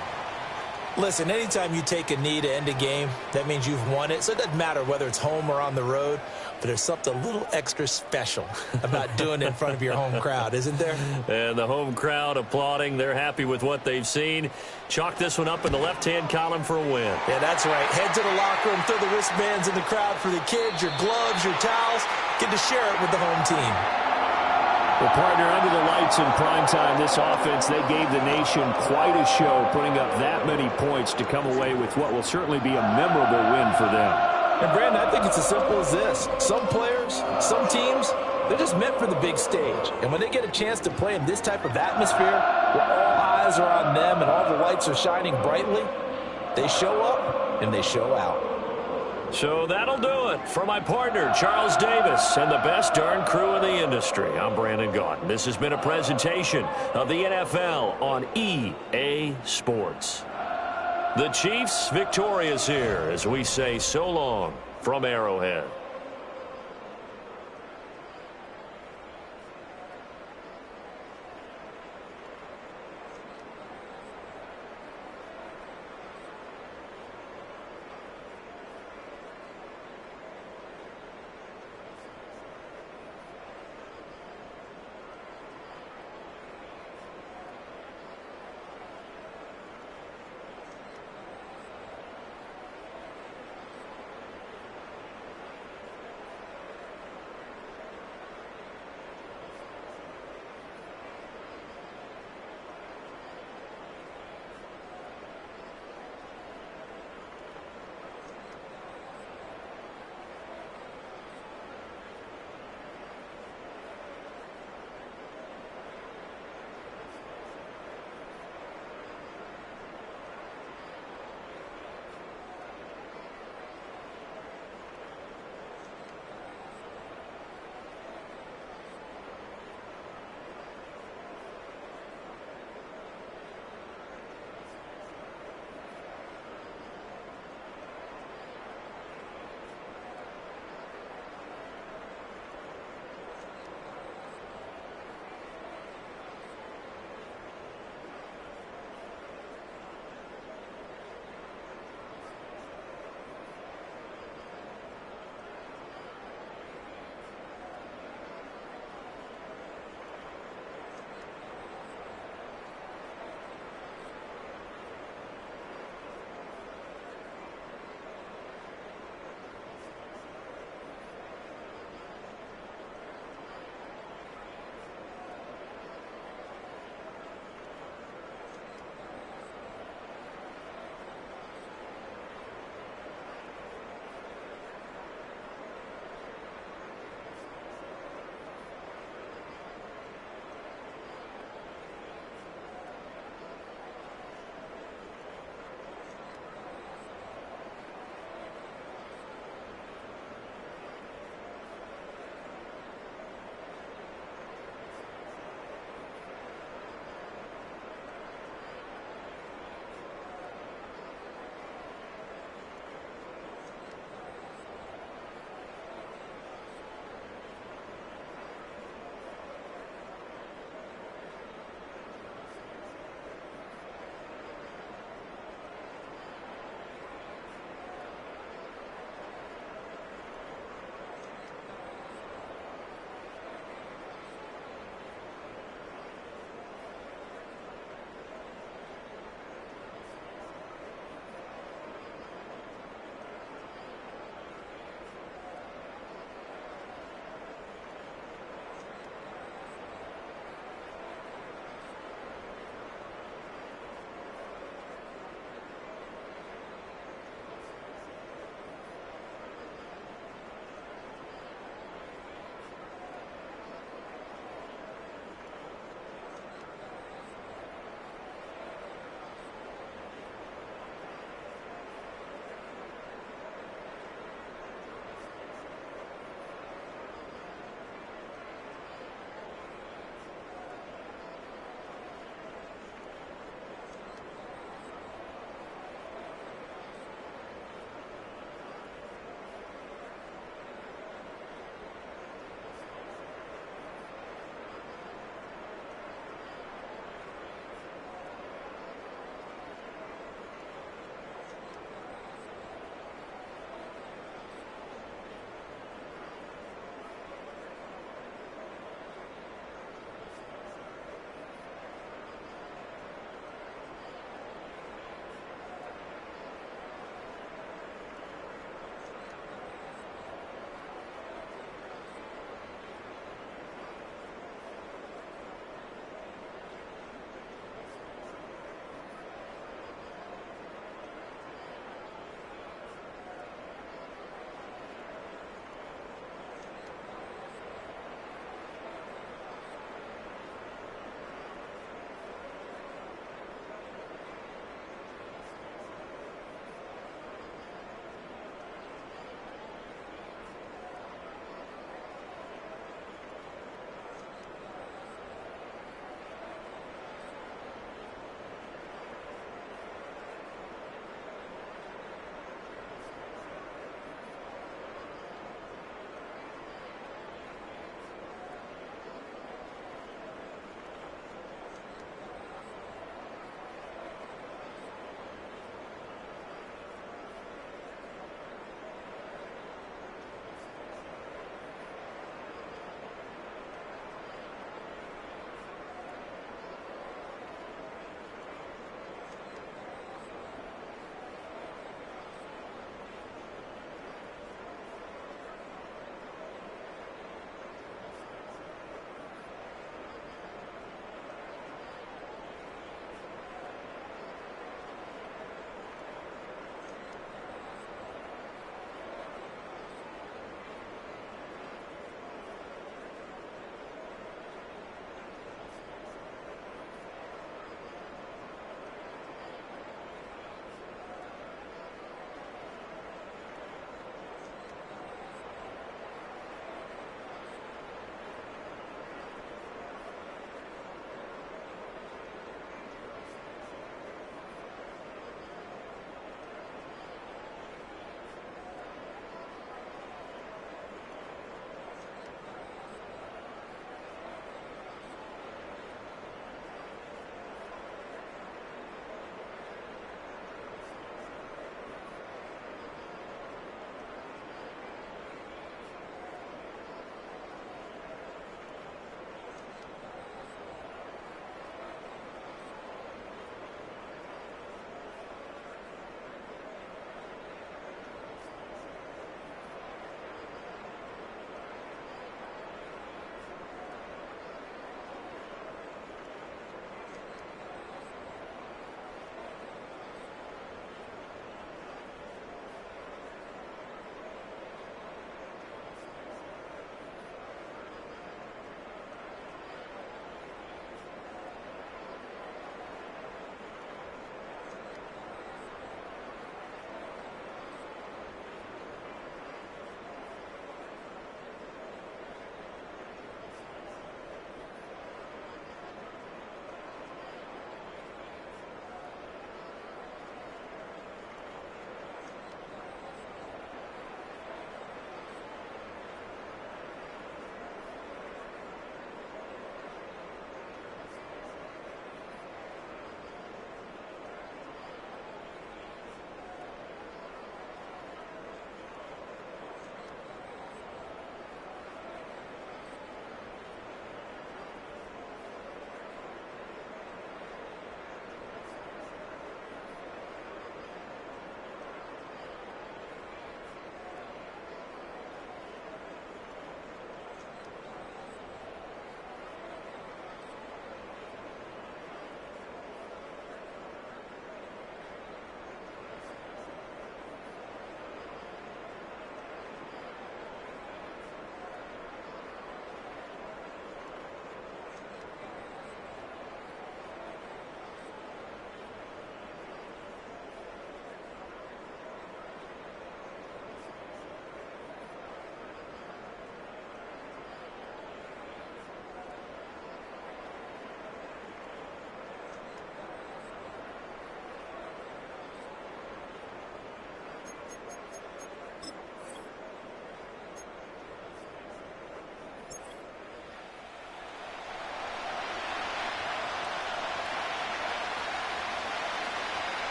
Listen, anytime you take a knee to end a game, that means you've won it. So it doesn't matter whether it's home or on the road, but there's something a little extra special about doing it in front of your home crowd, isn't there? And the home crowd applauding. They're happy with what they've seen. Chalk this one up in the left-hand column for a win. Yeah, that's right. Head to the locker room, throw the wristbands in the crowd for the kids, your gloves, your towels. Get to share it with the home team. Well, partner, under the lights in primetime, this offense, they gave the nation quite a show, putting up that many points to come away with what will certainly be a memorable win for them. And, Brandon, I think it's as simple as this. Some players, some teams, they're just meant for the big stage. And when they get a chance to play in this type of atmosphere, where all eyes are on them and all the lights are shining brightly, they show up and they show out. So that'll do it for my partner, Charles Davis, and the best darn crew in the industry. I'm Brandon Gaudin. This has been a presentation of the NFL on EA Sports. The Chiefs victorious here as we say so long from Arrowhead.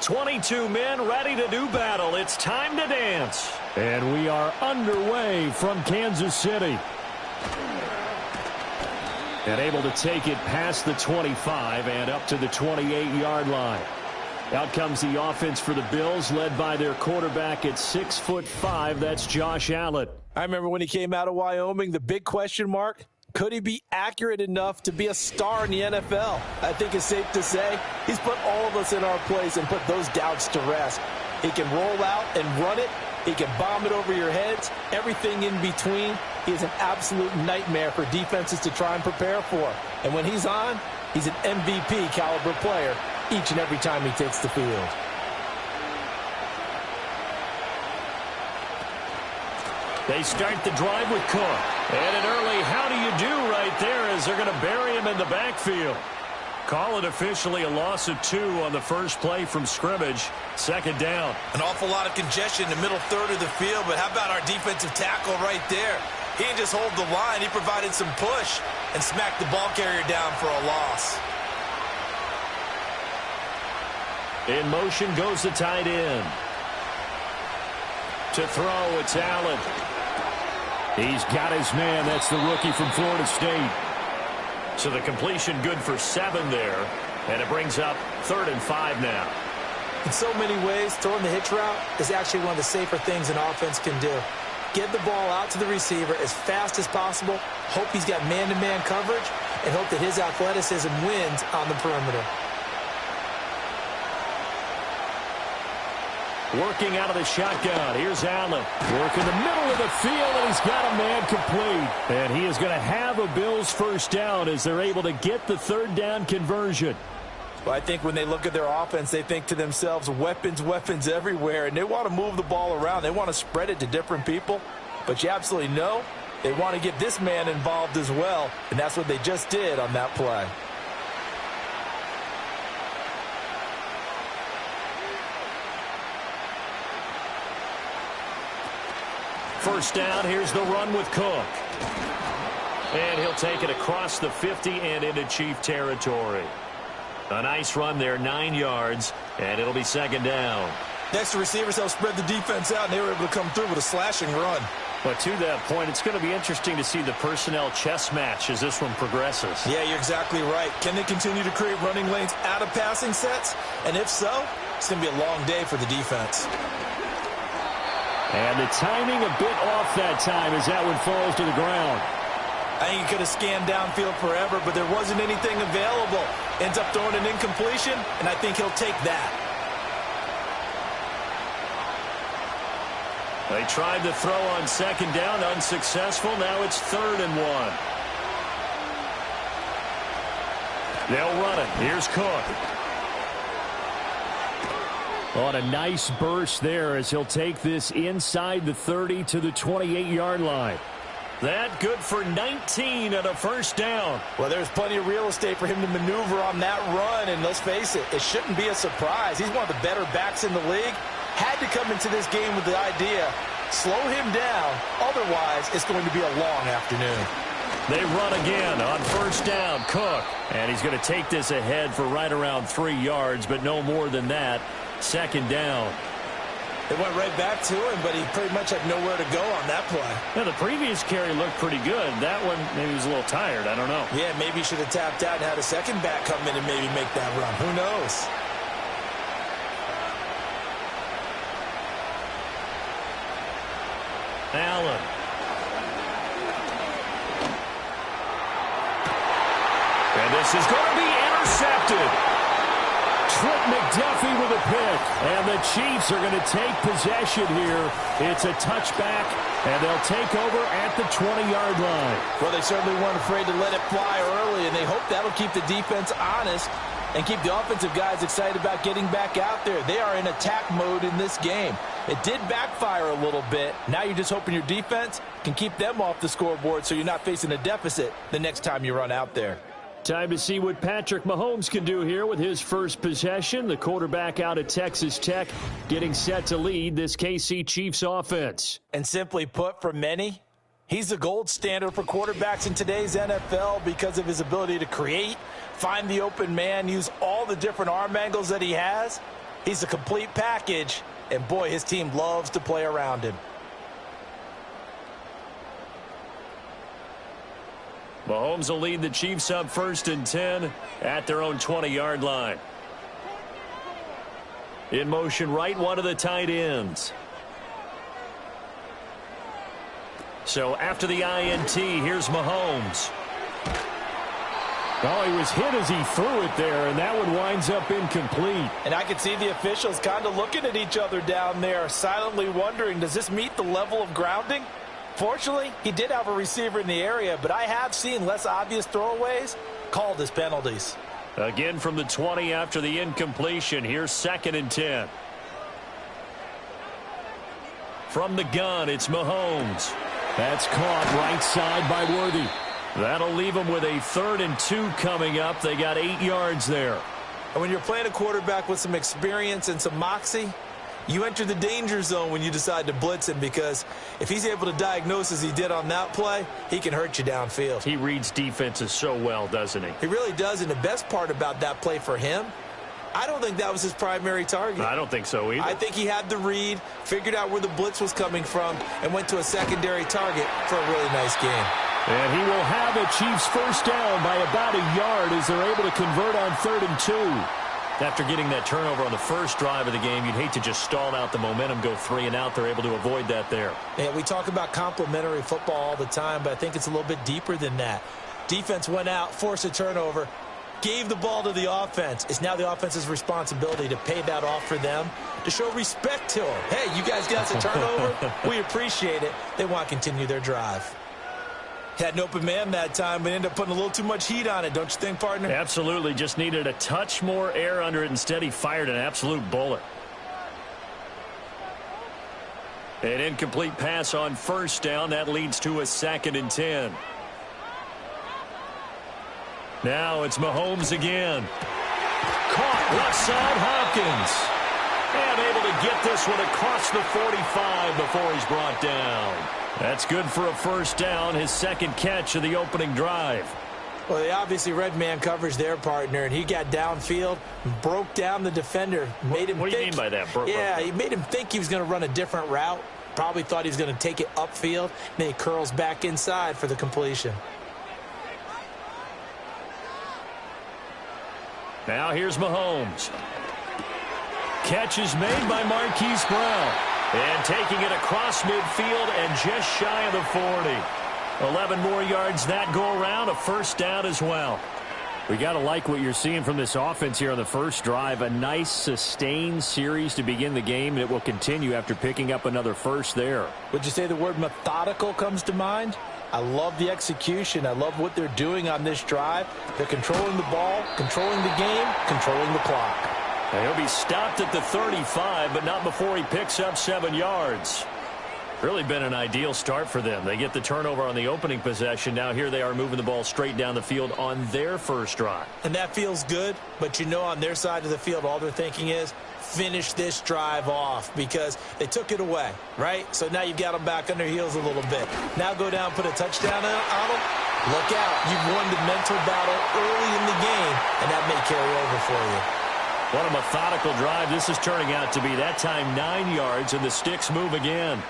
22 men ready to do battle. It's time to dance. And we are underway from Kansas City. And able to take it past the 25 and up to the 28-yard line. Out comes the offense for the Bills, led by their quarterback at 6'5". That's Josh Allen. I remember when he came out of Wyoming, the big question mark, could he be accurate enough to be a star in the NFL? I think it's safe to say he's put all of us in our place and put those doubts to rest. He can roll out and run it. He can bomb it over your heads. Everything in between. He is an absolute nightmare for defenses to try and prepare for. And when he's on, he's an MVP caliber player each and every time he takes the field. They start the drive with Cook. And an early how do you do right there as they're going to bury him in the backfield. Call it officially a loss of 2 on the first play from scrimmage. Second down. An awful lot of congestion in the middle third of the field, but how about our defensive tackle right there? He didn't just hold the line. He provided some push and smacked the ball carrier down for a loss. In motion goes the tight end. To throw, it's Allen. He's got his man. That's the rookie from Florida State. So the completion good for 7 there. And it brings up 3rd and 5 now. In so many ways, throwing the hitch route is actually one of the safer things an offense can do. Get the ball out to the receiver as fast as possible, hope he's got man-to-man coverage, and hope that his athleticism wins on the perimeter. Working out of the shotgun. Here's Allen. Working the middle of the field, and he's got a man complete. And he is going to have a Bills first down as they're able to get the 3rd down conversion. Well, I think when they look at their offense, they think to themselves, weapons, weapons everywhere, and they want to move the ball around. They want to spread it to different people. But you absolutely know they want to get this man involved as well, and that's what they just did on that play. First down, here's the run with Cook. And he'll take it across the 50 and into Chief territory. A nice run there, 9 yards, and it'll be 2nd down. Next, the receivers helped spread the defense out, and they were able to come through with a slashing run. But to that point, it's going to be interesting to see the personnel chess match as this one progresses. Yeah, you're exactly right. Can they continue to create running lanes out of passing sets? And if so, it's going to be a long day for the defense. And the timing a bit off that time as that one falls to the ground. I think he could have scanned downfield forever, but there wasn't anything available. Ends up throwing an incompletion, and I think he'll take that. They tried to throw on 2nd down, unsuccessful. Now it's 3rd and 1. They'll run it. Here's Cook. On a nice burst there as he'll take this inside the 30 to the 28-yard line. That good for 19 and a first down. Well, there's plenty of real estate for him to maneuver on that run, and let's face it, it shouldn't be a surprise. He's one of the better backs in the league. Had to come into this game with the idea, slow him down, otherwise it's going to be a long afternoon. They run again on first down, Cook. And he's going to take this ahead for right around 3 yards, but no more than that. 2nd down. It went right back to him, but he pretty much had nowhere to go on that play. Yeah, the previous carry looked pretty good. That one, maybe he was a little tired. I don't know. Yeah, maybe he should have tapped out and had a second back come in and maybe make that run. Who knows? Allen. And this is going to be intercepted. Trent McDuffie with a pick, and the Chiefs are going to take possession here. It's a touchback, and they'll take over at the 20-yard line. Well, they certainly weren't afraid to let it fly early, and they hope that'll keep the defense honest and keep the offensive guys excited about getting back out there. They are in attack mode in this game. It did backfire a little bit. Now you're just hoping your defense can keep them off the scoreboard so you're not facing a deficit the next time you run out there. Time to see what Patrick Mahomes can do here with his first possession. The quarterback out of Texas Tech getting set to lead this KC Chiefs offense. And simply put, for many, he's the gold standard for quarterbacks in today's NFL because of his ability to create, find the open man, use all the different arm angles that he has. He's a complete package, and boy, his team loves to play around him. Mahomes will lead the Chiefs up 1st and 10 at their own 20-yard line. In motion right, one of the tight ends. So after the INT, here's Mahomes. Oh, he was hit as he threw it there, and that one winds up incomplete. And I can see the officials kind of looking at each other down there, silently wondering, does this meet the level of grounding? Fortunately, he did have a receiver in the area, but I have seen less obvious throwaways called as penalties. Again from the 20 after the incompletion. Here's 2nd and 10. From the gun, it's Mahomes. That's caught right side by Worthy. That'll leave them with a 3rd and 2 coming up. They got 8 yards there. And when you're playing a quarterback with some experience and some moxie, you enter the danger zone when you decide to blitz him, because if he's able to diagnose as he did on that play, he can hurt you downfield. He reads defenses so well, doesn't he? He really does, and the best part about that play for him, I don't think that was his primary target. I don't think so either. I think he had the read, figured out where the blitz was coming from, and went to a secondary target for a really nice game. And he will have a Chiefs 1st down by about a yard as they're able to convert on 3rd and 2. After getting that turnover on the first drive of the game, you'd hate to just stall out the momentum, go 3 and out. They're able to avoid that there. Yeah, we talk about complementary football all the time, but I think it's a little bit deeper than that. Defense went out, forced a turnover, gave the ball to the offense. It's now the offense's responsibility to pay that off for them, to show respect to them. Hey, you guys got us a turnover? We appreciate it. They want to continue their drive. Had an open man that time, but ended up putting a little too much heat on it, don't you think, partner? Absolutely. Just needed a touch more air under it. Instead, he fired an absolute bullet. An incomplete pass on 1st down. That leads to a 2nd and 10. Now it's Mahomes again. Caught left side, Hopkins. And able to get this one across the 45 before he's brought down. That's good for a 1st down, his 2nd catch of the opening drive. Well, they obviously read man coverage their partner, and he got downfield, broke down the defender. Made him what do you mean by that? He made him think he was going to run a different route. Probably thought he was going to take it upfield. Then he curls back inside for the completion. Now here's Mahomes. Catch is made by Marquise Brown. And taking it across midfield and just shy of the 40. 11 more yards that go around, a 1st down as well. We got to like what you're seeing from this offense here on the first drive. A nice sustained series to begin the game, and it will continue after picking up another 1st there. Would you say the word methodical comes to mind? I love the execution. I love what they're doing on this drive. They're controlling the ball, controlling the game, controlling the clock. He'll be stopped at the 35, but not before he picks up 7 yards. Really been an ideal start for them. They get the turnover on the opening possession. Now here they are moving the ball straight down the field on their 1st drive. And that feels good, but you know on their side of the field all they're thinking is finish this drive off, because they took it away, right? So now you've got them back on their heels a little bit. Now go down, put a touchdown on them. Look out. You've won the mental battle early in the game, and that may carry over for you. What a methodical drive this is turning out to be. That time 9 yards, and the sticks move again.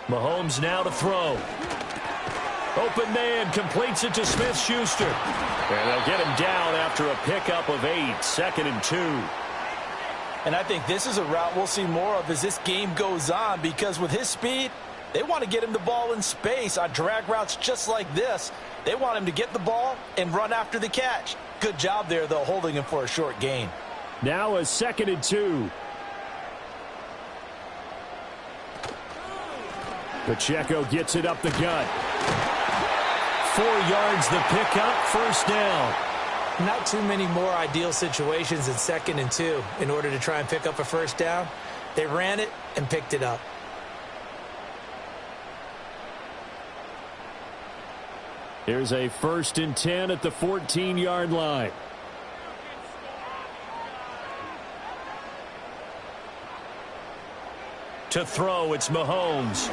Mahomes now to throw. Open man completes it to Smith-Schuster. And they'll get him down after a pickup of 8. 2nd and 2. And I think this is a route we'll see more of as this game goes on, because with his speed, they want to get him the ball in space on drag routes just like this. They want him to get the ball and run after the catch. Good job there, though, holding him for a short gain. Now a 2nd and 2. Pacheco gets it up the gut. 4 yards the pickup, 1st down. Not too many more ideal situations in 2nd and 2 in order to try and pick up a 1st down. They ran it and picked it up. Here's a 1st and 10 at the 14-yard line. To throw, it's Mahomes.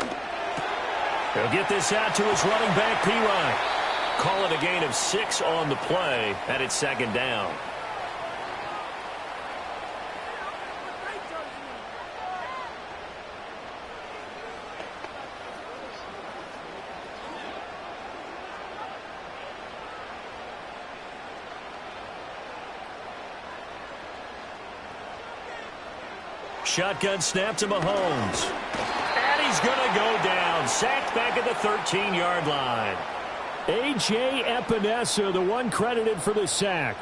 He'll get this out to his running back, P-Ryan. Call it a gain of 6 on the play, and it's second down. Shotgun snap to Mahomes. And he's going to go down. Sacked back at the 13-yard line. A.J. Epinesa, the one credited for the sack.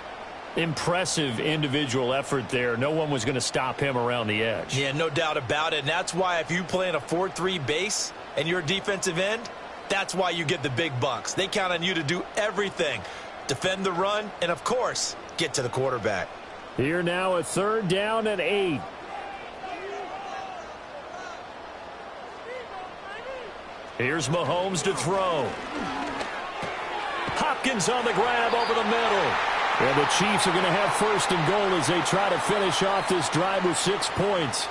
Impressive individual effort there. No one was going to stop him around the edge. Yeah, no doubt about it. And that's why if you play in a 4-3 base and you're a defensive end, that's why you get the big bucks. They count on you to do everything. Defend the run and, of course, get to the quarterback. Here now, a 3rd down and 8. Here's Mahomes to throw. Hopkins on the grab over the middle. And the Chiefs are going to have 1st and goal as they try to finish off this drive with 6 points.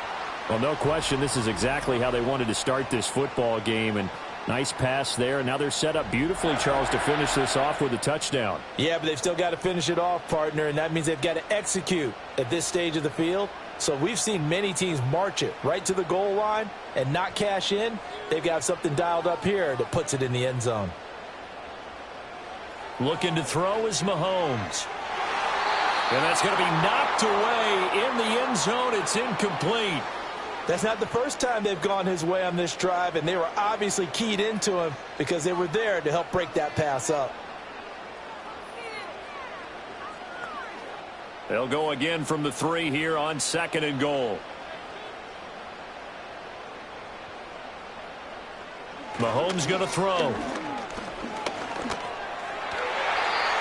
Well, no question, this is exactly how they wanted to start this football game. And nice pass there. Now they're set up beautifully, Charles, to finish this off with a touchdown. Yeah, but they've still got to finish it off, partner, and that means they've got to execute at this stage of the field. So we've seen many teams march it right to the goal line and not cash in. They've got something dialed up here that puts it in the end zone. Looking to throw is Mahomes. And that's going to be knocked away in the end zone. It's incomplete. That's not the first time they've gone his way on this drive, and they were obviously keyed into him because they were there to help break that pass up. They'll go again from the 3 here on 2nd and goal. Mahomes going to throw.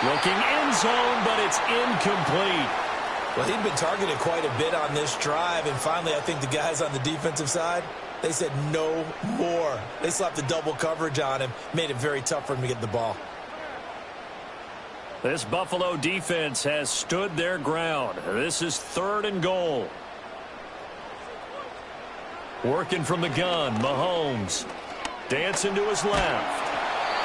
Looking end zone, but it's incomplete. Well, he'd been targeted quite a bit on this drive, and finally I think the guys on the defensive side, they said no more. They slapped the double coverage on him, made it very tough for him to get the ball. This Buffalo defense has stood their ground. This is 3rd and goal. Working from the gun, Mahomes. Dancing to his left.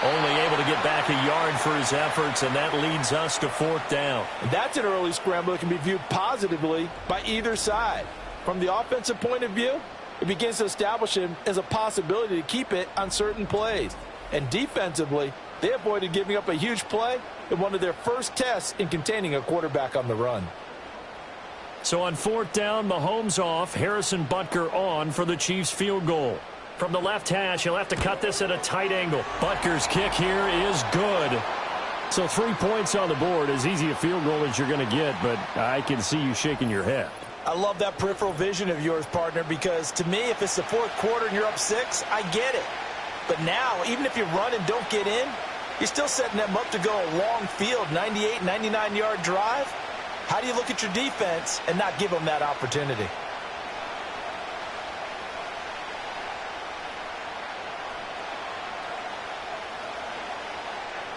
Only able to get back a yard for his efforts, and that leads us to 4th down. That's an early scramble that can be viewed positively by either side. From the offensive point of view, it begins to establish him as a possibility to keep it on certain plays. And defensively, they avoided giving up a huge play in one of their first tests in containing a quarterback on the run. So on 4th down, Mahomes off, Harrison Butker on for the Chiefs field goal. From the left hash, he'll have to cut this at a tight angle. Butker's kick here is good. So 3 points on the board, as easy a field goal as you're going to get, but I can see you shaking your head. I love that peripheral vision of yours, partner, because to me, if it's the 4th quarter and you're up 6, I get it. But now, even if you run and don't get in, you're still setting them up to go a long field, 98, 99-yard drive. How do you look at your defense and not give them that opportunity?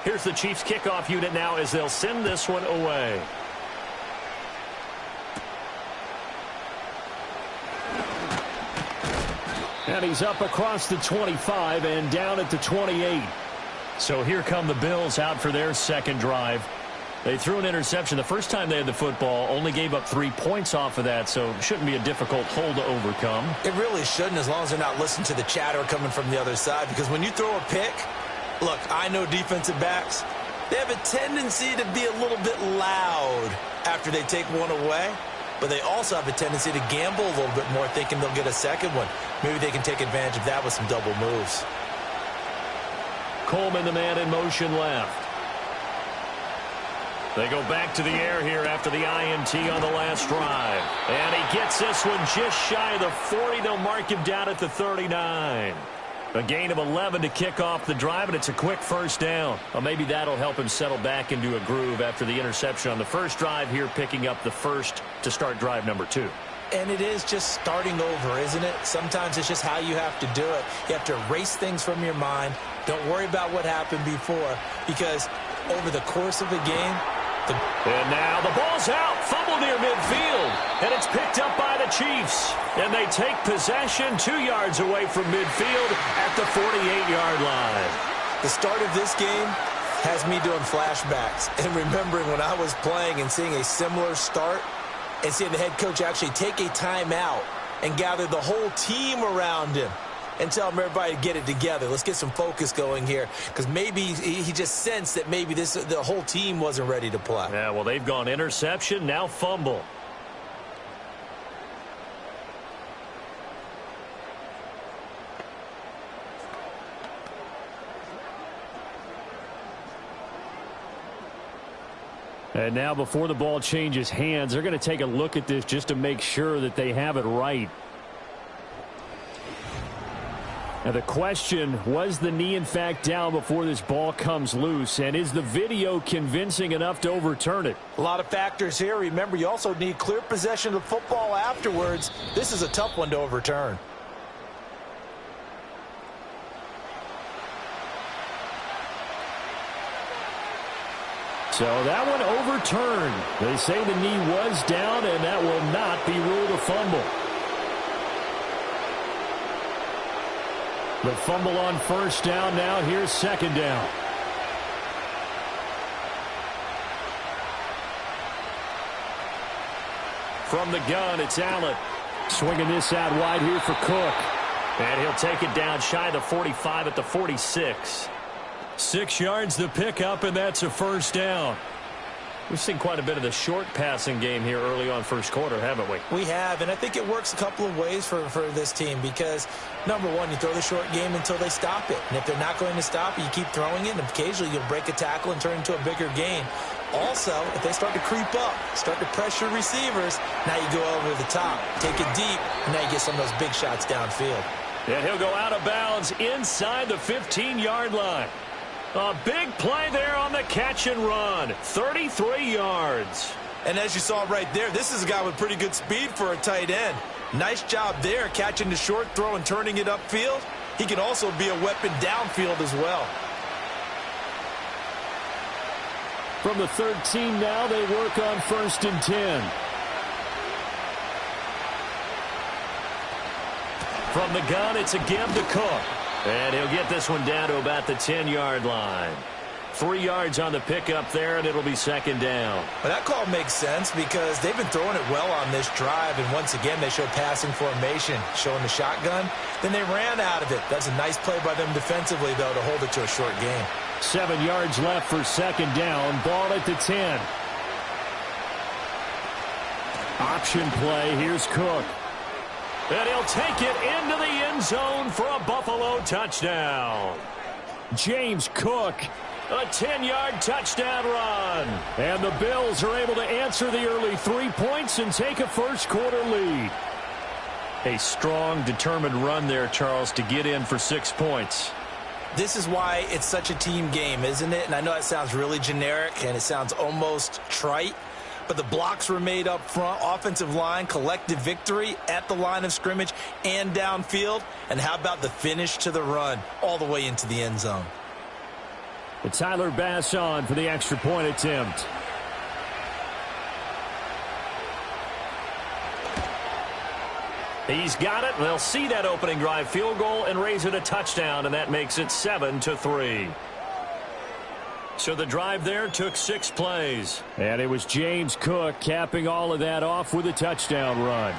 Here's the Chiefs kickoff unit now as they'll send this one away. And he's up across the 25 and down at the 28. So here come the Bills out for their 2nd drive. They threw an interception the first time they had the football, only gave up 3 points off of that, so it shouldn't be a difficult hole to overcome. It really shouldn't, as long as they're not listening to the chatter coming from the other side, because when you throw a pick, look, I know defensive backs, they have a tendency to be a little bit loud after they take one away, but they also have a tendency to gamble a little bit more, thinking they'll get a second one. Maybe they can take advantage of that with some double moves. Coleman, the man in motion left. They go back to the air here after the INT on the last drive. And he gets this one just shy of the 40. They'll mark him down at the 39. A gain of 11 to kick off the drive, and it's a quick 1st down. Well, maybe that'll help him settle back into a groove after the interception on the first drive here, picking up the 1st to start drive number 2. And it is just starting over, isn't it? Sometimes it's just how you have to do it. You have to erase things from your mind. Don't worry about what happened before, because over the course of a game, And now the ball's out. Fumble near midfield. And it's picked up by the Chiefs. And they take possession 2 yards away from midfield at the 48-yard line. The start of this game has me doing flashbacks and remembering when I was playing and seeing a similar start and seeing the head coach actually take a timeout and gather the whole team around him and tell them everybody to get it together. Let's get some focus going here, because maybe he just sensed that maybe the whole team wasn't ready to play. Yeah, well, they've gone interception, now fumble. And now before the ball changes hands, they're going to take a look at this just to make sure that they have it right. Now the question, was the knee in fact down before this ball comes loose? And is the video convincing enough to overturn it? A lot of factors here. Remember, you also need clear possession of the football afterwards. This is a tough one to overturn. So that one overturned. They say the knee was down, and that will not be ruled a fumble. The fumble on first down now. Here's second down. From the gun, it's Allen. Swinging this out wide here for Cook. And he'll take it down shy of the 45 at the 46. 6 yards the pickup, and that's a first down. We've seen quite a bit of the short passing game here early on first quarter, haven't we? We have, and I think it works a couple of ways for this team because, number one, you throw the short game until they stop it. And if they're not going to stop it, you keep throwing it, and occasionally you'll break a tackle and turn into a bigger gain. Also, if they start to creep up, start to pressure receivers, now you go over the top, take it deep, and now you get some of those big shots downfield. And he'll go out of bounds inside the 15-yard line. A big play there on the catch and run. 33 yards. And as you saw right there, this is a guy with pretty good speed for a tight end. Nice job there catching the short throw and turning it upfield. He can also be a weapon downfield as well. From the 13 now, they work on 1st and 10. From the gun, it's again to Cook. And he'll get this one down to about the 10-yard line. 3 yards on the pickup there, and it'll be second down. Well, that call makes sense because they've been throwing it well on this drive, and once again they showed passing formation, showing the shotgun. Then they ran out of it. That's a nice play by them defensively, though, to hold it to a short game. 7 yards left for second down. Ball at the 10. Option play. Here's Cook. And he'll take it into the end zone for a Buffalo touchdown. James Cook. A 10-yard touchdown run. And the Bills are able to answer the early 3 points and take a first quarter lead. A strong, determined run there, Charles, to get in for 6 points. This is why it's such a team game, isn't it? And I know that sounds really generic and it sounds almost trite. But the blocks were made up front, offensive line, collective victory at the line of scrimmage and downfield. And how about the finish to the run all the way into the end zone? But Tyler Bass on for the extra point attempt. He's got it. They'll see that opening drive field goal and raise it a touchdown, and that makes it 7-3. So the drive there took 6 plays. And it was James Cook capping all of that off with a touchdown run.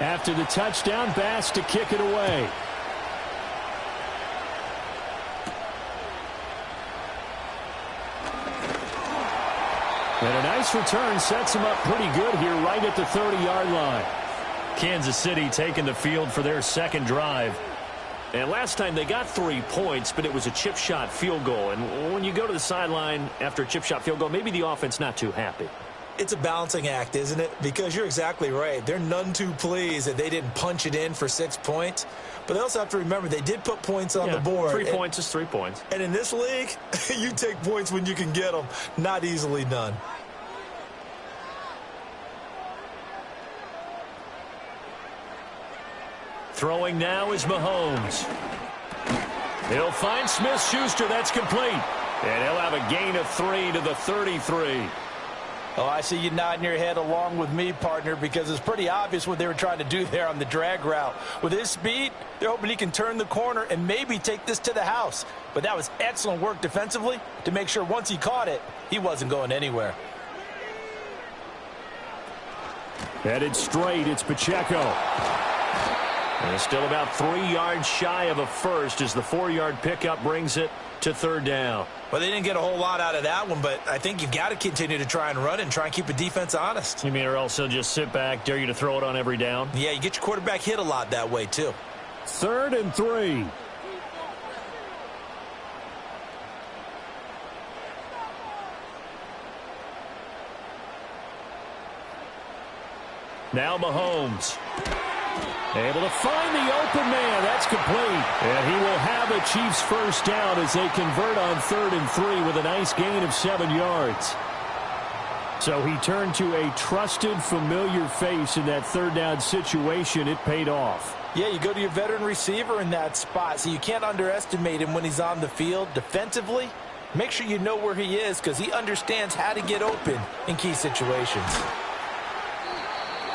After the touchdown, Bass to kick it away. And a nice return sets him up pretty good here right at the 30-yard line. Kansas City taking the field for their second drive. And last time they got 3 points, but it was a chip shot field goal. And when you go to the sideline after a chip shot field goal, maybe the offense not too happy. It's a balancing act, isn't it? Because you're exactly right. They're none too pleased that they didn't punch it in for 6 points. But they also have to remember they did put points on the board. 3 points is 3 points. And in this league, you take points when you can get them. Not easily done. Throwing now is Mahomes. He'll find Smith-Schuster. That's complete. And he'll have a gain of 3 to the 33. Oh, I see you nodding your head along with me, partner, because it's pretty obvious what they were trying to do there on the drag route. With his speed, they're hoping he can turn the corner and maybe take this to the house. But that was excellent work defensively to make sure once he caught it, he wasn't going anywhere. Headed straight, it's Pacheco. And still about 3 yards shy of a first as the 4-yard pickup brings it to 3rd down. Well, they didn't get a whole lot out of that one, but I think you've got to continue to try and run and try and keep the defense honest. You mean or else he'll just sit back, dare you to throw it on every down? Yeah, you get your quarterback hit a lot that way, too. 3rd and 3. Now Mahomes. Able to find the open man. That's complete. And he will have a Chiefs first down as they convert on 3rd and 3 with a nice gain of 7 yards. So he turned to a trusted, familiar face in that 3rd down situation. It paid off. Yeah, you go to your veteran receiver in that spot, so you can't underestimate him when he's on the field defensively. Make sure you know where he is because he understands how to get open in key situations.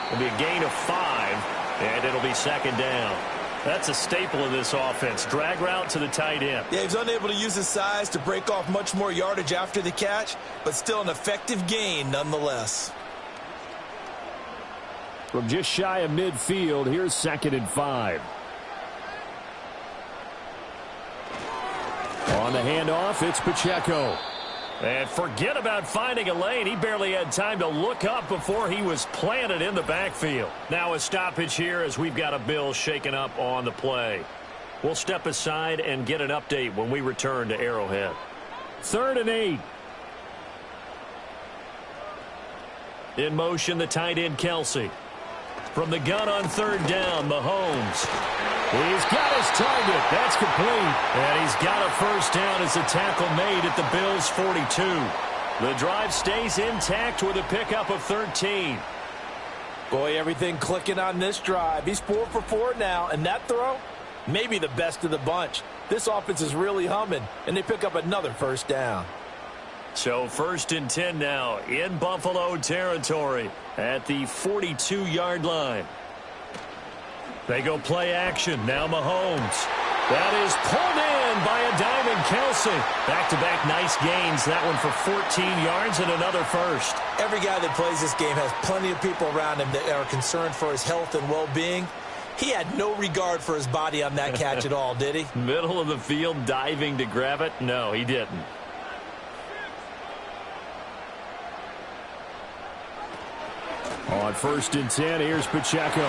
It'll be a gain of 5. And it'll be 2nd down. That's a staple of this offense. Drag route to the tight end. Yeah, he was unable to use his size to break off much more yardage after the catch, but still an effective gain nonetheless. From just shy of midfield, here's 2nd and 5. On the handoff, it's Pacheco. And forget about finding a lane. He barely had time to look up before he was planted in the backfield. Now a stoppage here as we've got a Bill shaken up on the play. We'll step aside and get an update when we return to Arrowhead. 3rd and 8. In motion, the tight end, Kelsey. From the gun on 3rd down, Mahomes. He's got his target. That's complete. And he's got a first down as a tackle made at the Bills' 42. The drive stays intact with a pickup of 13. Boy, everything clicking on this drive. He's 4 for 4 now, and that throw, maybe the best of the bunch. This offense is really humming, and they pick up another first down. So 1st and 10 now in Buffalo territory at the 42-yard line. They go play action. Now Mahomes. That is pulled in by a diamond Kelsey. Back-to-back nice gains. That one for 14 yards and another first. Every guy that plays this game has plenty of people around him that are concerned for his health and well-being. He had no regard for his body on that catch at all, did he? Middle of the field diving to grab it? No, he didn't. On 1st and 10, here's Pacheco.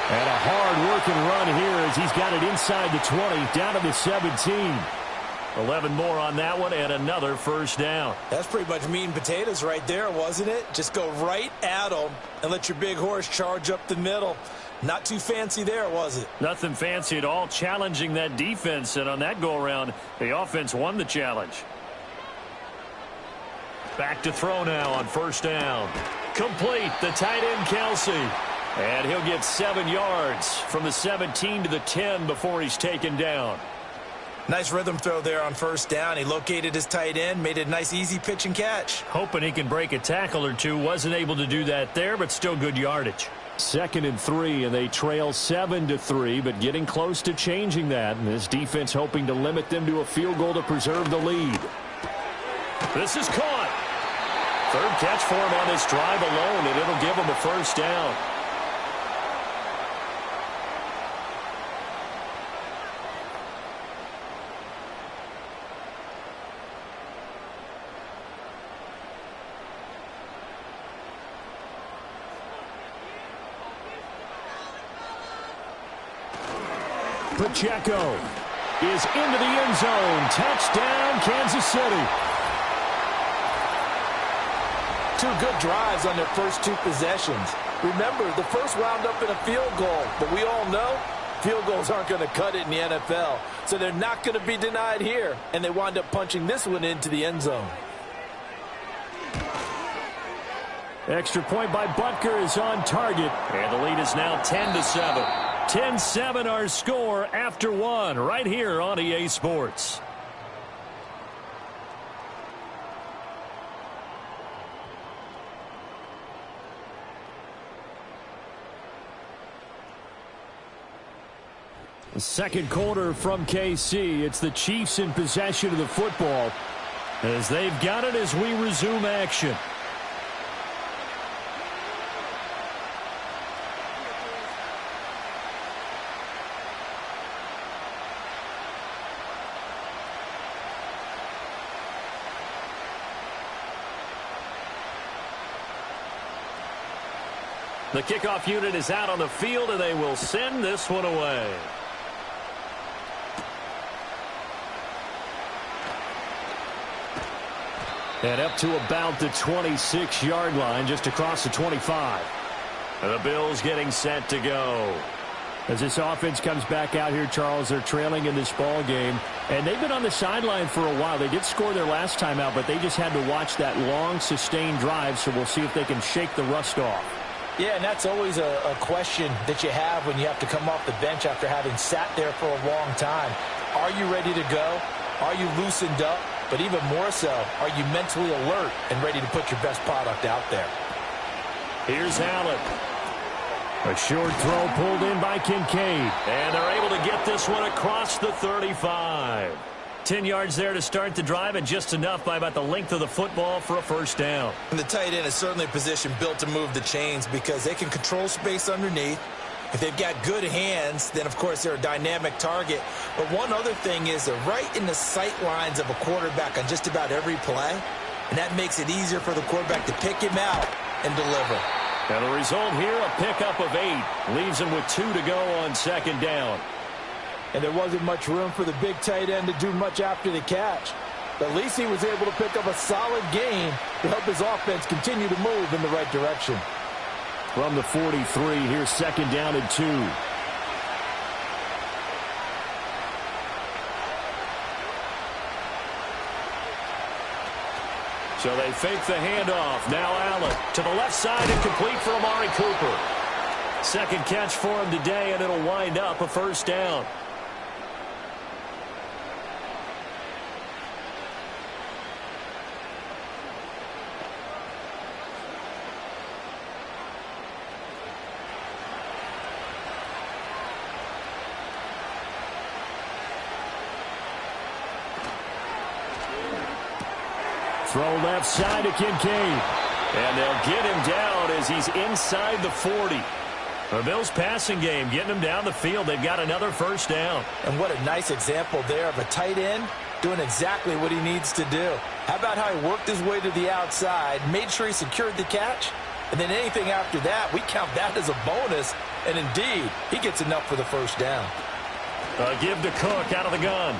And a hard-working run here as he's got it inside the 20, down to the 17. 11 more on that one and another first down. That's pretty much meat and potatoes right there, wasn't it? Just go right at them and let your big horse charge up the middle. Not too fancy there, was it? Nothing fancy at all, challenging that defense. And on that go-around, the offense won the challenge. Back to throw now on 1st down. Complete, the tight end Kelsey. And he'll get 7 yards from the 17 to the 10 before he's taken down. Nice rhythm throw there on 1st down. He located his tight end, made it a nice easy pitch and catch. Hoping he can break a tackle or two. Wasn't able to do that there, but still good yardage. 2nd and 3, and they trail 7-3, but getting close to changing that. And this defense hoping to limit them to a field goal to preserve the lead. This is caught. 3rd catch for him on this drive alone, and it'll give him a first down. Pacheco is into the end zone. Touchdown, Kansas City. two good drives on their first two possessions. Remember, the first wound up in a field goal, but we all know field goals aren't going to cut it in the NFL, so they're not going to be denied here, and they wind up punching this one into the end zone. Extra point by Butker is on target. And the lead is now 10-7. 10-7 our score after one right here on EA Sports. The second quarter from KC. It's the Chiefs in possession of the football as they've got it as we resume action. The kickoff unit is out on the field, and they will send this one away. And up to about the 26-yard line, just across the 25. And the Bills getting set to go. As this offense comes back out here, Charles, they're trailing in this ball game. And they've been on the sideline for a while. They did score their last time out, but they just had to watch that long, sustained drive, so we'll see if they can shake the rust off. Yeah, and that's always a question that you have when you have to come off the bench after having sat there for a long time. Are you ready to go? Are you loosened up? But even more so, are you mentally alert and ready to put your best product out there? Here's Allen. A short throw pulled in by Kincaid. And they're able to get this one across the 35. 10 yards there to start the drive, and just enough by about the length of the football for a first down. And the tight end is certainly a position built to move the chains because they can control space underneath. If they've got good hands, then, of course, they're a dynamic target. But one other thing is they're right in the sight lines of a quarterback on just about every play, and that makes it easier for the quarterback to pick him out and deliver. And the result here, a pickup of 8. Leaves them with 2 to go on second down. And there wasn't much room for the big tight end to do much after the catch. But at least he was able to pick up a solid gain to help his offense continue to move in the right direction. From the 43, here's second down and 2. So they fake the handoff. Now Allen to the left side and complete for Amari Cooper. Second catch for him today, and it'll wind up a first down. Throw left side to Kincaid. And they'll get him down as he's inside the 40. The Bills passing game getting him down the field. They've got another first down. And what a nice example there of a tight end doing exactly what he needs to do. How about how he worked his way to the outside, made sure he secured the catch, and then anything after that, we count that as a bonus. And indeed, he gets enough for the first down. A give to Cook out of the gun.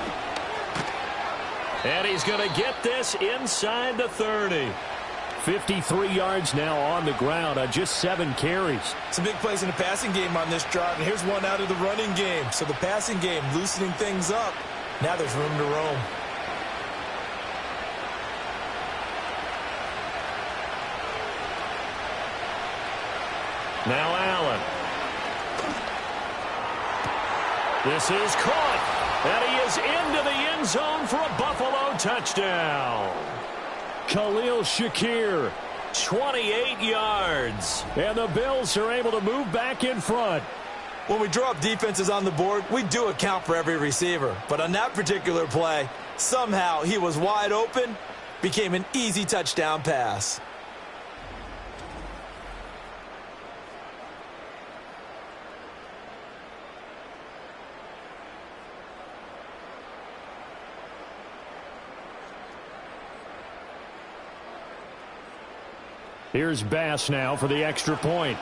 And he's going to get this inside the 30. 53 yards now on the ground on just 7 carries. Some big plays in the passing game on this drive, and here's one out of the running game. So the passing game loosening things up. Now there's room to roam. Now Allen. This is caught. And he is into the end zone for a Buffalo touchdown. Khalil Shakir, 28 yards. And the Bills are able to move back in front. When we draw up defenses on the board, we do account for every receiver. But on that particular play, somehow he was wide open, became an easy touchdown pass. Here's Bass now for the extra point.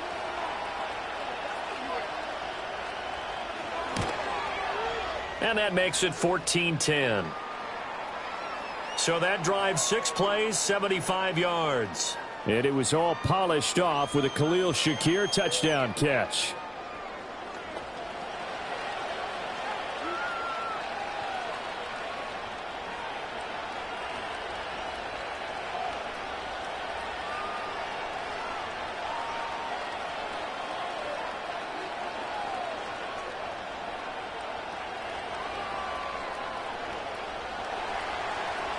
And that makes it 14-10. So that drives 6 plays, 75 yards. And it was all polished off with a Khalil Shakir touchdown catch.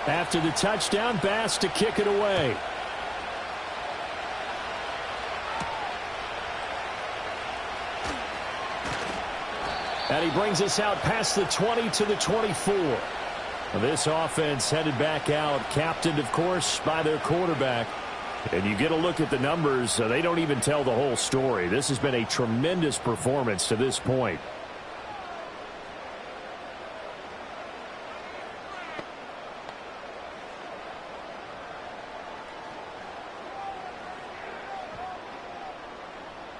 After the touchdown, Bass to kick it away. And he brings us out past the 20 to the 24. This offense headed back out, captained, of course, by their quarterback. And you get a look at the numbers, they don't even tell the whole story. This has been a tremendous performance to this point.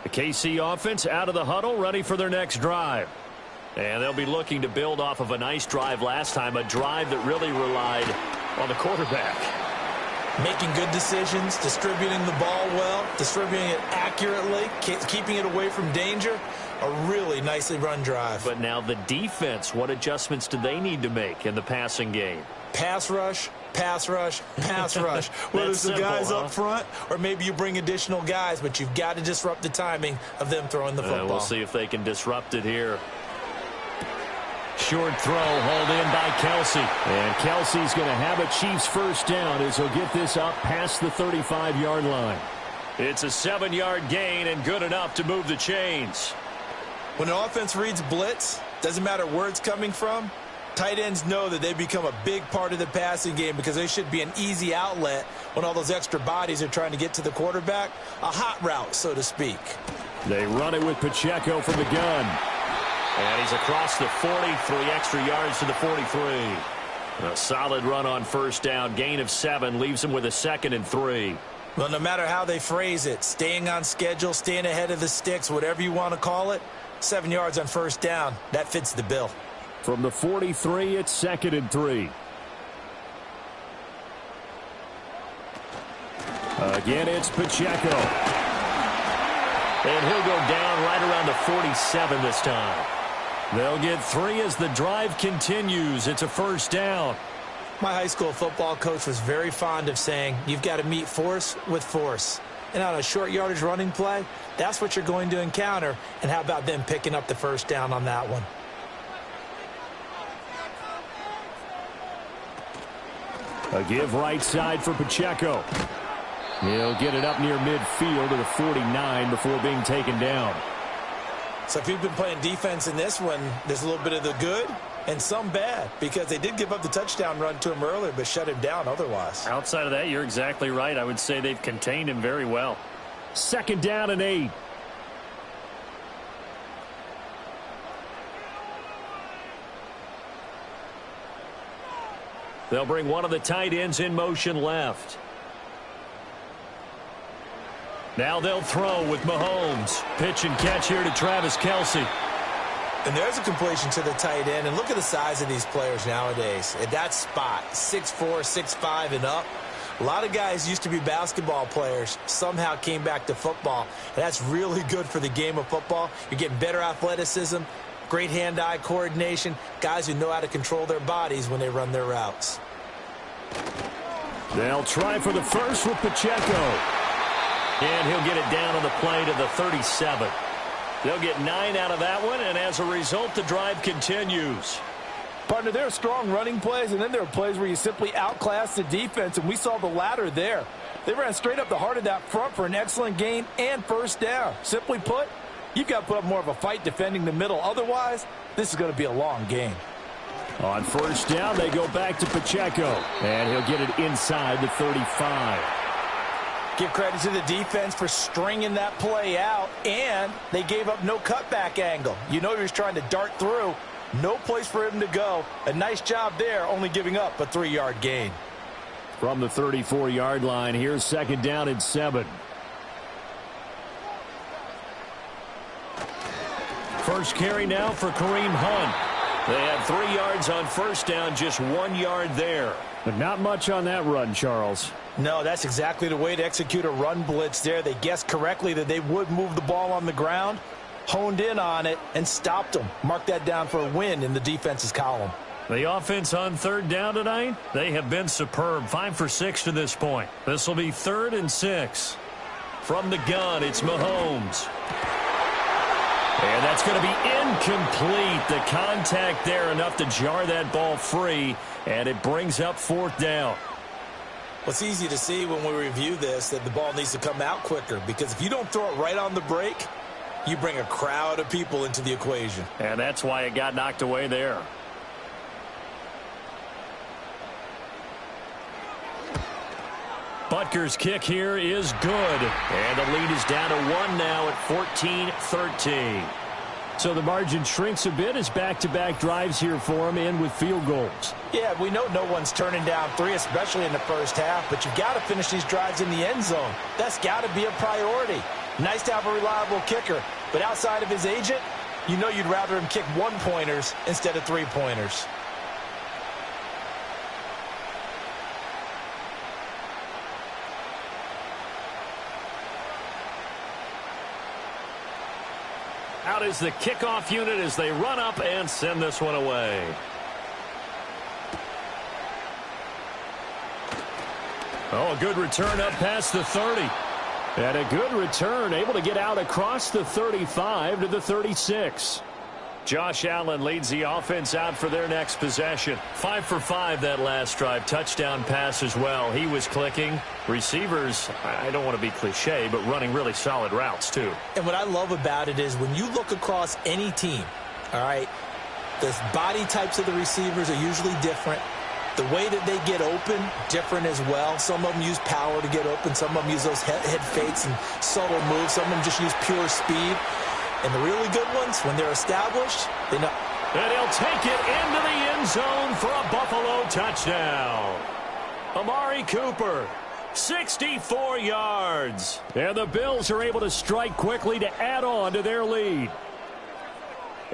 The KC offense out of the huddle, ready for their next drive. And they'll be looking to build off of a nice drive last time, a drive that really relied on the quarterback. Making good decisions, distributing the ball well, distributing it accurately, keeping it away from danger. A really nicely run drive. But now the defense, what adjustments do they need to make in the passing game? Pass rush, pass rush, pass rush. Whether it's the guys up front or maybe you bring additional guys, but you've got to disrupt the timing of them throwing the football. We'll see if they can disrupt it here. Short throw, hauled in by Kelsey. And Kelsey's going to have a Chiefs first down as he'll get this up past the 35-yard line. It's a 7-yard gain and good enough to move the chains. When the offense reads blitz, doesn't matter where it's coming from, tight ends know that they become a big part of the passing game because they should be an easy outlet when all those extra bodies are trying to get to the quarterback. A hot route, so to speak. They run it with Pacheco from the gun. And he's across the 40, 3 extra yards to the 43. A solid run on first down, gain of 7, leaves him with a 2nd and 3. Well, no matter how they phrase it, staying on schedule, staying ahead of the sticks, whatever you want to call it, 7 yards on first down, that fits the bill. From the 43, it's 2nd and 3. Again, it's Pacheco. And he'll go down right around the 47 this time. They'll get 3 as the drive continues. It's a first down. My high school football coach was very fond of saying, you've got to meet force with force. And on a short yardage running play, that's what you're going to encounter. And how about them picking up the first down on that one? A give right side for Pacheco. He'll get it up near midfield to the 49 before being taken down. So if you've been playing defense in this one, there's a little bit of the good and some bad because they did give up the touchdown run to him earlier but shut him down otherwise. Outside of that, you're exactly right. I would say they've contained him very well. 2nd down and 8. They'll bring one of the tight ends in motion left. Now they'll throw with Mahomes. Pitch and catch here to Travis Kelce. And there's a completion to the tight end. And look at the size of these players nowadays. At that spot, 6'4", 6'5", and up. A lot of guys used to be basketball players, somehow came back to football. And that's really good for the game of football. You're getting better athleticism, great hand-eye coordination, guys who know how to control their bodies when they run their routes. They'll try for the first with Pacheco. And he'll get it down on the play to the 37. They'll get 9 out of that one, and as a result, the drive continues. Partner, there are strong running plays, and then there are plays where you simply outclass the defense, and we saw the latter there. They ran straight up the heart of that front for an excellent gain and first down. Simply put, you've got to put up more of a fight defending the middle. Otherwise, this is going to be a long game. On first down, they go back to Pacheco, and he'll get it inside the 35. Give credit to the defense for stringing that play out, and they gave up no cutback angle. You know he was trying to dart through. No place for him to go. A nice job there, only giving up a 3-yard gain. From the 34-yard line, here's 2nd down and 7. First carry now for Kareem Hunt. They had 3 yards on first down, just 1 yard there. But not much on that run, Charles. No, that's exactly the way to execute a run blitz there. They guessed correctly that they would move the ball on the ground, honed in on it, and stopped them. Mark that down for a win in the defense's column. The offense on third down tonight, they have been superb. 5 for 6 to this point. This will be 3rd and 6. From the gun, it's Mahomes. And that's going to be incomplete. The contact there enough to jar that ball free, and it brings up 4th down. Well, it's easy to see when we review this that the ball needs to come out quicker, because if you don't throw it right on the break, you bring a crowd of people into the equation. And that's why it got knocked away there. Butker's kick here is good. And the lead is down to 1 now at 14-13. So the margin shrinks a bit as back-to-back drives here for him, in with field goals. Yeah, we know no one's turning down 3, especially in the first half, but you've got to finish these drives in the end zone. That's got to be a priority. Nice to have a reliable kicker, but outside of his agent, you know you'd rather him kick 1-pointers instead of 3-pointers. Out is the kickoff unit as they run up and send this one away. Oh, a good return up past the 30. And a good return, able to get out across the 35 to the 36. Josh Allen leads the offense out for their next possession. 5 for 5 that last drive. Touchdown pass as well. He was clicking. Receivers, I don't want to be cliche, but running really solid routes too. And what I love about it is when you look across any team, all right, the body types of the receivers are usually different. The way that they get open, different as well. Some of them use power to get open. Some of them use those head fakes and subtle moves. Some of them just use pure speed. And the really good ones, when they're established, they know. And he'll take it into the end zone for a Buffalo touchdown. Amari Cooper, 64 yards. And the Bills are able to strike quickly to add on to their lead.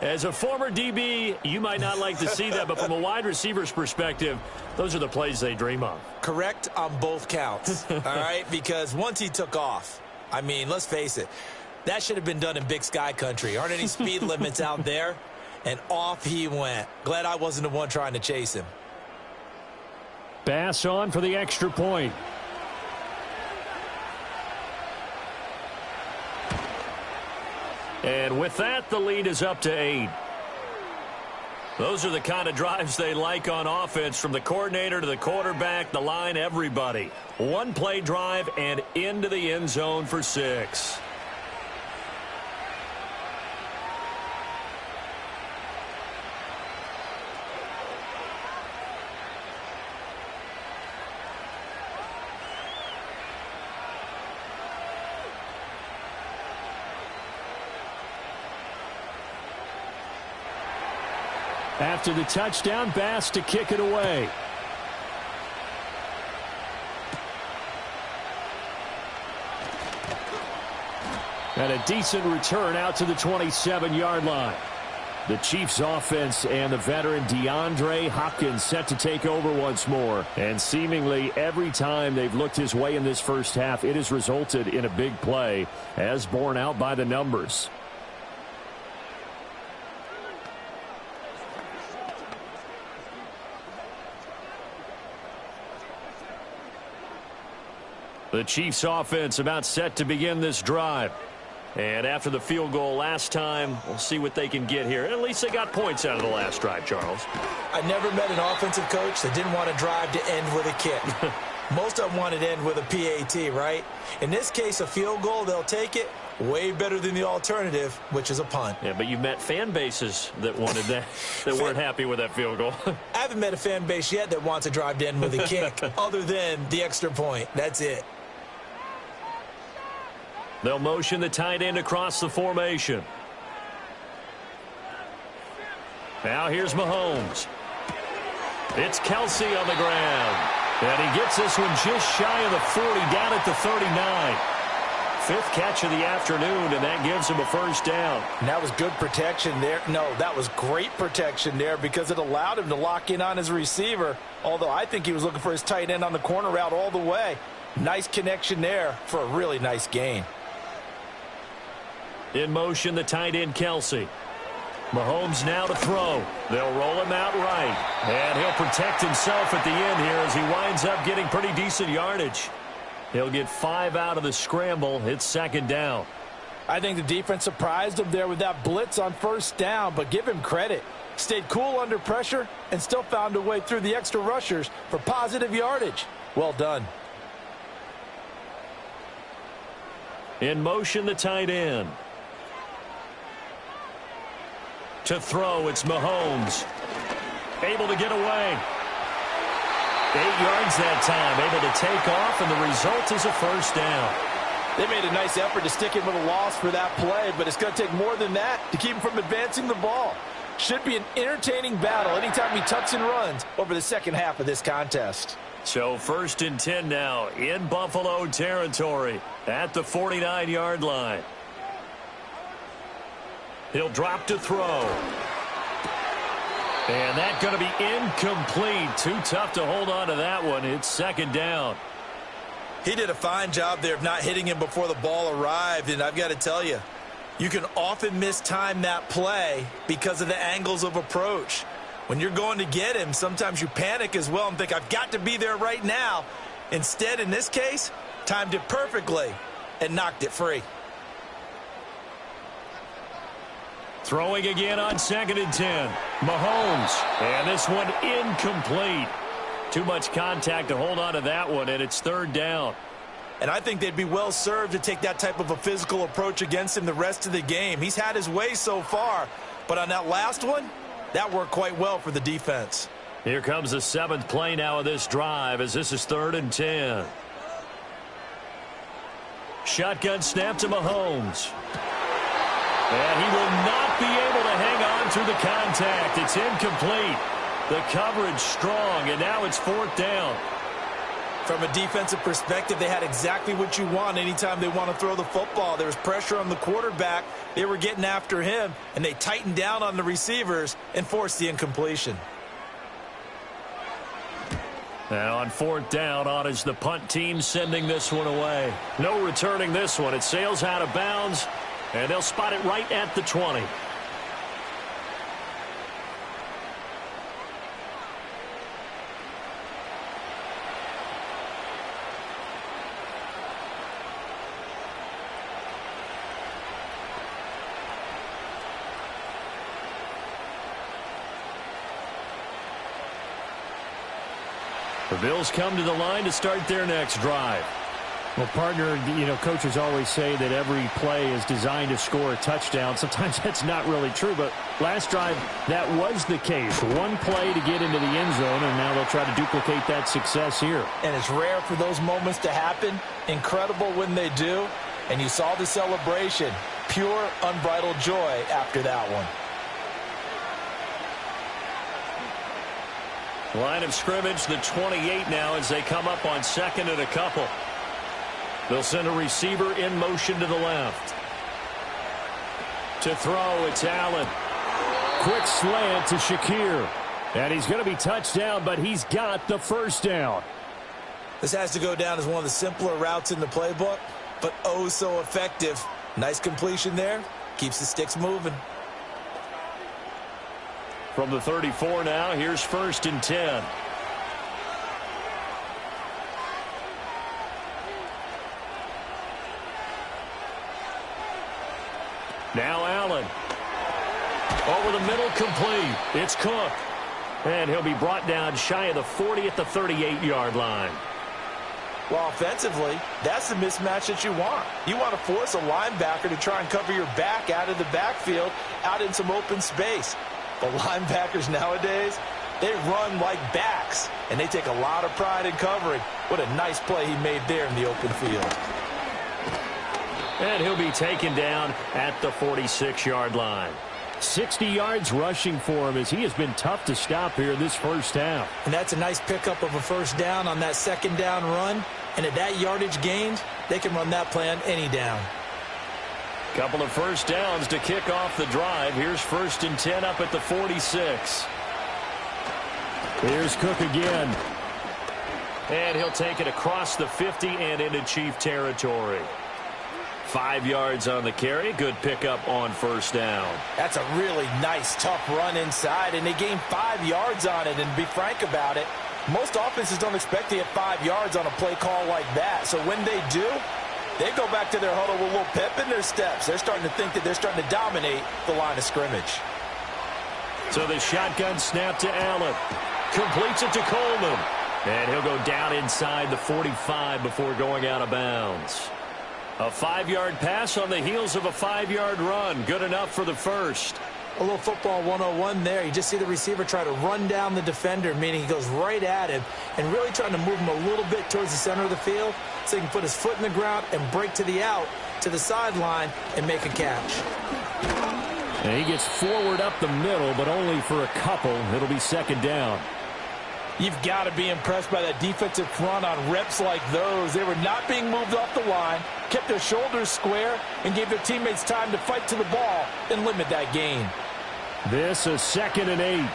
As a former DB, you might not like to see that, but from a wide receiver's perspective, those are the plays they dream of. Correct on both counts, all right? Because once he took off, I mean, let's face it, that should have been done in Big Sky country. Aren't any speed limits out there? And off he went. Glad I wasn't the one trying to chase him. Bass on for the extra point. And with that, the lead is up to 8. Those are the kind of drives they like on offense, from the coordinator to the quarterback, the line, everybody. One-play drive and into the end zone for 6. After the touchdown, Bass to kick it away. And a decent return out to the 27-yard line. The Chiefs offense and the veteran DeAndre Hopkins set to take over once more. And seemingly every time they've looked his way in this first half, it has resulted in a big play, as borne out by the numbers. The Chiefs offense about set to begin this drive. And after the field goal last time, we'll see what they can get here. At least they got points out of the last drive, Charles. I never met an offensive coach that didn't want a drive to end with a kick. Most of them wanted to end with a PAT, right? In this case, a field goal, they'll take it. Way better than the alternative, which is a punt. Yeah, but you've met fan bases that wanted that, that weren't happy with that field goal. I haven't met a fan base yet that wants a drive to end with a kick, other than the extra point. That's it. They'll motion the tight end across the formation. Now here's Mahomes. It's Kelsey on the ground. And he gets this one just shy of the 40, down at the 39. Fifth catch of the afternoon, and that gives him a first down. And that was good protection there. No, that was great protection there because it allowed him to lock in on his receiver, although I think he was looking for his tight end on the corner route all the way. Nice connection there for a really nice gain. In motion, the tight end, Kelsey. Mahomes now to throw. They'll roll him out right. And he'll protect himself at the end here as he winds up getting pretty decent yardage. He'll get 5 out of the scramble. It's second down. I think the defense surprised him there with that blitz on first down, but give him credit. Stayed cool under pressure and still found a way through the extra rushers for positive yardage. Well done. In motion, the tight end. To throw, it's Mahomes. Able to get away. 8 yards that time, able to take off, and the result is a first down. They made a nice effort to stick him with a loss for that play, but it's going to take more than that to keep him from advancing the ball. Should be an entertaining battle anytime he tucks and runs over the second half of this contest. So 1st and 10 now in Buffalo territory at the 49-yard line. He'll drop to throw. And that's going to be incomplete. Too tough to hold on to that one. It's second down. He did a fine job there of not hitting him before the ball arrived, and I've got to tell you, you can often mistime that play because of the angles of approach. When you're going to get him, sometimes you panic as well and think, I've got to be there right now. Instead, in this case, timed it perfectly and knocked it free. Throwing again on 2nd and 10. Mahomes. And this one incomplete. Too much contact to hold on to that one, and it's 3rd down. And I think they'd be well served to take that type of a physical approach against him the rest of the game. He's had his way so far, but on that last one, that worked quite well for the defense. Here comes the 7th play now of this drive as this is 3rd and 10. Shotgun snap to Mahomes. And he will not be able to hang on through the contact. It's incomplete. The coverage strong, and now it's 4th down. From a defensive perspective, they had exactly what you want anytime they want to throw the football. There was pressure on the quarterback. They were getting after him, and they tightened down on the receivers and forced the incompletion. Now on 4th down, on is the punt team sending this one away. No returning this one. It sails out of bounds, and they'll spot it right at the 20. The Bills come to the line to start their next drive. Well, partner, coaches always say that every play is designed to score a touchdown. Sometimes that's not really true, but last drive, that was the case. One play to get into the end zone, and now they'll try to duplicate that success here. And it's rare for those moments to happen. Incredible when they do. And you saw the celebration. Pure, unbridled joy after that one. Line of scrimmage, the 28 now as they come up on 2nd and a couple. They'll send a receiver in motion to the left. To throw, it's Allen. Quick slant to Shakir. And he's going to be touched down, but he's got the first down. This has to go down as one of the simpler routes in the playbook, but oh so effective. Nice completion there. Keeps the sticks moving. From the 34 now, here's 1st and 10. Now Allen. Over the middle, complete. It's Cook. And he'll be brought down shy of the 40 at the 38-yard line. Well, offensively, that's the mismatch that you want. You want to force a linebacker to try and cover your back out of the backfield, out in some open space. But linebackers nowadays, they run like backs, and they take a lot of pride in covering. What a nice play he made there in the open field. And he'll be taken down at the 46-yard line. 60 yards rushing for him as he has been tough to stop here this first half. And that's a nice pickup of a first down on that second down run. And at that yardage gained, they can run that play on any down. Couple of first downs to kick off the drive. Here's 1st and 10 up at the 46. Here's Cook again. And he'll take it across the 50 and into Chief territory. 5 yards on the carry. Good pickup on first down. That's a really nice, tough run inside, and they gained 5 yards on it. And to be frank about it, most offenses don't expect to get 5 yards on a play call like that. So when they do, they go back to their huddle with a little pep in their steps. They're starting to think that they're starting to dominate the line of scrimmage. So the shotgun snap to Allen. Completes it to Coleman. And he'll go down inside the 45 before going out of bounds. A 5-yard pass on the heels of a 5-yard run. Good enough for the first. A little football 101 there. You just see the receiver try to run down the defender, meaning he goes right at him and really trying to move him a little bit towards the center of the field so he can put his foot in the ground and break to the out, to the sideline, and make a catch. And he gets forward up the middle, but only for a couple. It'll be 2nd down. You've got to be impressed by that defensive front on reps like those. They were not being moved off the line, kept their shoulders square, and gave their teammates time to fight to the ball and limit that gain. This is 2nd and 8.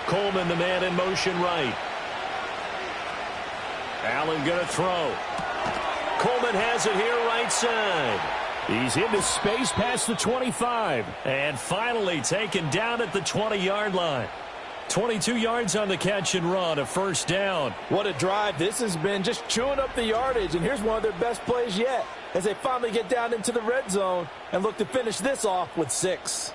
Coleman, the man in motion right. Allen going to throw. Coleman has it here right side. He's into space past the 25. And finally taken down at the 20-yard line. 22 yards on the catch and run, a first down. What a drive this has been, just chewing up the yardage. And here's one of their best plays yet as they finally get down into the red zone and look to finish this off with 6.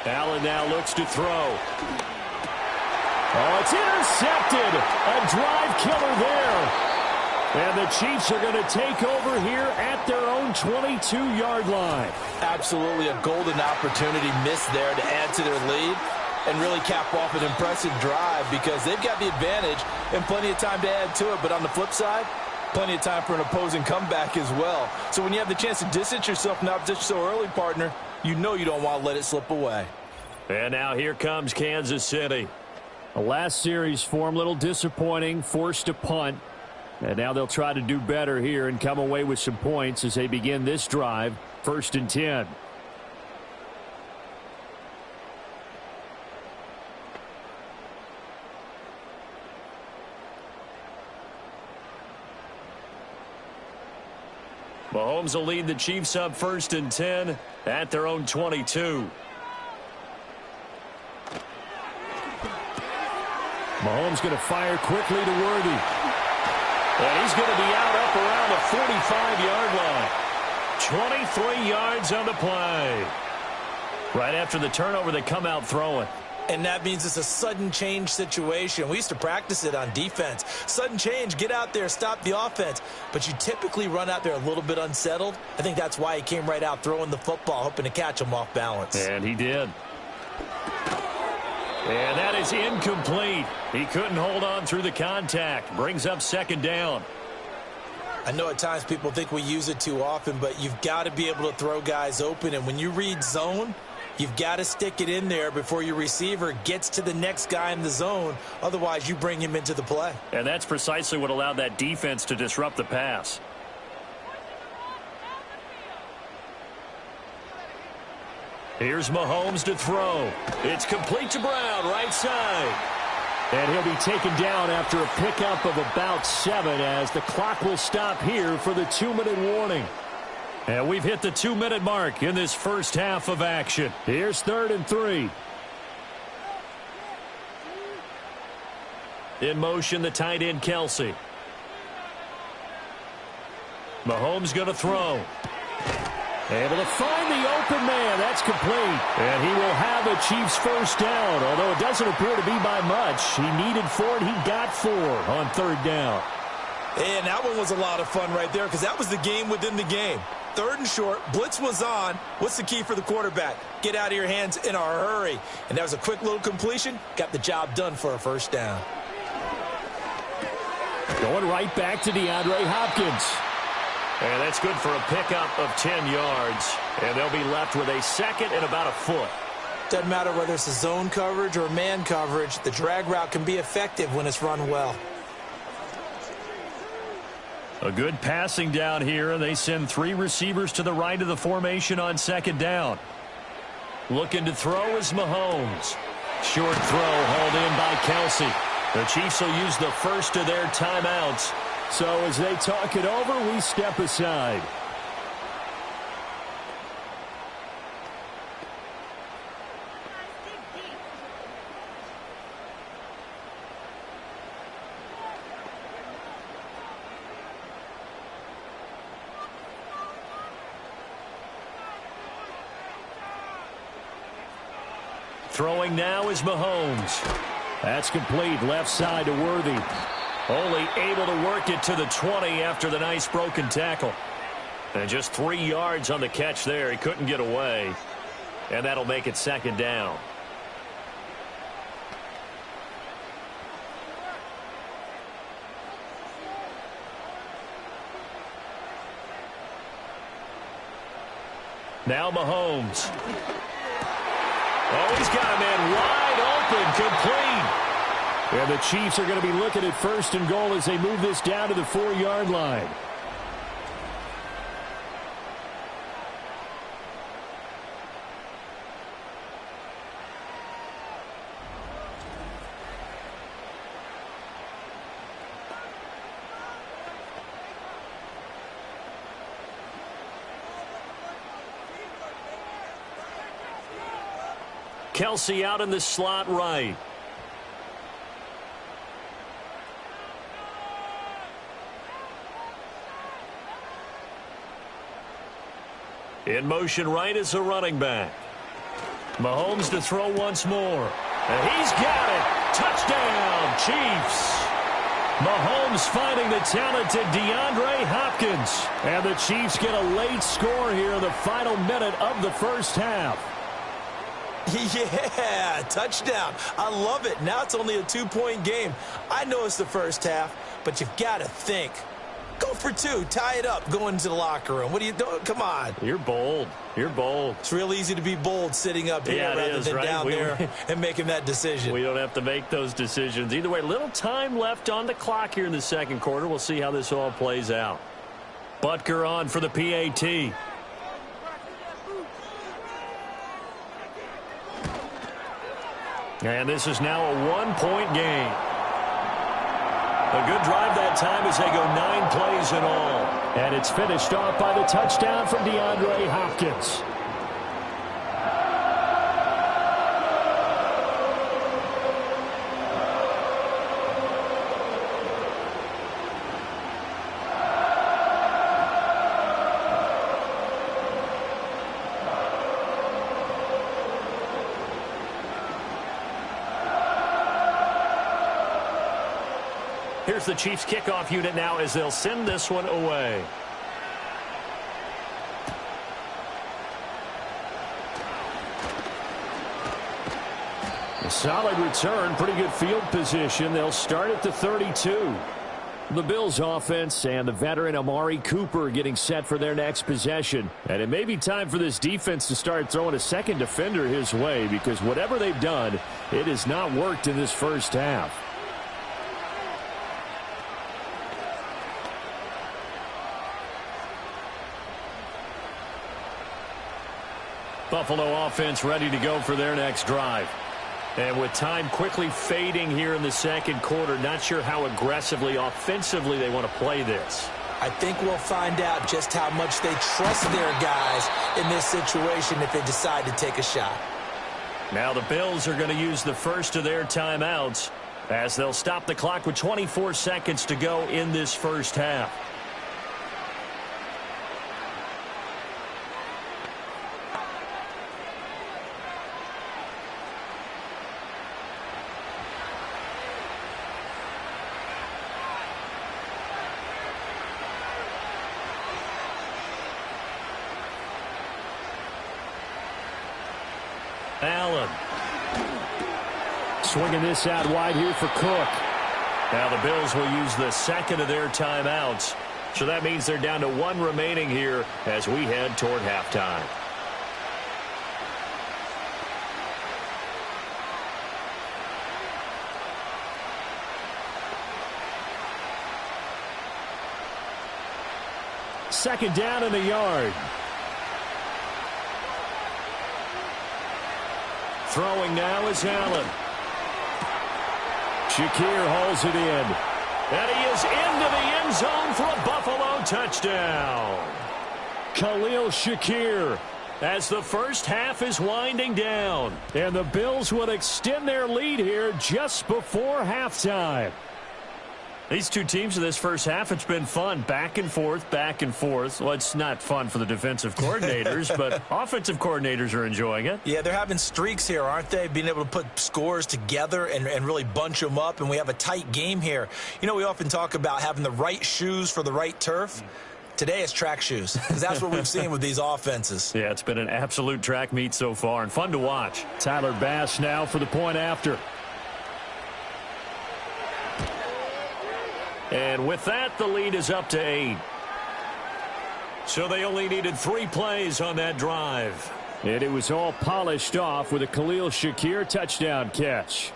Allen now looks to throw. Oh, it's intercepted. A drive killer there. And the Chiefs are going to take over here at their own 22-yard line. Absolutely a golden opportunity missed there to add to their lead and really cap off an impressive drive because they've got the advantage and plenty of time to add to it. But on the flip side, plenty of time for an opposing comeback as well. So when you have the chance to distance yourself from opposition so early, partner, you know you don't want to let it slip away. And now here comes Kansas City. The last series for him, a little disappointing, forced a punt. And now they'll try to do better here and come away with some points as they begin this drive, 1st and 10. Mahomes will lead the Chiefs up 1st and 10 at their own 22. Mahomes going to fire quickly to Worthy. And he's going to be out up around the 45-yard line. 23 yards on the play. Right after the turnover, they come out throwing. And that means it's a sudden change situation. We used to practice it on defense. Sudden change, get out there, stop the offense. But you typically run out there a little bit unsettled. I think that's why he came right out throwing the football, hoping to catch him off balance. And he did. And that is incomplete. He couldn't hold on through the contact. Brings up 2nd down. I know at times people think we use it too often, but you've got to be able to throw guys open. And when you read zone, you've got to stick it in there before your receiver gets to the next guy in the zone. Otherwise, you bring him into the play. And that's precisely what allowed that defense to disrupt the pass. Here's Mahomes to throw. It's complete to Brown, right side. And he'll be taken down after a pickup of about 7 as the clock will stop here for the 2-minute warning. And we've hit the 2-minute mark in this first half of action. Here's 3rd and 3. In motion, the tight end, Kelsey. Mahomes going to throw. Able to find the open man. That's complete. And he will have a Chiefs first down, although it doesn't appear to be by much. He needed 4, and he got 4 on 3rd down. And that one was a lot of fun right there because that was the game within the game. 3rd and short, blitz was on. What's the key for the quarterback? Get out of your hands in a hurry. And that was a quick little completion. Got the job done for a first down. Going right back to DeAndre Hopkins. And that's good for a pickup of 10 yards. And they'll be left with a second and about a foot. Doesn't matter whether it's a zone coverage or man coverage, the drag route can be effective when it's run well. A good passing down here, and they send 3 receivers to the right of the formation on second down. Looking to throw is Mahomes. Short throw hauled in by Kelsey. The Chiefs will use the first of their timeouts. So as they talk it over, we step aside. Throwing now is Mahomes. That's complete. Left side to Worthy. Only able to work it to the 20 after the nice broken tackle. And just 3 yards on the catch there. He couldn't get away. And that'll make it second down. Now Mahomes. Oh, he's got a man wide open, complete. And the Chiefs are going to be looking at first and goal as they move this down to the 4-yard line. Kelsey out in the slot right. In motion right is a running back. Mahomes to throw once more. And he's got it. Touchdown, Chiefs. Mahomes finding the talented DeAndre Hopkins. And the Chiefs get a late score here in the final minute of the first half. Yeah, touchdown. I love it. Now it's only a 2-point game. I know it's the first half, but you've got to think. Go for 2. Tie it up. Go into the locker room. What are you doing? Come on. You're bold. You're bold. It's real easy to be bold sitting up here rather than right? down there and making that decision. We don't have to make those decisions. Either way, little time left on the clock here in the second quarter. We'll see how this all plays out. Butker on for the PAT. And this is now a 1-point game. A good drive that time as they go 9 plays in all. And it's finished off by the touchdown from DeAndre Hopkins. Here's the Chiefs kickoff unit now as they'll send this one away. A solid return, pretty good field position. They'll start at the 32. The Bills offense and the veteran Amari Cooper getting set for their next possession. And it may be time for this defense to start throwing a second defender his way, because whatever they've done, it has not worked in this first half. Buffalo offense ready to go for their next drive. And with time quickly fading here in the second quarter, not sure how aggressively, offensively they want to play this. I think we'll find out just how much they trust their guys in this situation if they decide to take a shot. Now the Bills are going to use the first of their timeouts as they'll stop the clock with 24 seconds to go in this first half. Allen. Swinging this out wide here for Cook. Now the Bills will use the second of their timeouts. So that means they're down to one remaining here as we head toward halftime. Second down in the yard. Throwing now is Allen. Shakir hauls it in. And he is into the end zone for a Buffalo touchdown. Khalil Shakir. As the first half is winding down. And the Bills would extend their lead here just before halftime. These two teams in this first half, it's been fun. Back and forth, back and forth. Well, it's not fun for the defensive coordinators, but offensive coordinators are enjoying it. Yeah, they're having streaks here, aren't they? Being able to put scores together and really bunch them up, and we have a tight game here. You know, we often talk about having the right shoes for the right turf. Today it's track shoes, because that's what we've seen with these offenses. Yeah, it's been an absolute track meet so far, and fun to watch. Tyler Bass now for the point after. And with that, the lead is up to 8. So they only needed 3 plays on that drive. And it was all polished off with a Khalil Shakir touchdown catch.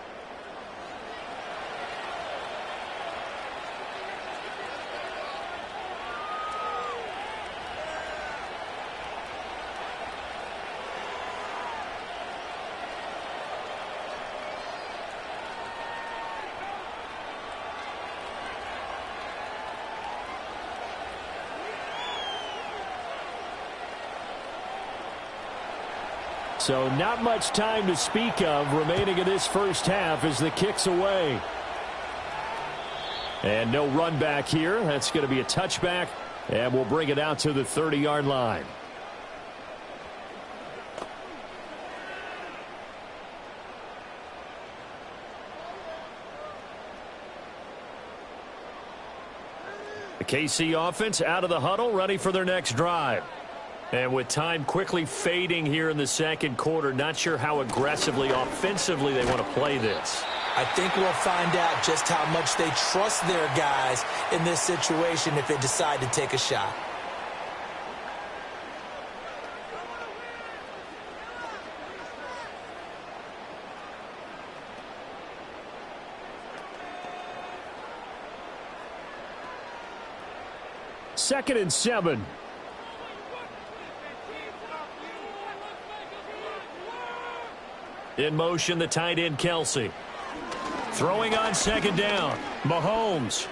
So not much time to speak of remaining in this first half as the kick's away. And no run back here. That's going to be a touchback, and we'll bring it out to the 30-yard line. The KC offense out of the huddle, ready for their next drive. And with time quickly fading here in the second quarter, not sure how aggressively, offensively they want to play this. I think we'll find out just how much they trust their guys in this situation if they decide to take a shot. Second and 7. In motion, the tight end, Kelsey. Throwing on second down, Mahomes.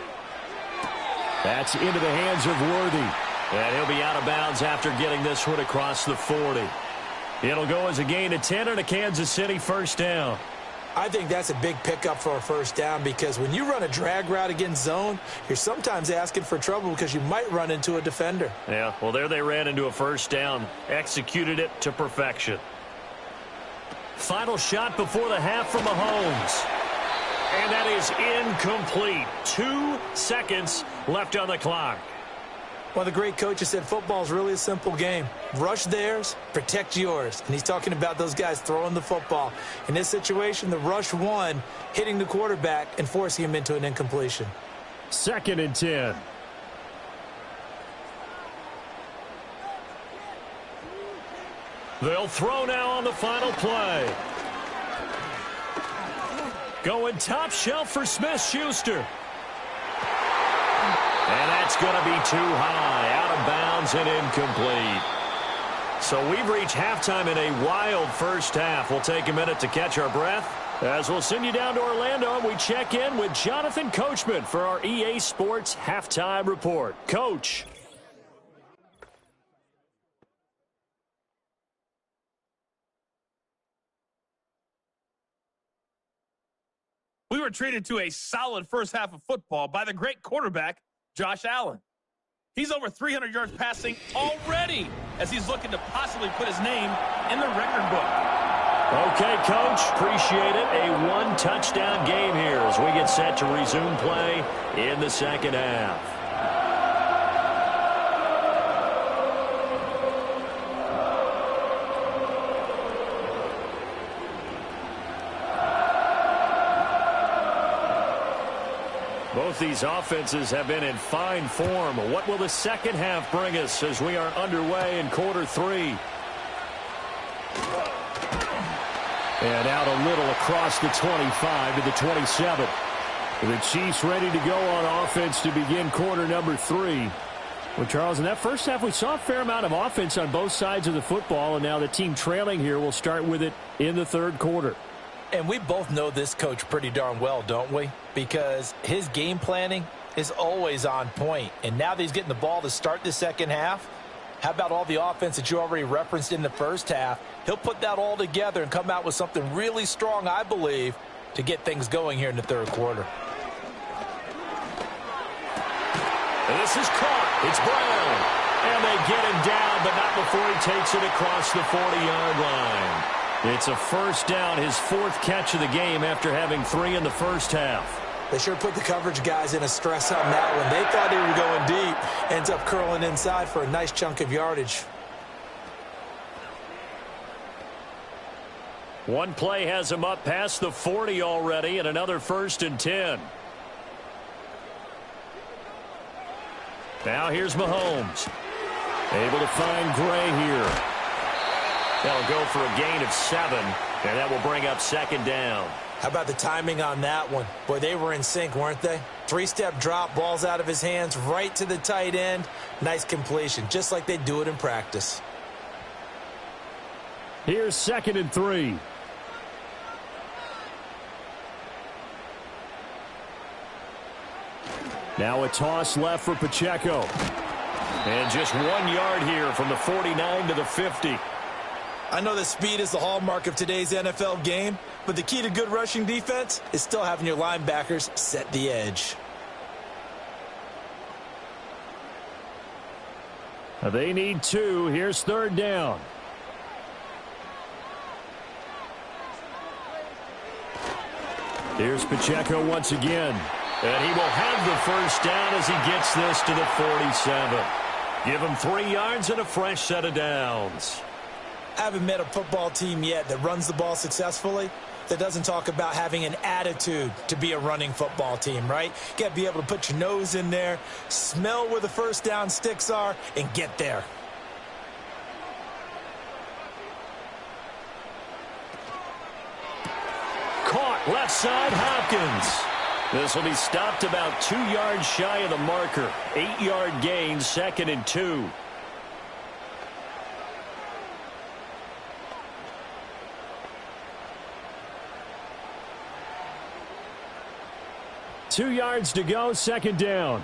That's into the hands of Worthy. And he'll be out of bounds after getting this one across the 40. It'll go as a gain of 10 and a Kansas City first down. I think that's a big pickup for a first down because when you run a drag route against zone, you're sometimes asking for trouble because you might run into a defender. Yeah, well, there they ran into a first down, executed it to perfection. Final shot before the half from Mahomes. And that is incomplete. 2 seconds left on the clock. One of the great coaches said football is really a simple game. Rush theirs, protect yours. And he's talking about those guys throwing the football. In this situation, the rush won, hitting the quarterback and forcing him into an incompletion. Second and 10. They'll throw now on the final play. Going top shelf for Smith-Schuster. And that's going to be too high, out of bounds and incomplete. So we've reached halftime in a wild first half. We'll take a minute to catch our breath as we'll send you down to Orlando and we check in with Jonathan Coachman for our EA Sports Halftime Report. Coach. We were treated to a solid first half of football by the great quarterback, Josh Allen. He's over 300 yards passing already as he's looking to possibly put his name in the record book. Okay, Coach, appreciate it. A one-touchdown game here as we get set to resume play in the second half. Both these offenses have been in fine form. What will the second half bring us as we are underway in quarter 3? And out a little across the 25 to the 27. The Chiefs ready to go on offense to begin quarter number 3. Well, Charles, in that first half, we saw a fair amount of offense on both sides of the football, and now the team trailing here will start with it in the third quarter. And we both know this coach pretty darn well, don't we? Because his game planning is always on point. And now that he's getting the ball to start the second half, how about all the offense that you already referenced in the first half? He'll put that all together and come out with something really strong, I believe, to get things going here in the third quarter. And this is caught. It's Brown. And they get him down, but not before he takes it across the 40-yard line. It's a first down, his 4th catch of the game after having 3 in the first half. They sure put the coverage guys in a stress on that one. They thought they were going deep. Ends up curling inside for a nice chunk of yardage. One play has him up past the 40 already, and another 1st and 10. Now here's Mahomes. Able to find Gray here. That'll go for a gain of 7, and that will bring up 2nd down. How about the timing on that one? Boy, they were in sync, weren't they? 3-step drop, balls out of his hands, right to the tight end. Nice completion, just like they do it in practice. Here's 2nd and 3. Now a toss left for Pacheco. And just 1 yard here from the 49 to the 50. I know that speed is the hallmark of today's NFL game, but the key to good rushing defense is still having your linebackers set the edge. They need 2. Here's 3rd down. Here's Pacheco once again. And he will have the first down as he gets this to the 47. Give him 3 yards and a fresh set of downs. I haven't met a football team yet that runs the ball successfully that doesn't talk about having an attitude to be a running football team, right? You got to be able to put your nose in there, smell where the first down sticks are, and get there. Caught left side, Hopkins. This will be stopped about 2 yards shy of the marker. 8-yard gain, 2nd and 2. Two yards to go, 2nd down.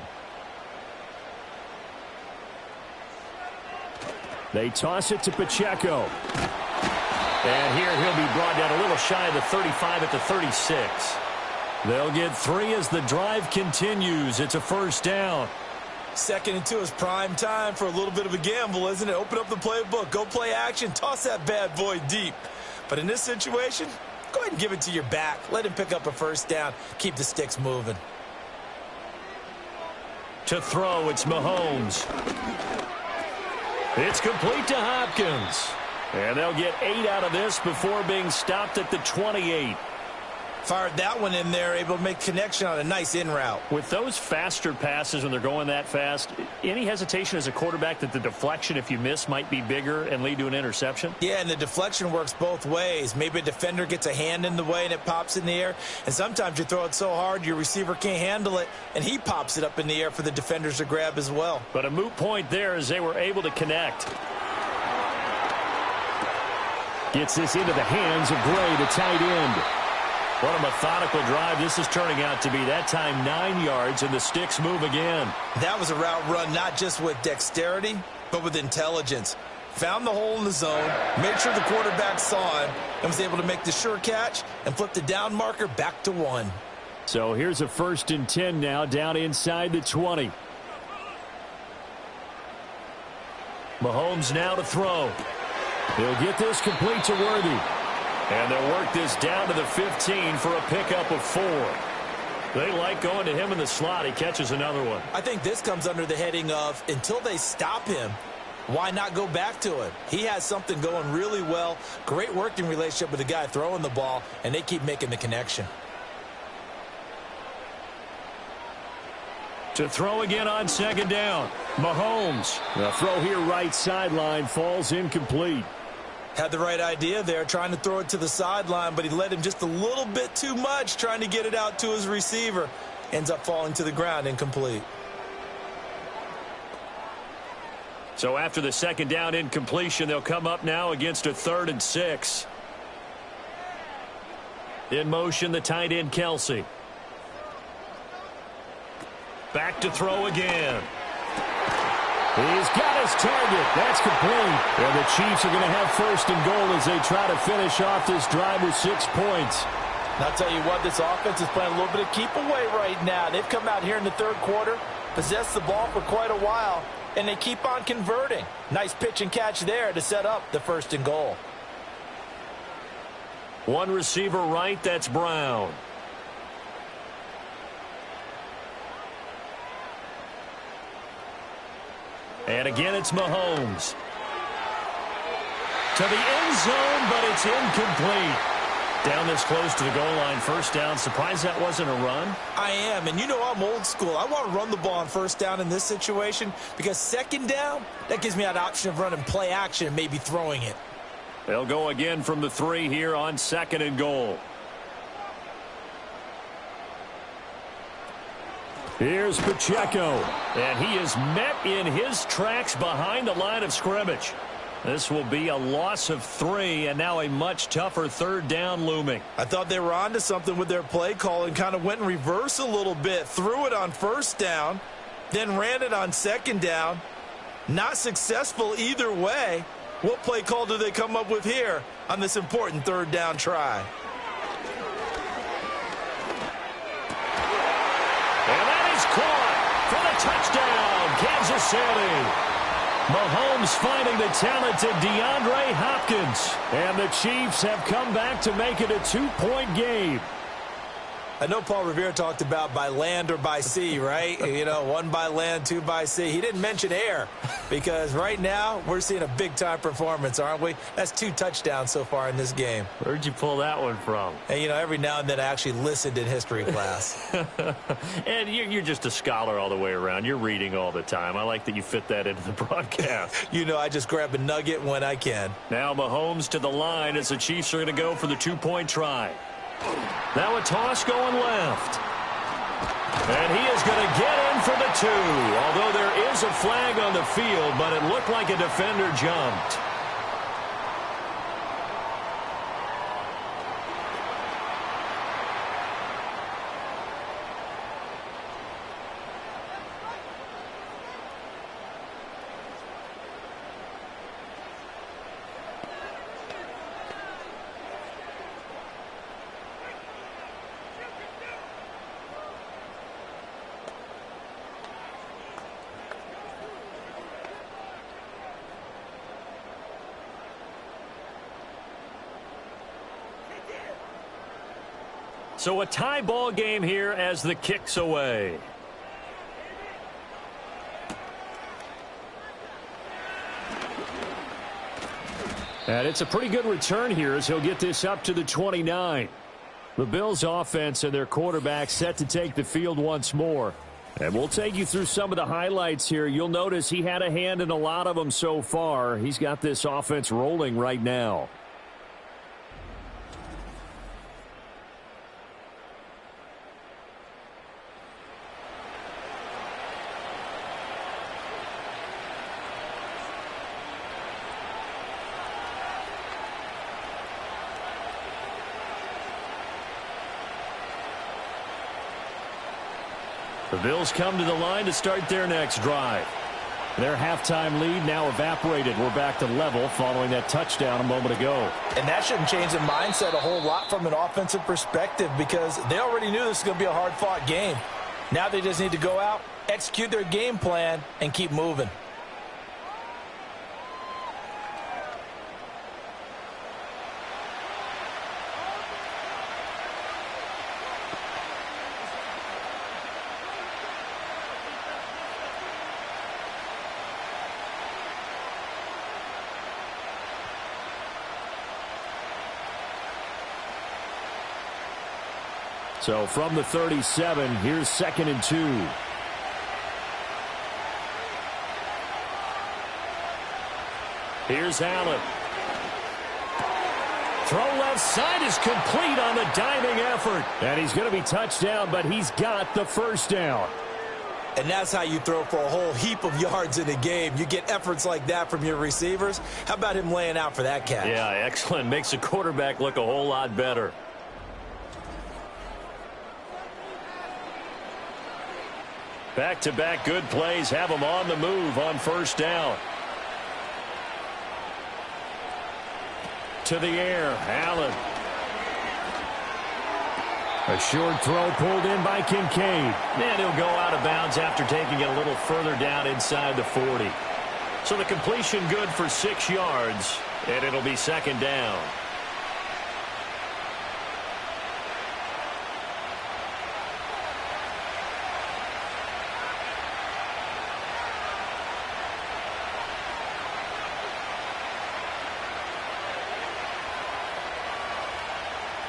They toss it to Pacheco. And here he'll be brought down a little shy of the 35 at the 36. They'll get 3 as the drive continues. It's a first down. 2nd and 2 is prime time for a little bit of a gamble, isn't it? Open up the playbook, go play action, toss that bad boy deep. But in this situation, go ahead and give it to your back. Let him pick up a first down. Keep the sticks moving. To throw, it's Mahomes. It's complete to Hopkins. And they'll get 8 out of this before being stopped at the 28. Fired that one in there, able to make connection on a nice in route. With those faster passes when they're going that fast, any hesitation as a quarterback that the deflection, if you miss, might be bigger and lead to an interception? Yeah, and the deflection works both ways. Maybe a defender gets a hand in the way and it pops in the air. And sometimes you throw it so hard your receiver can't handle it, and he pops it up in the air for the defenders to grab as well. But a moot point there as they were able to connect. Gets this into the hands of Gray, the tight end. What a methodical drive this is turning out to be. That time 9 yards, and the sticks move again. That was a route run not just with dexterity, but with intelligence. Found the hole in the zone, made sure the quarterback saw him, and was able to make the sure catch and flip the down marker back to 1. So here's a 1st and 10 now, down inside the 20. Mahomes now to throw. He'll get this complete to Worthy. And they'll work this down to the 15 for a pickup of 4. They like going to him in the slot. He catches another one. I think this comes under the heading of, until they stop him, why not go back to him? He has something going really well. Great working relationship with the guy throwing the ball, and they keep making the connection. To throw again on second down. Mahomes. The throw here right sideline falls incomplete. Had the right idea there, trying to throw it to the sideline, but he led him just a little bit too much, trying to get it out to his receiver. Ends up falling to the ground, incomplete. So after the second down incompletion, they'll come up now against a 3rd and 6. In motion, the tight end, Kelsey. Back to throw again. He's got his target. That's complete. And the Chiefs are going to have 1st and goal as they try to finish off this drive with 6 points. And I'll tell you what, this offense is playing a little bit of keep away right now. They've come out here in the 3rd quarter, possessed the ball for quite a while, and they keep on converting. Nice pitch and catch there to set up the 1st and goal. One receiver right, that's Brown. And again, it's Mahomes. To the end zone, but it's incomplete. Down this close to the goal line, 1st down. Surprised that wasn't a run? I am, and you know I'm old school. I want to run the ball on 1st down in this situation because 2nd down, that gives me that option of running play action and maybe throwing it. They'll go again from the 3 here on 2nd and goal. Here's Pacheco. And he is met in his tracks behind the line of scrimmage. This will be a loss of 3, and now a much tougher 3rd down looming. I thought they were onto something with their play call and kind of went in reverse a little bit. Threw it on 1st down, then ran it on 2nd down. Not successful either way. What play call do they come up with here on this important 3rd down try? And that is caught for the touchdown, Kansas City. Mahomes finding the talented DeAndre Hopkins. And the Chiefs have come back to make it a 2-point game. I know Paul Revere talked about by land or by sea, right? You know, 1 by land, 2 by sea. He didn't mention air because right now we're seeing a big-time performance, aren't we? That's 2 touchdowns so far in this game. Where'd you pull that one from? And, you know, every now and then I actually listened in history class. And you're just a scholar all the way around. You're reading all the time. I like that you fit that into the broadcast. You know, I just grab a nugget when I can. Now Mahomes to the line as the Chiefs are going to go for the 2-point try. Now a toss going left. And he is going to get in for the 2. Although there is a flag on the field, but it looked like a defender jumped. So a tie ball game here as the kick's away. And it's a pretty good return here as he'll get this up to the 29. The Bills offense and their quarterback set to take the field once more. And we'll take you through some of the highlights here. You'll notice he had a hand in a lot of them so far. He's got this offense rolling right now. The Bills come to the line to start their next drive. Their halftime lead now evaporated. We're back to level following that touchdown a moment ago. And that shouldn't change the mindset a whole lot from an offensive perspective because they already knew this was going to be a hard-fought game. Now they just need to go out, execute their game plan, and keep moving. So from the 37, here's 2nd and 2. Here's Allen. Throw left side is complete on the diving effort. And he's going to be touched down, but he's got the first down. And that's how you throw for a whole heap of yards in a game. You get efforts like that from your receivers. How about him laying out for that catch? Yeah, excellent. Makes the quarterback look a whole lot better. Back-to-back good plays have him on the move on first down. To the air, Allen. A short throw pulled in by Kincaid. And he'll go out of bounds after taking it a little further down inside the 40. So the completion good for 6 yards, and it'll be second down.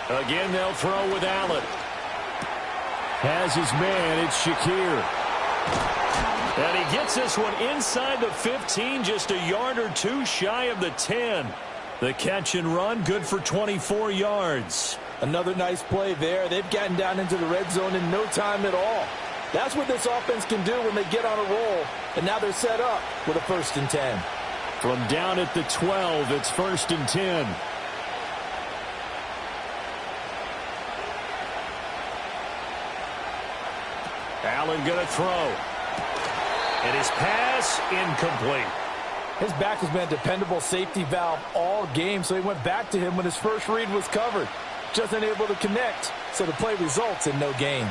Again, they'll throw with Allen. Has his man, it's Shakir. And he gets this one inside the 15, just a yard or two shy of the 10. The catch and run, good for 24 yards. Another nice play there. They've gotten down into the red zone in no time at all. That's what this offense can do when they get on a roll. And now they're set up with a 1st and 10. From down at the 12, it's 1st and 10. Allen going to throw. And his pass incomplete. His back has been a dependable safety valve all game, so he went back to him when his first read was covered. Just unable to connect, so the play results in no gain.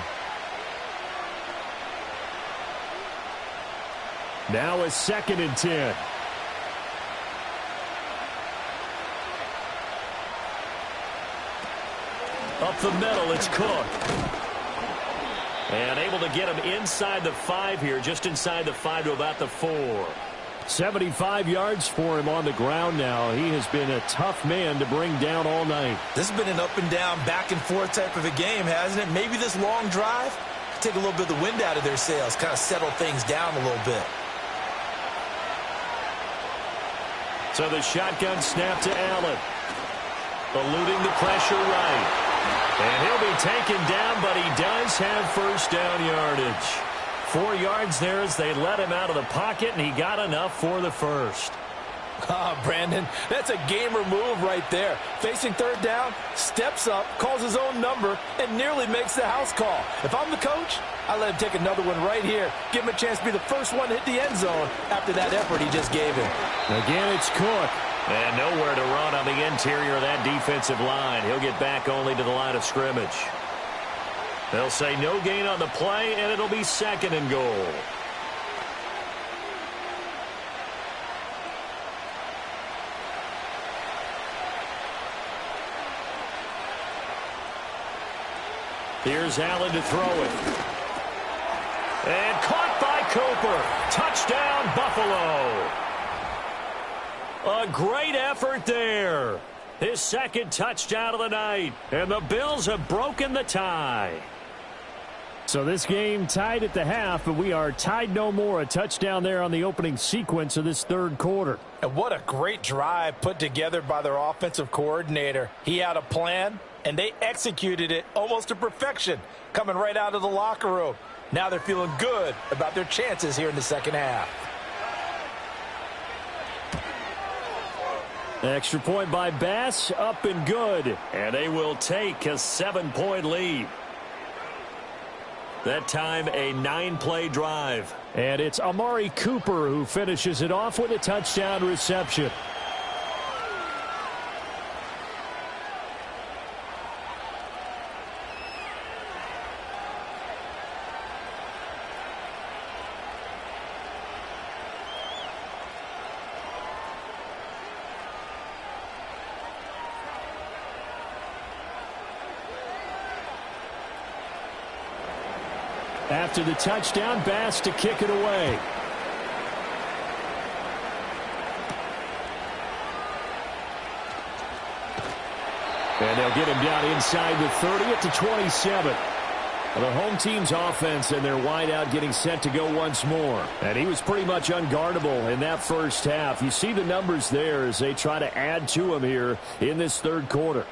Now a 2nd and 10. Up the middle, it's Cook. And able to get him inside the 5 here, just inside the 5 to about the 4. 75 yards for him on the ground now. He has been a tough man to bring down all night. This has been an up and down, back and forth type of a game, hasn't it? Maybe this long drive take a little bit of the wind out of their sails, kind of settle things down a little bit. So the shotgun snap to Allen. Eluding the pressure right. And he'll be taken down, but he does have first down yardage. 4 yards there as they let him out of the pocket, and he got enough for the first. Brandon, that's a gamer move right there. Facing 3rd down, steps up, calls his own number, and nearly makes the house call. If I'm the coach, I let him take another one right here. Give him a chance to be the first one to hit the end zone after that effort he just gave him. Again, it's Cook. And nowhere to run on the interior of that defensive line. He'll get back only to the line of scrimmage. They'll say no gain on the play, and it'll be 2nd and goal. Here's Allen to throw it. And caught by Cooper. Touchdown, Buffalo. A great effort there. His 2nd touchdown of the night. And the Bills have broken the tie. So this game tied at the half, but we are tied no more. A touchdown there on the opening sequence of this 3rd quarter. And what a great drive put together by their offensive coordinator. He had a plan, and they executed it almost to perfection, coming right out of the locker room. Now they're feeling good about their chances here in the 2nd half. Extra point by Bass, up and good. And they will take a 7-point lead. That time a 9-play drive. And it's Amari Cooper who finishes it off with a touchdown reception. After the touchdown, Bass to kick it away. And they'll get him down inside the 30 at the 27. The home team's offense and their wideout getting set to go once more. And he was pretty much unguardable in that first half. You see the numbers there as they try to add to him here in this third quarter.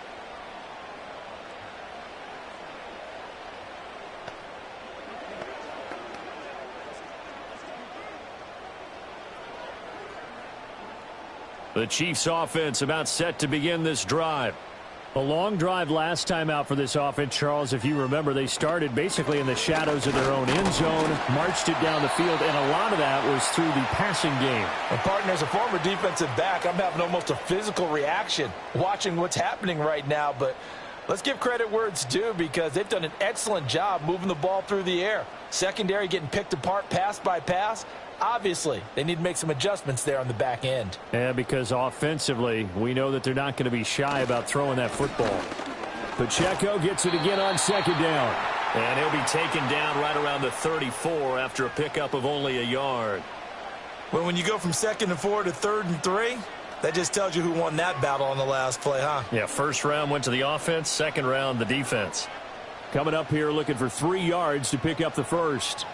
The Chiefs offense about set to begin this drive. A long drive last time out for this offense, Charles. If you remember, they started basically in the shadows of their own end zone, marched it down the field, and a lot of that was through the passing game. And, partner, as a former defensive back, I'm having almost a physical reaction watching what's happening right now. But let's give credit where it's due because they've done an excellent job moving the ball through the air. Secondary getting picked apart pass by pass. Obviously, they need to make some adjustments there on the back end. Yeah, because offensively, we know that they're not going to be shy about throwing that football. Pacheco gets it again on second down. And he'll be taken down right around the 34 after a pickup of only a yard. Well, when you go from 2nd and 4 to 3rd and 3, that just tells you who won that battle on the last play, huh? Yeah, first round went to the offense, second round the defense. Coming up here looking for 3 yards to pick up the first.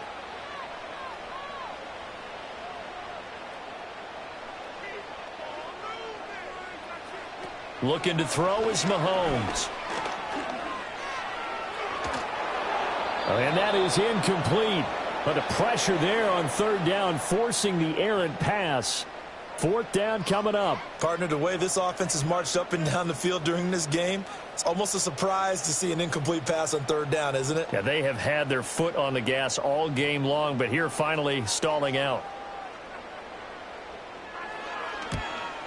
Looking to throw is Mahomes. And that is incomplete. But the pressure there on 3rd down, forcing the errant pass. 4th down coming up. Partner, the way this offense has marched up and down the field during this game, it's almost a surprise to see an incomplete pass on 3rd down, isn't it? Yeah, they have had their foot on the gas all game long, but here finally stalling out.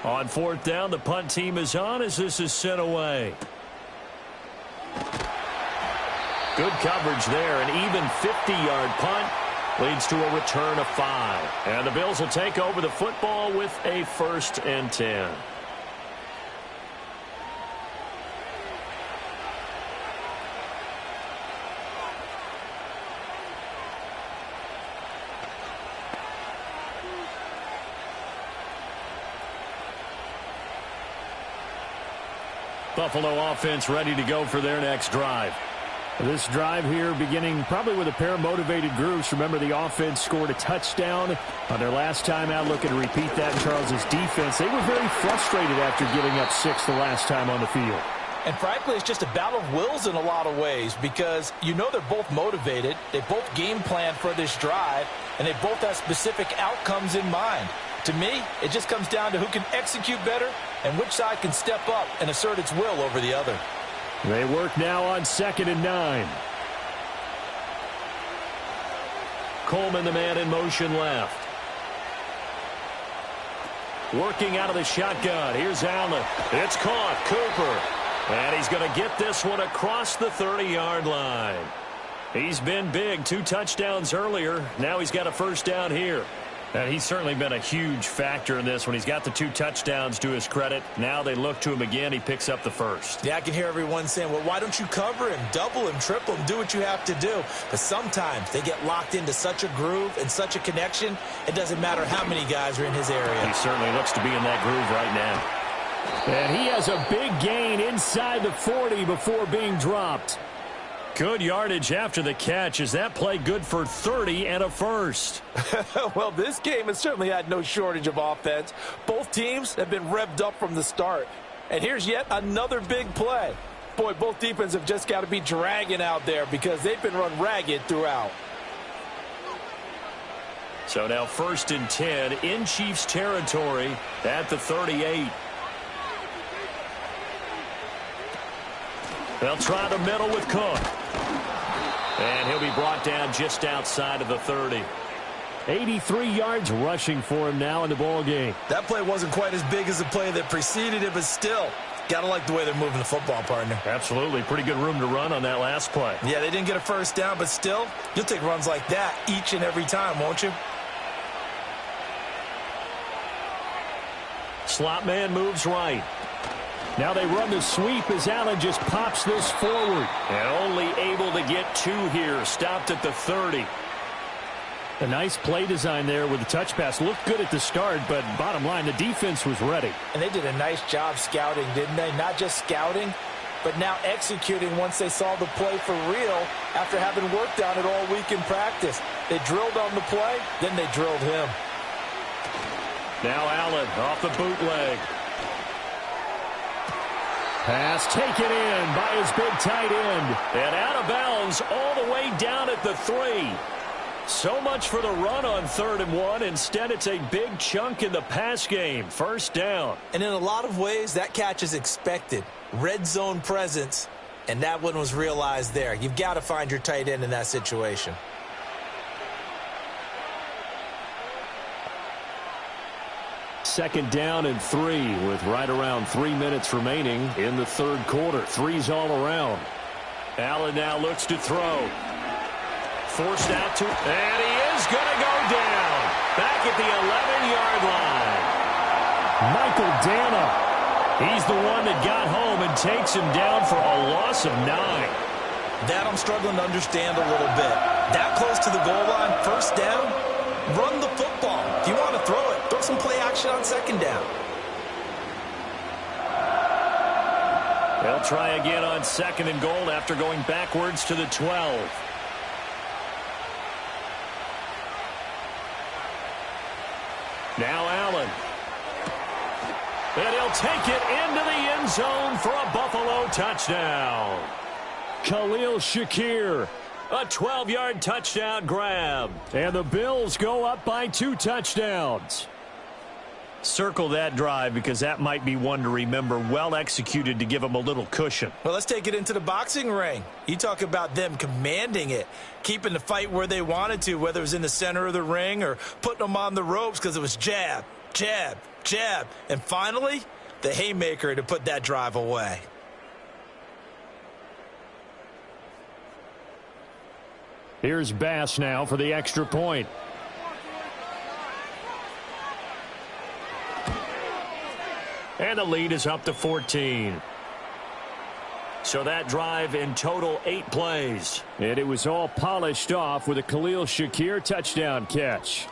On 4th down, the punt team is on as this is sent away. Good coverage there. An even 50-yard punt leads to a return of 5. And the Bills will take over the football with a 1st and 10. Buffalo offense ready to go for their next drive. This drive here beginning probably with a pair of motivated groups. Remember, the offense scored a touchdown on their last time out. Looking to repeat that in Charles's defense. They were very frustrated after giving up 6 the last time on the field. And frankly, it's just a battle of wills in a lot of ways because you know they're both motivated. They both game plan for this drive, and they both have specific outcomes in mind. To me, it just comes down to who can execute better and which side can step up and assert its will over the other. They work now on 2nd and 9. Coleman, the man in motion left. Working out of the shotgun. Here's Allen. It's caught. Cooper. And he's going to get this one across the 30-yard line. He's been big. 2 touchdowns earlier. Now he's got a 1st down here. And he's certainly been a huge factor in this when he's got the 2 touchdowns to his credit. Now they look to him again. He picks up the 1st. Yeah, I can hear everyone saying, well, why don't you cover him, double him, triple him, do what you have to do. But sometimes they get locked into such a groove and such a connection, it doesn't matter how many guys are in his area. He certainly looks to be in that groove right now. And he has a big gain inside the 40 before being dropped. Good yardage after the catch. Is that play good for 30 and a 1st? Well, this game has certainly had no shortage of offense. Both teams have been revved up from the start. And here's yet another big play. Boy, both defenses have just got to be dragging out there because they've been run ragged throughout. So now 1st and 10 in Chiefs territory at the 38. They'll try the middle with Cook. And he'll be brought down just outside of the 30. 83 yards rushing for him now in the ball game. That play wasn't quite as big as the play that preceded it, but still, got to like the way they're moving the football, partner. Absolutely. Pretty good room to run on that last play. Yeah, they didn't get a 1st down, but still, you'll take runs like that each and every time, won't you? Slot man moves right. Now they run the sweep as Allen just pops this forward. And only able to get 2 here. Stopped at the 30. A nice play design there with the touch pass. Looked good at the start, but bottom line, the defense was ready. And they did a nice job scouting, didn't they? Not just scouting, but now executing once they saw the play for real after having worked on it all week in practice. They drilled on the play, then they drilled him. Now Allen off the bootleg. Pass taken in by his big tight end. And out of bounds all the way down at the 3. So much for the run on 3rd and 1. Instead, it's a big chunk in the pass game. First down. And in a lot of ways, that catch is expected. Red zone presence, and that one was realized there. You've got to find your tight end in that situation. Second down and 3 with right around 3 minutes remaining in the third quarter. 3's all around. Allen now looks to throw. Forced out to, and he is going to go down. Back at the 11-yard line. Michael Dana. He's the one that got home and takes him down for a loss of 9. That I'm struggling to understand a little bit. That close to the goal line, first down, run the football. If you want to throw it, throw some play action on second down. They'll try again on 2nd and goal after going backwards to the 12. Now Allen. And he'll take it into the end zone for a Buffalo touchdown. Khalil Shakir. A 12-yard touchdown grab. And the Bills go up by 2 touchdowns. Circle that drive because that might be one to remember. Well executed to give them a little cushion. Well, let's take it into the boxing ring. You talk about them commanding it, keeping the fight where they wanted to, whether it was in the center of the ring or putting them on the ropes because it was jab, jab, jab. And finally, the haymaker to put that drive away. Here's Bass now for the extra point. And the lead is up to 14. So that drive in total 8 plays. And it was all polished off with a Khalil Shakir touchdown catch.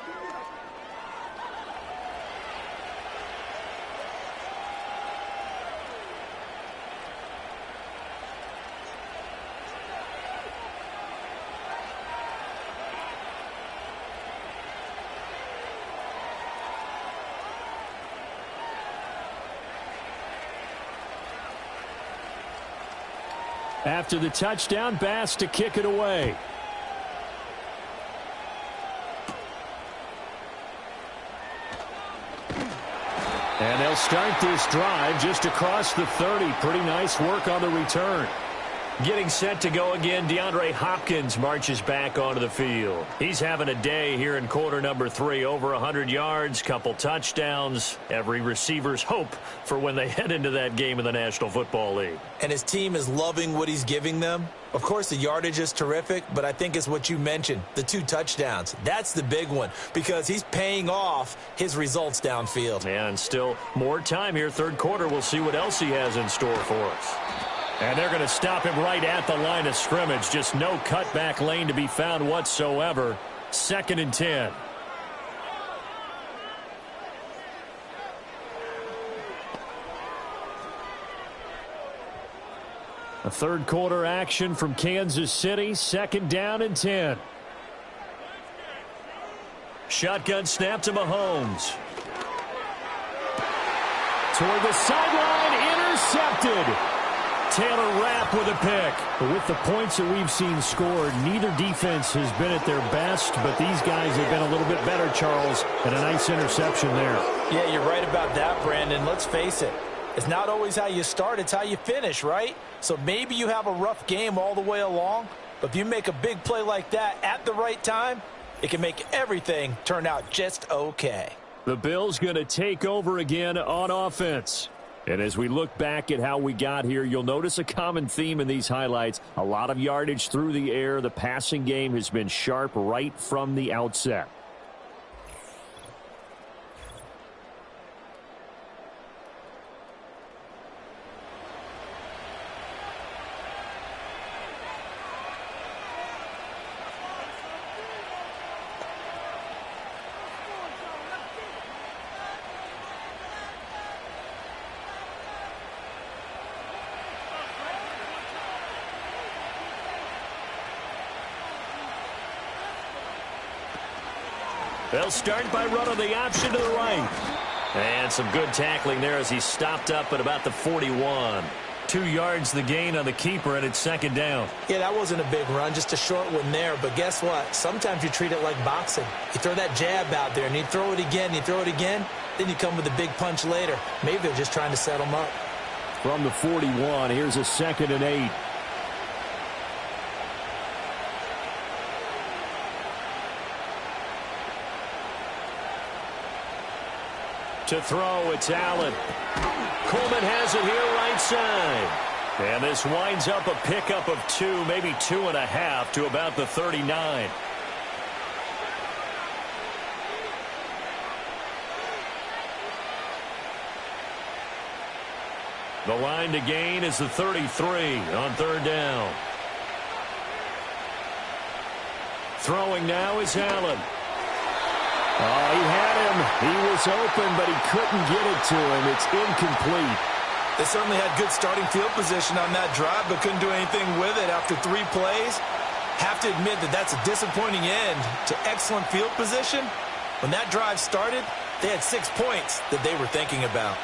After the touchdown, Bass to kick it away. And they'll start this drive just across the 30. Pretty nice work on the return. Getting set to go again, DeAndre Hopkins marches back onto the field. He's having a day here in quarter number 3. Over 100 yards, couple touchdowns. Every receiver's hope for when they head into that game in the National Football League. And his team is loving what he's giving them. Of course, the yardage is terrific, but I think it's what you mentioned, the 2 touchdowns. That's the big one because he's paying off his results downfield. And still more time here, third quarter. We'll see what else he has in store for us. And they're going to stop him right at the line of scrimmage. Just no cutback lane to be found whatsoever. 2nd and 10. A third quarter action from Kansas City. 2nd down and 10. Shotgun snap to Mahomes. Toward the sideline, intercepted. Taylor Rapp with a pick. With the points that we've seen scored, neither defense has been at their best, but these guys have been a little bit better, Charles, and a nice interception there. Yeah, you're right about that, Brandon. Let's face it. It's not always how you start, it's how you finish, right? So maybe you have a rough game all the way along, but if you make a big play like that at the right time, it can make everything turn out just okay. The Bills going to take over again on offense. And as we look back at how we got here, you'll notice a common theme in these highlights. A lot of yardage through the air. The passing game has been sharp right from the outset. They'll start by running the option to the right. And some good tackling there as he stopped up at about the 41. 2 yards the gain on the keeper, and it's second down. Yeah, that wasn't a big run, just a short one there. But guess what? Sometimes you treat it like boxing. You throw that jab out there, and you throw it again, then you come with a big punch later. Maybe they're just trying to set him up. From the 41, here's a 2nd and 8. To throw, it's Allen. Coleman has it here right side. And this winds up a pickup of 2, maybe 2.5 to about the 39. The line to gain is the 33 on 3rd down. Throwing now is Allen. Oh, he had him. He was open, but he couldn't get it to him. It's incomplete. They certainly had good starting field position on that drive, but couldn't do anything with it after 3 plays. Have to admit that that's a disappointing end to excellent field position. When that drive started, they had 6 points that they were thinking about.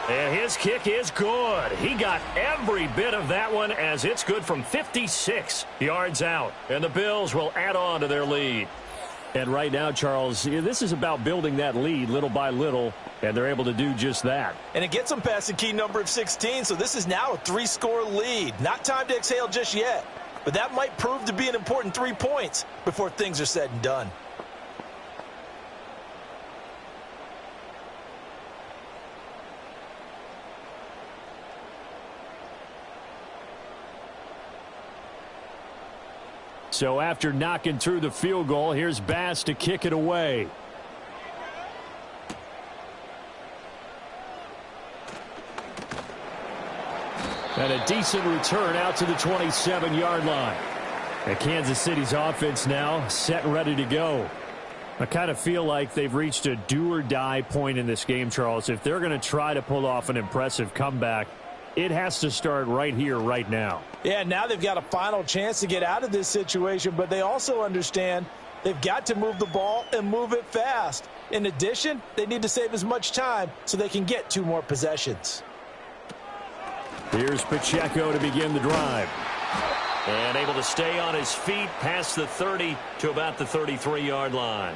And his kick is good. He got every bit of that one as it's good from 56 yards out. And the Bills will add on to their lead. And right now, Charles, this is about building that lead little by little, and they're able to do just that. And it gets them past the key number of 16, so this is now a 3-score lead. Not time to exhale just yet, but that might prove to be an important 3 points before things are said and done. So after knocking through the field goal, here's Bass to kick it away. And a decent return out to the 27-yard line. And Kansas City's offense now set and ready to go. I kind of feel like they've reached a do-or-die point in this game, Charles. If they're going to try to pull off an impressive comeback, it has to start right here, right now. Yeah, now they've got a final chance to get out of this situation, but they also understand they've got to move the ball and move it fast. In addition, they need to save as much time so they can get 2 more possessions. Here's Pacheco to begin the drive. And able to stay on his feet past the 30 to about the 33-yard line.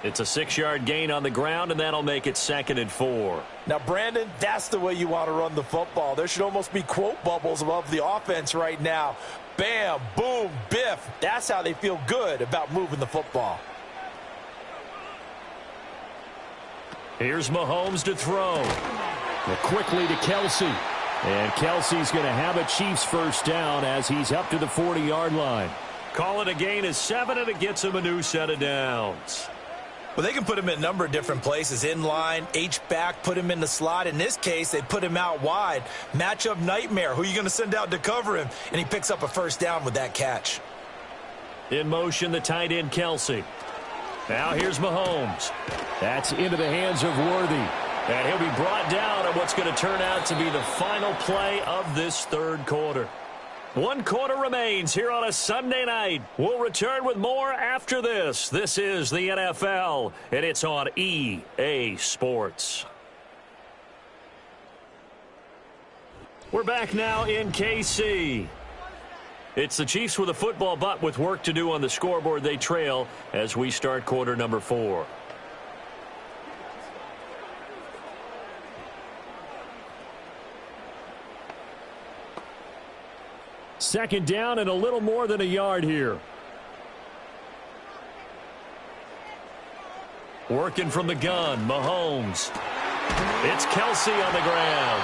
It's a 6-yard gain on the ground, and that'll make it 2nd and 4. Now, Brandon, that's the way you want to run the football. There should almost be quote bubbles above the offense right now. Bam, boom, biff. That's how they feel good about moving the football. Here's Mahomes to throw. Quickly to Kelsey. And Kelsey's going to have a Chiefs first down as he's up to the 40-yard line. Call it a gain of 7, and it gets him a new set of downs. Well, they can put him in a number of different places. In line, H-back, put him in the slot. In this case, they put him out wide. Matchup nightmare. Who are you going to send out to cover him? And he picks up a first down with that catch. In motion, the tight end, Kelsey. Now here's Mahomes. That's into the hands of Worthy. And he'll be brought down on what's going to turn out to be the final play of this 3rd quarter. 1 quarter remains here on a Sunday night. We'll return with more after this. This is the NFL, and it's on EA Sports. We're back now in KC. It's the Chiefs with a football, but with work to do on the scoreboard. They trail as we start quarter number 4. Second down and a little more than a yard here. Working from the gun, Mahomes. It's Kelsey on the ground.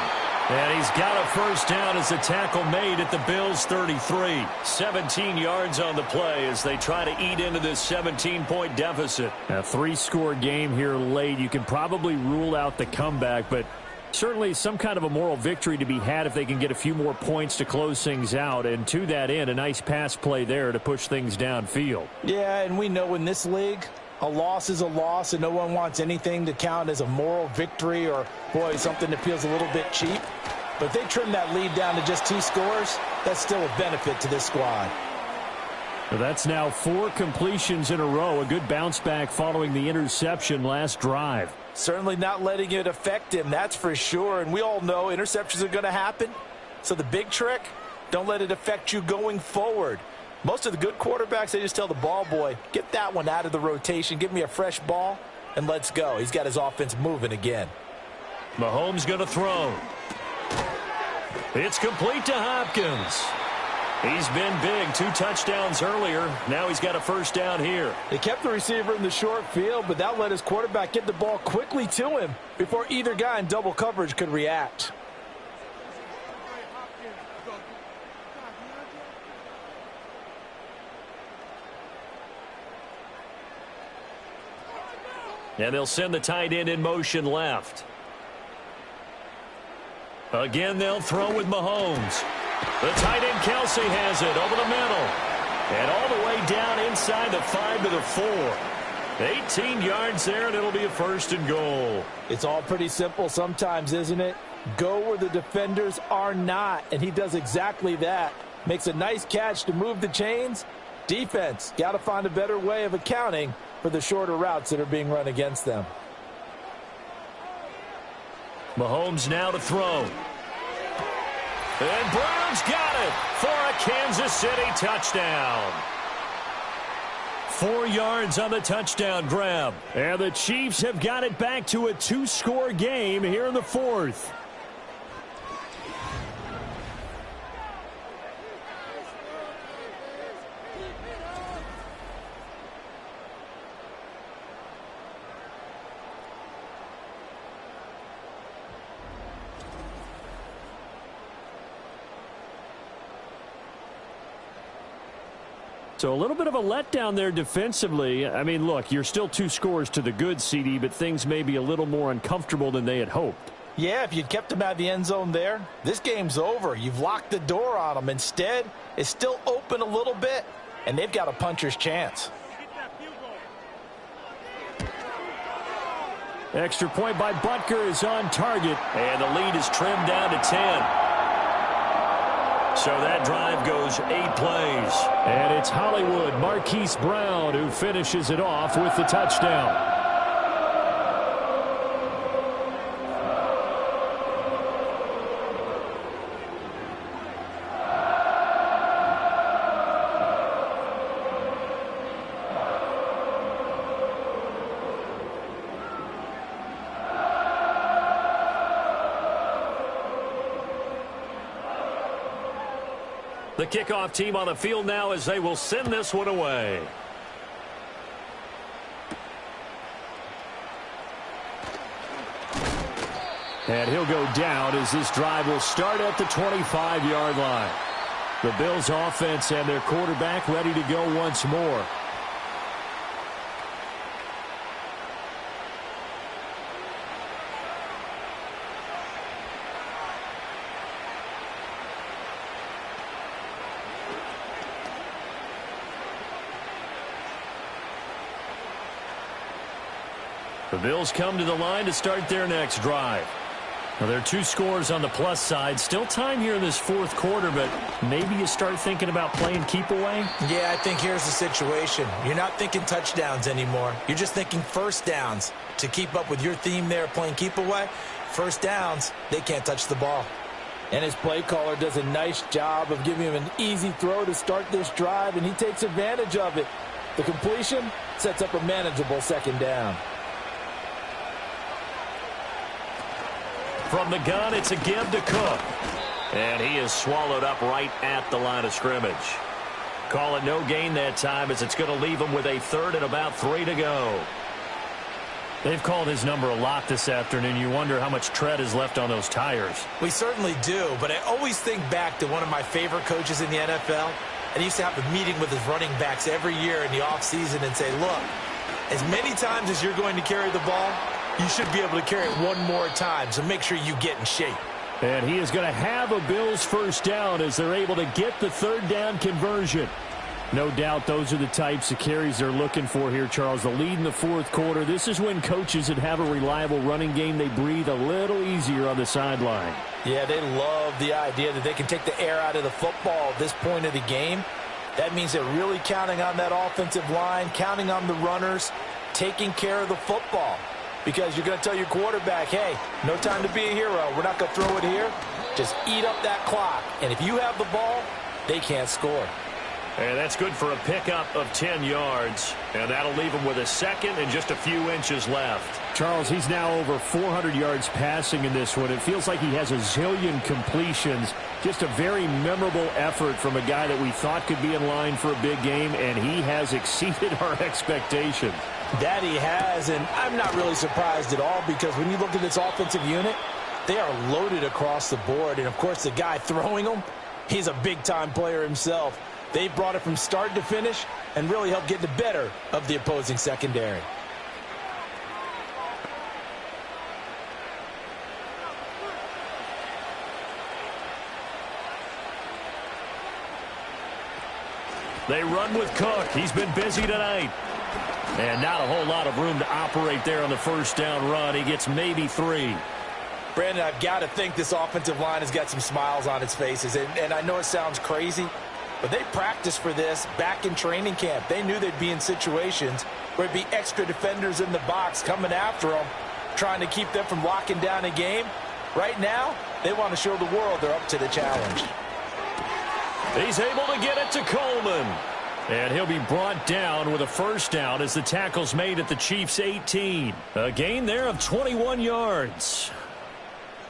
And he's got a first down as the tackle made at the Bills' 33. 17 yards on the play as they try to eat into this 17-point deficit. A 3-score game here late. You can probably rule out the comeback, but certainly some kind of a moral victory to be had if they can get a few more points to close things out. And to that end, a nice pass play there to push things downfield. Yeah, and we know in this league, a loss is a loss, and no one wants anything to count as a moral victory or, boy, something that feels a little bit cheap. But if they trim that lead down to just 2 scores, that's still a benefit to this squad. That's now 4 completions in a row. A good bounce back following the interception last drive. Certainly not letting it affect him, that's for sure. And we all know interceptions are going to happen. So the big trick, don't let it affect you going forward. Most of the good quarterbacks, they just tell the ball boy, get that one out of the rotation, give me a fresh ball, and let's go. He's got his offense moving again. Mahomes going to throw. It's complete to Hopkins. He's been big, 2 touchdowns earlier. Now he's got a first down here. They kept the receiver in the short field, but that let his quarterback get the ball quickly to him before either guy in double coverage could react. And they'll send the tight end in motion left. Again, they'll throw with Mahomes. The tight end, Kelsey, has it over the middle. And all the way down inside the 5 to the 4. 18 yards there, and it'll be a first and goal. It's all pretty simple sometimes, isn't it? Go where the defenders are not, and he does exactly that. Makes a nice catch to move the chains. Defense, got to find a better way of accounting for the shorter routes that are being run against them. Mahomes now to throw. And Brown's got it for a Kansas City touchdown. 4 yards on the touchdown grab. And the Chiefs have got it back to a 2-score game here in the 4th. So a little bit of a letdown there defensively. I mean, look, you're still 2 scores to the good, CD, but things may be a little more uncomfortable than they had hoped. Yeah, if you'd kept them out of the end zone there, this game's over. You've locked the door on them. Instead, it's still open a little bit, and they've got a puncher's chance. Extra point by Butker is on target. And the lead is trimmed down to 10. So that drive goes 8 plays. And it's Hollywood Marquise Brown who finishes it off with the touchdown. The kickoff team on the field now as they will send this one away. And he'll go down as this drive will start at the 25-yard line. The Bills offense and their quarterback ready to go once more. The Bills come to the line to start their next drive. Well, there are 2 scores on the plus side. Still time here in this 4th quarter, but maybe you start thinking about playing keep away? Yeah, I think here's the situation. You're not thinking touchdowns anymore. You're just thinking first downs. To keep up with your theme there, playing keep away, first downs, they can't touch the ball. And his play caller does a nice job of giving him an easy throw to start this drive, and he takes advantage of it. The completion sets up a manageable second down. From the gun, it's a give to Cook. And he is swallowed up right at the line of scrimmage. Call it no gain that time as it's going to leave him with a 3rd and about 3 to go. They've called his number a lot this afternoon. You wonder how much tread is left on those tires. We certainly do, but I always think back to one of my favorite coaches in the NFL. And he used to have a meeting with his running backs every year in the offseason and say, look, as many times as you're going to carry the ball, you should be able to carry it one more time, so make sure you get in shape. And he is going to have a Bills first down as they're able to get the 3rd down conversion. No doubt those are the types of carries they're looking for here, Charles. The lead in the 4th quarter. This is when coaches that have a reliable running game, they breathe a little easier on the sideline. Yeah, they love the idea that they can take the air out of the football at this point of the game. That means they're really counting on that offensive line, counting on the runners, taking care of the football. Because you're going to tell your quarterback, hey, no time to be a hero. We're not going to throw it here. Just eat up that clock. And if you have the ball, they can't score. And that's good for a pickup of 10 yards. And that'll leave him with a second and just a few inches left. Charles, he's now over 400 yards passing in this one. It feels like he has a zillion completions. Just a very memorable effort from a guy that we thought could be in line for a big game, and he has exceeded our expectations. That he has, and I'm not really surprised at all because when you look at this offensive unit, they are loaded across the board. And, of course, the guy throwing them, he's a big-time player himself. They brought it from start to finish and really helped get the better of the opposing secondary. They run with Cook. He's been busy tonight. And not a whole lot of room to operate there on the first down run. He gets maybe 3. Brandon, I've got to think this offensive line has got some smiles on its faces. And I know it sounds crazy, but they practiced for this back in training camp. They knew they'd be in situations where there'd be extra defenders in the box coming after them, trying to keep them from locking down a game. Right now, they want to show the world they're up to the challenge. He's able to get it to Coleman. And he'll be brought down with a first down as the tackle's made at the Chiefs' 18. A gain there of 21 yards.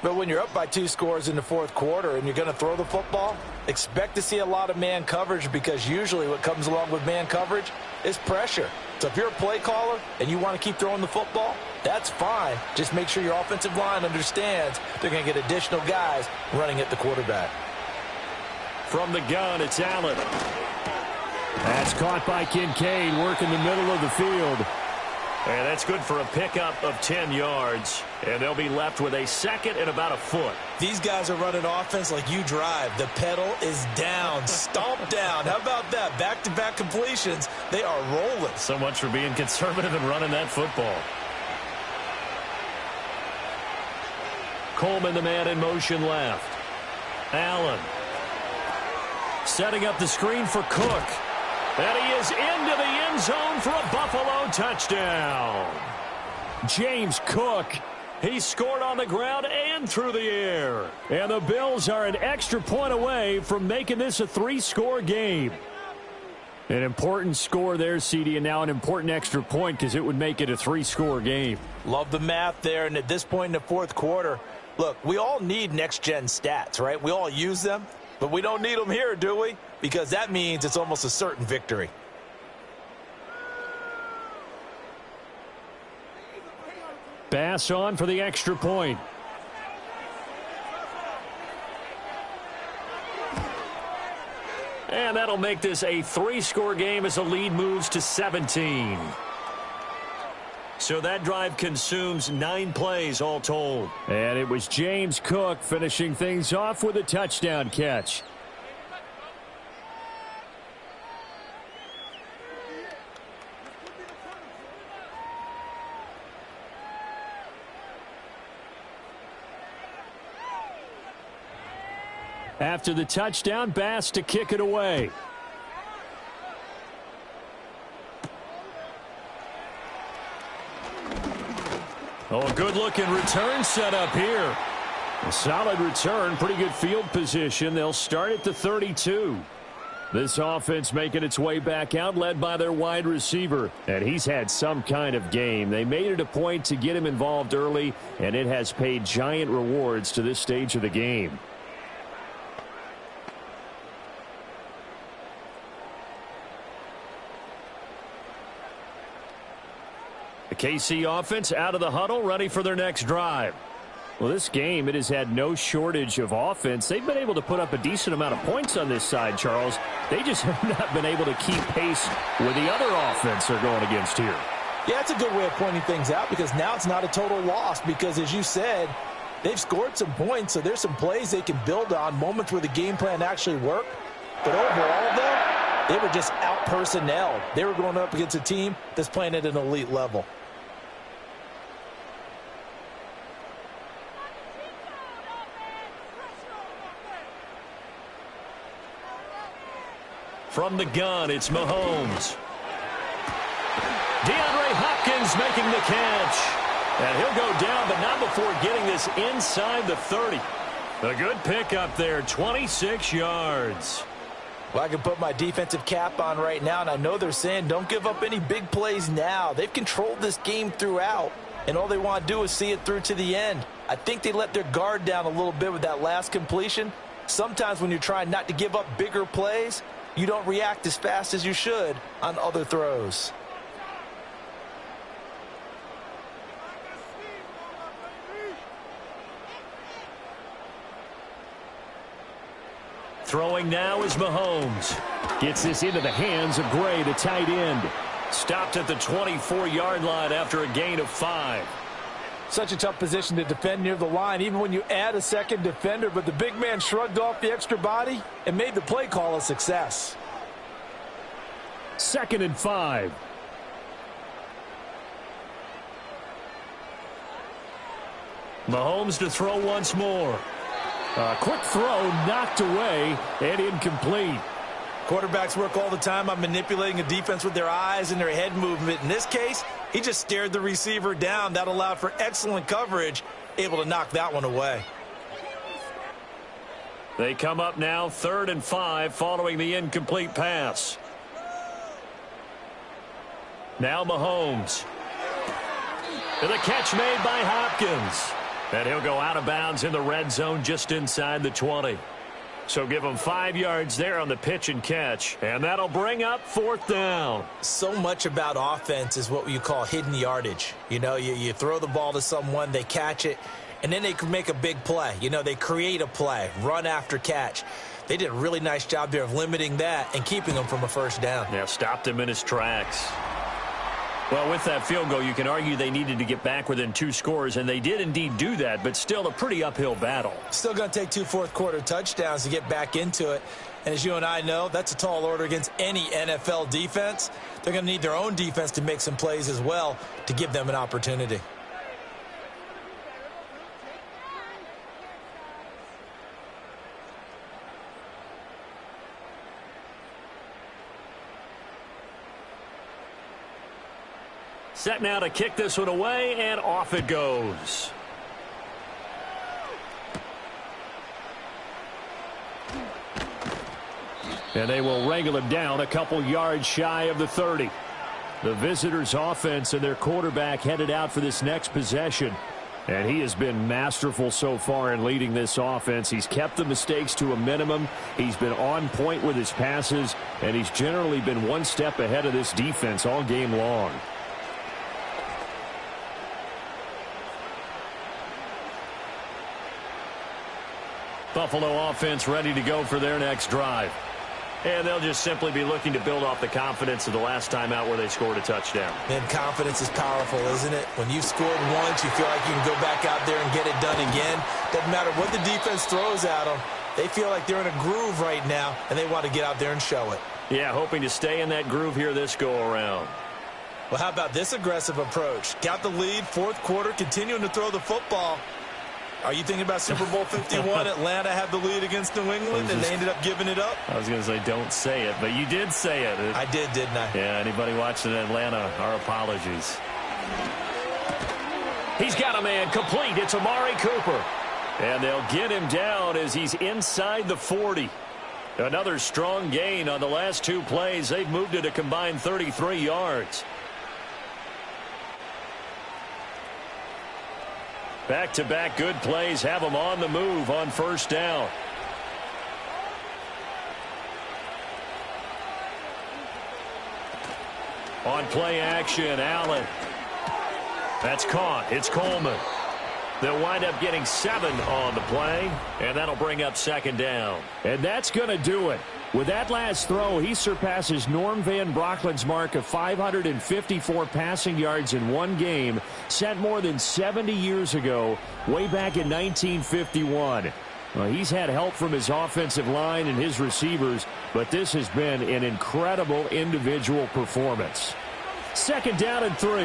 But when you're up by 2 scores in the fourth quarter and you're going to throw the football, expect to see a lot of man coverage because usually what comes along with man coverage is pressure. So if you're a play caller and you want to keep throwing the football, that's fine. Just make sure your offensive line understands they're going to get additional guys running at the quarterback. From the gun, it's Allen. That's caught by Kincaid, working the middle of the field. And that's good for a pickup of 10 yards. And they'll be left with a second and about a foot. These guys are running offense like you drive. The pedal is down, stomp down. How about that? Back-to-back completions. They are rolling. So much for being conservative and running that football. Coleman, the man in motion left. Allen. Setting up the screen for Cook. And he is into the end zone for a Buffalo touchdown. James Cook, he scored on the ground and through the air. And the Bills are an extra point away from making this a 3-score game. An important score there, CD, and now an important extra point because it would make it a 3-score game. Love the math there, and at this point in the fourth quarter, look, we all need next-gen stats, right? We all use them. But we don't need them here, do we? Because that means it's almost a certain victory. Bass on for the extra point. And that'll make this a 3-score game as the lead moves to 17. So that drive consumes 9 plays all told. And it was James Cook finishing things off with a touchdown catch. After the touchdown, Bass to kick it away. Oh, a good-looking return set up here. A solid return, pretty good field position. They'll start at the 32. This offense making its way back out, led by their wide receiver. And he's had some kind of game. They made it a point to get him involved early, and it has paid giant rewards to this stage of the game. The KC offense out of the huddle, ready for their next drive. Well, this game, it has had no shortage of offense. They've been able to put up a decent amount of points on this side, Charles. They just have not been able to keep pace with the other offense they're going against here. Yeah, that's a good way of pointing things out because now it's not a total loss because, as you said, they've scored some points, so there's some plays they can build on, moments where the game plan actually worked. But overall, though, they were just out-personnelled. They were going up against a team that's playing at an elite level. From the gun, it's Mahomes. DeAndre Hopkins making the catch. And he'll go down, but not before getting this inside the 30. A good pickup there, 26 yards. Well, I can put my defensive cap on right now, and I know they're saying don't give up any big plays now. They've controlled this game throughout, and all they want to do is see it through to the end. I think they let their guard down a little bit with that last completion. Sometimes when you're trying not to give up bigger plays, you don't react as fast as you should on other throws. Throwing now is Mahomes. Gets this into the hands of Gray, the tight end. Stopped at the 24-yard line after a gain of 5. Such a tough position to defend near the line, even when you add a second defender, but the big man shrugged off the extra body and made the play call a success. 2nd and 5. Mahomes to throw once more. A quick throw knocked away and incomplete. Quarterbacks work all the time on manipulating a defense with their eyes and their head movement. In this case, he just stared the receiver down. That allowed for excellent coverage, able to knock that one away. They come up now 3rd and 5 following the incomplete pass. Now Mahomes. And the catch made by Hopkins. And he'll go out of bounds in the red zone just inside the 20. So give him 5 yards there on the pitch and catch. And that'll bring up 4th down. So much about offense is what you call hidden yardage. You know, you throw the ball to someone, they catch it, and then they can make a big play. You know, they create a play, run after catch. They did a really nice job there of limiting that and keeping them from a first down. Yeah, stopped him in his tracks. Well, with that field goal, you can argue they needed to get back within 2 scores, and they did indeed do that, but still a pretty uphill battle. Still going to take 2 fourth-quarter touchdowns to get back into it. And as you and I know, that's a tall order against any NFL defense. They're going to need their own defense to make some plays as well to give them an opportunity. Set now to kick this one away, and off it goes. And they will wrangle him down a couple yards shy of the 30. The visitors' offense and their quarterback headed out for this next possession. And he has been masterful so far in leading this offense. He's kept the mistakes to a minimum. He's been on point with his passes, and he's generally been one step ahead of this defense all game long. Buffalo offense ready to go for their next drive. And they'll just simply be looking to build off the confidence of the last time out where they scored a touchdown. And confidence is powerful, isn't it? When you've scored once, you feel like you can go back out there and get it done again. Doesn't matter what the defense throws at them. They feel like they're in a groove right now, and they want to get out there and show it. Yeah, hoping to stay in that groove here this go-around. Well, how about this aggressive approach? Got the lead, 4th quarter, continuing to throw the football. Are you thinking about Super Bowl 51? Atlanta had the lead against New England, and they ended up giving it up? I was going to say don't say it, but you did say it. I did, didn't I? Yeah, anybody watching Atlanta, our apologies. He's got a man complete. It's Amari Cooper. And they'll get him down as he's inside the 40. Another strong gain on the last 2 plays. They've moved it a combined 33 yards. Back-to-back good plays have them on the move on 1st down. On play action, Allen. That's caught. It's Coleman. They'll wind up getting 7 on the play, and that'll bring up 2nd down. And that's going to do it. With that last throw, he surpasses Norm Van Brocklin's mark of 554 passing yards in one game, set more than 70 years ago, way back in 1951. Well, he's had help from his offensive line and his receivers, but this has been an incredible individual performance. 2nd down and 3.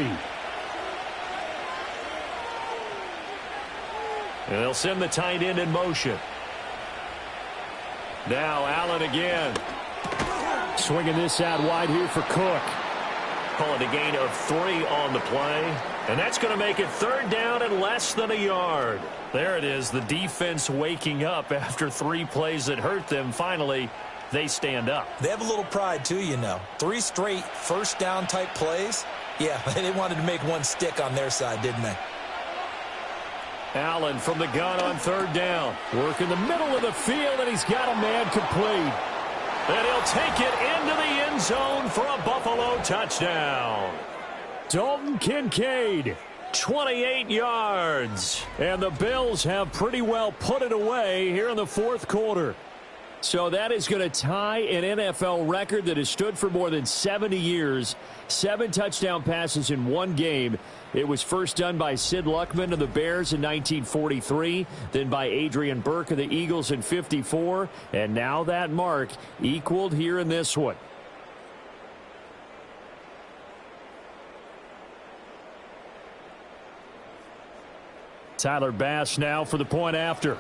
And they'll send the tight end in motion. Now Allen again. Swinging this out wide here for Cook. Call it a gain of 3 on the play. And that's going to make it 3rd down and less than a yard. There it is, the defense waking up after 3 plays that hurt them. Finally, they stand up. They have a little pride, too, you know. 3 straight first down type plays. Yeah, they wanted to make one stick on their side, didn't they? Allen from the gun on 3rd down. Work in the middle of the field, and he's got a man complete. And he'll take it into the end zone for a Buffalo touchdown. Dalton Kincaid, 28 yards. And the Bills have pretty well put it away here in the 4th quarter. So that is going to tie an NFL record that has stood for more than 70 years. 7 touchdown passes in one game. It was first done by Sid Luckman of the Bears in 1943, then by Adrian Burke of the Eagles in 54, and now that mark equaled here in this one. Tyler Bass now for the point after.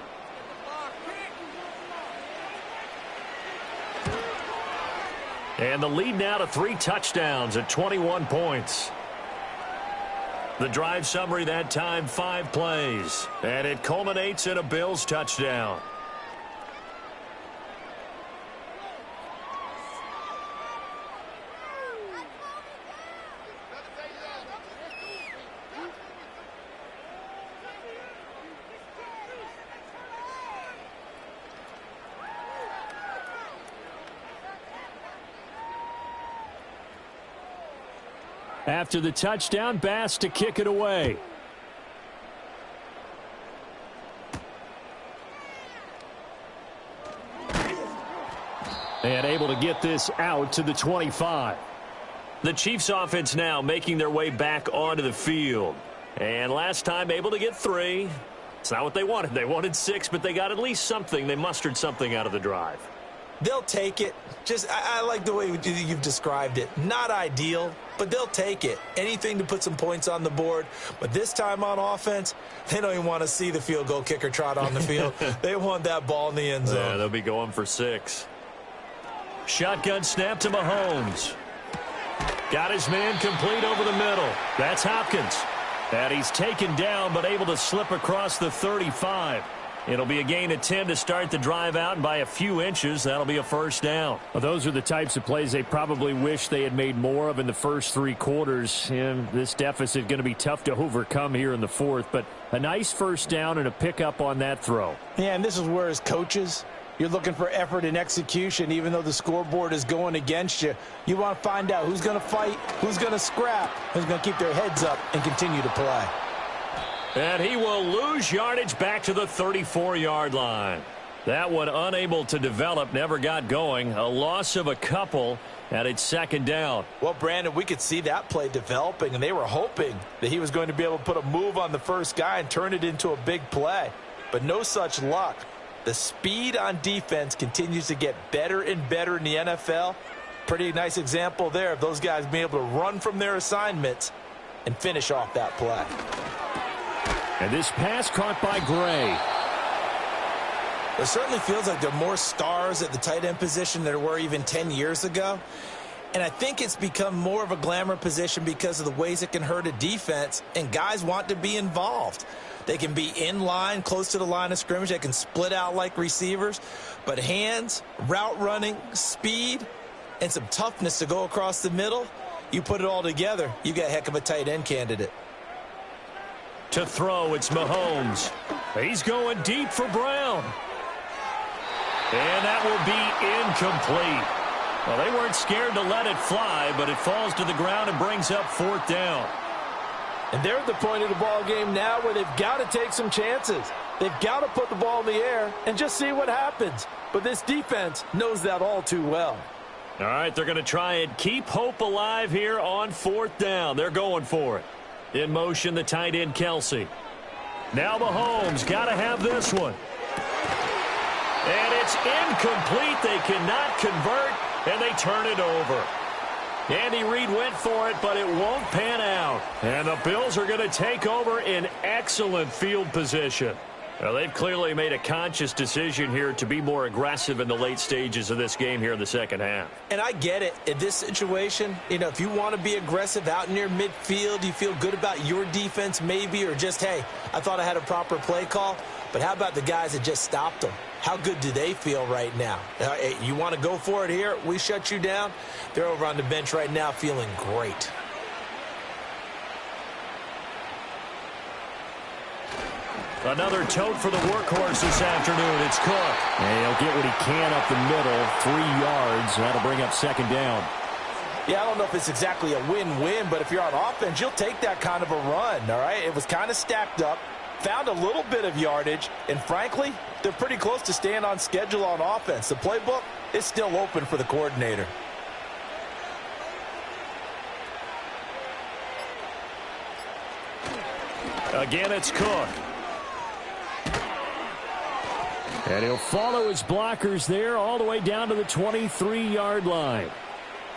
And the lead now to 3 touchdowns at 21 points. The drive summary that time, 5 plays. And it culminates in a Bills touchdown. After the touchdown, Bass to kick it away. And able to get this out to the 25. The Chiefs offense now making their way back onto the field. And last time able to get 3. It's not what they wanted. They wanted 6, but they got at least something. They mustered something out of the drive. They'll take it. I like the way you've described it. Not ideal, but they'll take it. Anything to put some points on the board. But this time on offense, they don't even want to see the field goal kicker trot on the field. They want that ball in the end zone. Yeah, they'll be going for 6. Shotgun snap to Mahomes. Got his man complete over the middle. That's Hopkins. And he's taken down, but able to slip across the 35. It'll be a gain of 10 to start the drive out, and by a few inches, that'll be a first down. Well, those are the types of plays they probably wish they had made more of in the first 3 quarters. And this deficit going to be tough to overcome here in the 4th, but a nice first down and a pickup on that throw. Yeah, and this is where as coaches, you're looking for effort and execution. Even though the scoreboard is going against you, you want to find out who's going to fight, who's going to scrap, who's going to keep their heads up and continue to play. And he will lose yardage back to the 34-yard line. That one unable to develop, never got going. A loss of a couple, and it's 2nd down. Well, Brandon, we could see that play developing, and they were hoping that he was going to be able to put a move on the first guy and turn it into a big play. But no such luck. The speed on defense continues to get better and better in the NFL. Pretty nice example there of those guys being able to run from their assignments and finish off that play. And this pass caught by Gray. It certainly feels like there are more stars at the tight end position than there were even 10 years ago. And I think it's become more of a glamour position because of the ways it can hurt a defense, and guys want to be involved. They can be in line, close to the line of scrimmage. They can split out like receivers. But hands, route running, speed, and some toughness to go across the middle, you put it all together, you got a heck of a tight end candidate. To throw, it's Mahomes. He's going deep for Brown. And that will be incomplete. Well, they weren't scared to let it fly, but it falls to the ground and brings up 4th down. And they're at the point of the ball game now where they've got to take some chances. They've got to put the ball in the air and just see what happens. But this defense knows that all too well. All right, they're going to try and keep hope alive here on 4th down. They're going for it. In motion, the tight end, Kelsey. Now Mahomes, got to have this one. And it's incomplete. They cannot convert, and they turn it over. Andy Reid went for it, but it won't pan out. And the Bills are going to take over in excellent field position. Well, they've clearly made a conscious decision here to be more aggressive in the late stages of this game here in the second half. And I get it. In this situation, if you want to be aggressive out near midfield, you feel good about your defense maybe, or just, hey, I thought I had a proper play call. But how about the guys that just stopped them? How good do they feel right now? Hey, you want to go for it here? We shut you down. They're over on the bench right now feeling great. Another tote for the workhorse this afternoon. It's Cook. And he'll get what he can up the middle, 3 yards. That'll bring up second down. Yeah, I don't know if it's exactly a win-win, but if you're on offense, you'll take that kind of a run, all right? It was kind of stacked up, found a little bit of yardage, and frankly, they're pretty close to staying on schedule on offense. The playbook is still open for the coordinator. Again, it's Cook. And he'll follow his blockers there all the way down to the 23-yard line.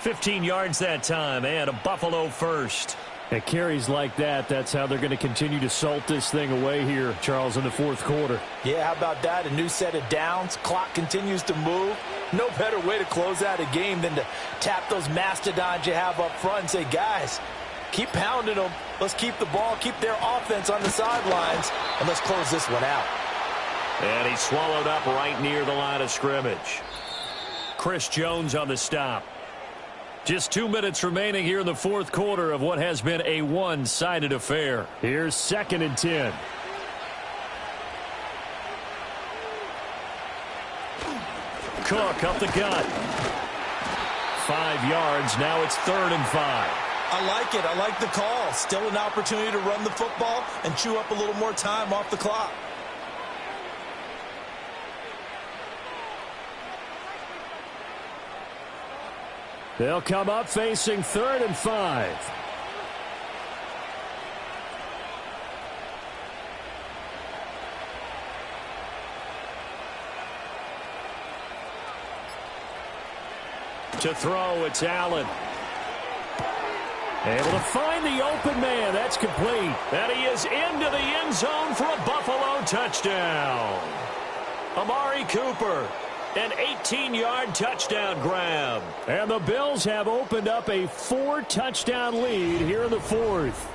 15 yards that time, and a Buffalo first. At carries like that, that's how they're going to continue to salt this thing away here, Charles, in the fourth quarter. Yeah, how about that? A new set of downs. Clock continues to move. No better way to close out a game than to tap those mastodons you have up front and say, guys, keep pounding them. Let's keep the ball, keep their offense on the sidelines, and let's close this one out. And he's swallowed up right near the line of scrimmage. Chris Jones on the stop. Just 2 minutes remaining here in the fourth quarter of what has been a one-sided affair. Here's 2nd and 10. Cook up the gut. 5 yards. Now it's 3rd and 5. I like it. I like the call. Still an opportunity to run the football and chew up a little more time off the clock. They'll come up facing 3rd and 5. To throw, it's Allen. Able to find the open man. That's complete. And he is into the end zone for a Buffalo touchdown. Amari Cooper. An 18-yard touchdown grab. And the Bills have opened up a 4-touchdown lead here in the fourth.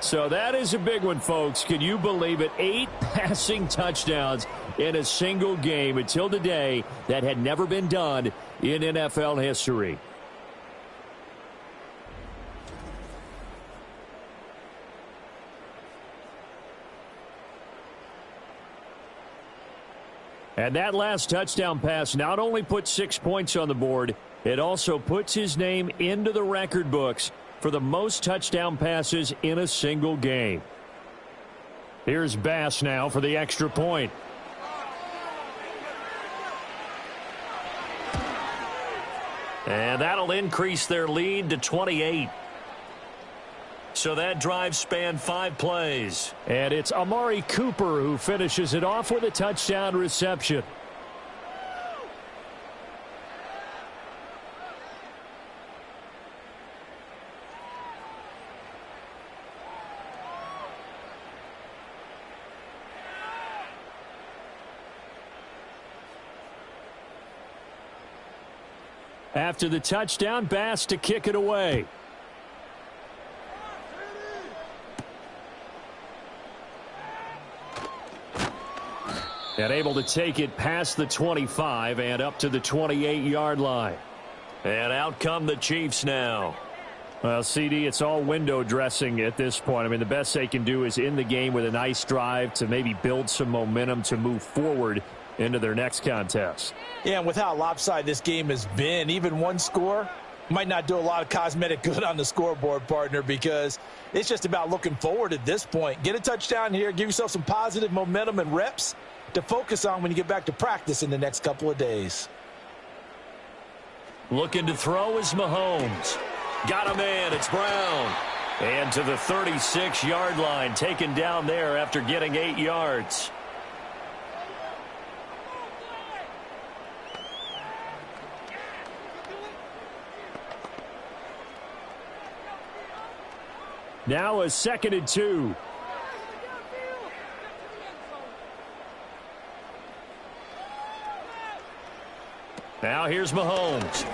So that is a big one, folks. Can you believe it? 8 passing touchdowns in a single game. Until today, that had never been done in NFL history. And that last touchdown pass not only put 6 points on the board, it also puts his name into the record books for the most touchdown passes in a single game. Here's Bass now for the extra point. And that'll increase their lead to 28. So that drive spanned 5 plays. And it's Amari Cooper who finishes it off with a touchdown reception. After the touchdown, Bass to kick it away. And able to take it past the 25 and up to the 28-yard line. And out come the Chiefs now. Well, CD, it's all window dressing at this point. I mean, the best they can do is in the game with a nice drive to maybe build some momentum to move forward into their next contest. Yeah, and with how lopsided this game has been, even one score might not do a lot of cosmetic good on the scoreboard, partner, because it's just about looking forward at this point. Get a touchdown here, give yourself some positive momentum and reps to focus on when you get back to practice in the next couple of days. Looking to throw is Mahomes. Got a man, it's Brown. And to the 36-yard line, taken down there after getting 8 yards. Now a 2nd and 2. Now here's Mahomes.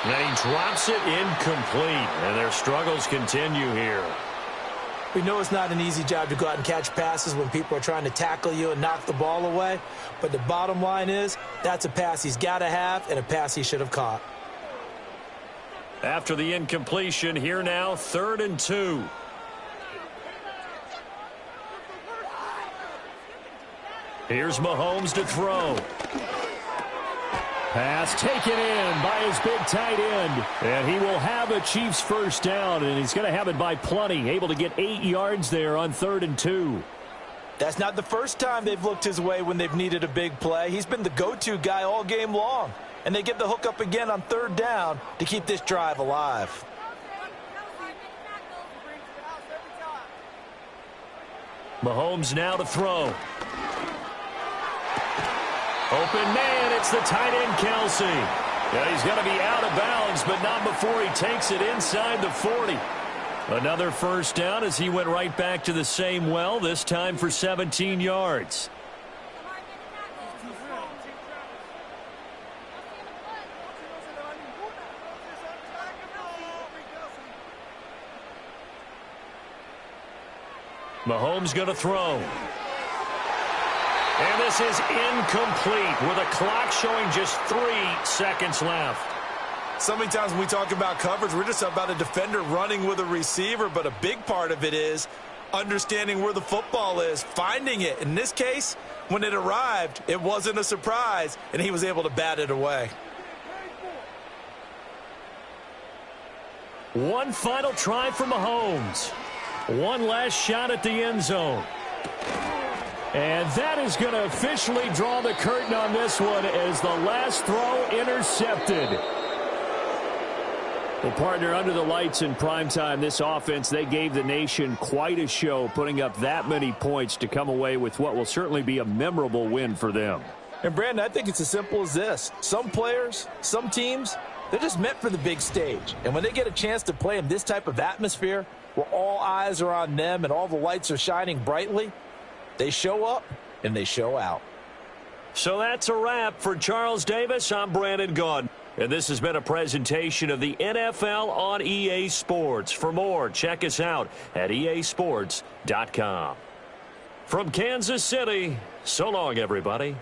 And he drops it incomplete. And their struggles continue here. We know it's not an easy job to go out and catch passes when people are trying to tackle you and knock the ball away. But the bottom line is, that's a pass he's got to have and a pass he should have caught. After the incompletion, here now, 3rd and 2. Here's Mahomes to throw. Pass taken in by his big tight end. And he will have a Chiefs first down, and he's going to have it by plenty. Able to get 8 yards there on 3rd and 2. That's not the first time they've looked his way when they've needed a big play. He's been the go-to guy all game long. And they get the hook up again on 3rd down to keep this drive alive. Mahomes now to throw. Open man, it's the tight end, Kelsey. Yeah, he's going to be out of bounds, but not before he takes it inside the 40. Another first down as he went right back to the same well, this time for 17 yards. Mahomes going to throw. And this is incomplete with a clock showing just 3 seconds left. So many times when we talk about coverage, we're just about a defender running with a receiver, but a big part of it is understanding where the football is, finding it. In this case, when it arrived, it wasn't a surprise, and he was able to bat it away. One final try for Mahomes. One last shot at the end zone. And that is going to officially draw the curtain on this one as the last throw intercepted. Well, partner, under the lights in primetime, this offense, they gave the nation quite a show, putting up that many points to come away with what will certainly be a memorable win for them. And, Brandon, I think it's as simple as this. Some players, some teams, they're just meant for the big stage. And when they get a chance to play in this type of atmosphere where all eyes are on them and all the lights are shining brightly, they show up and they show out. So that's a wrap for Charles Davis. I'm Brandon Gaudin. And this has been a presentation of the NFL on EA Sports. For more, check us out at easports.com. From Kansas City, so long, everybody.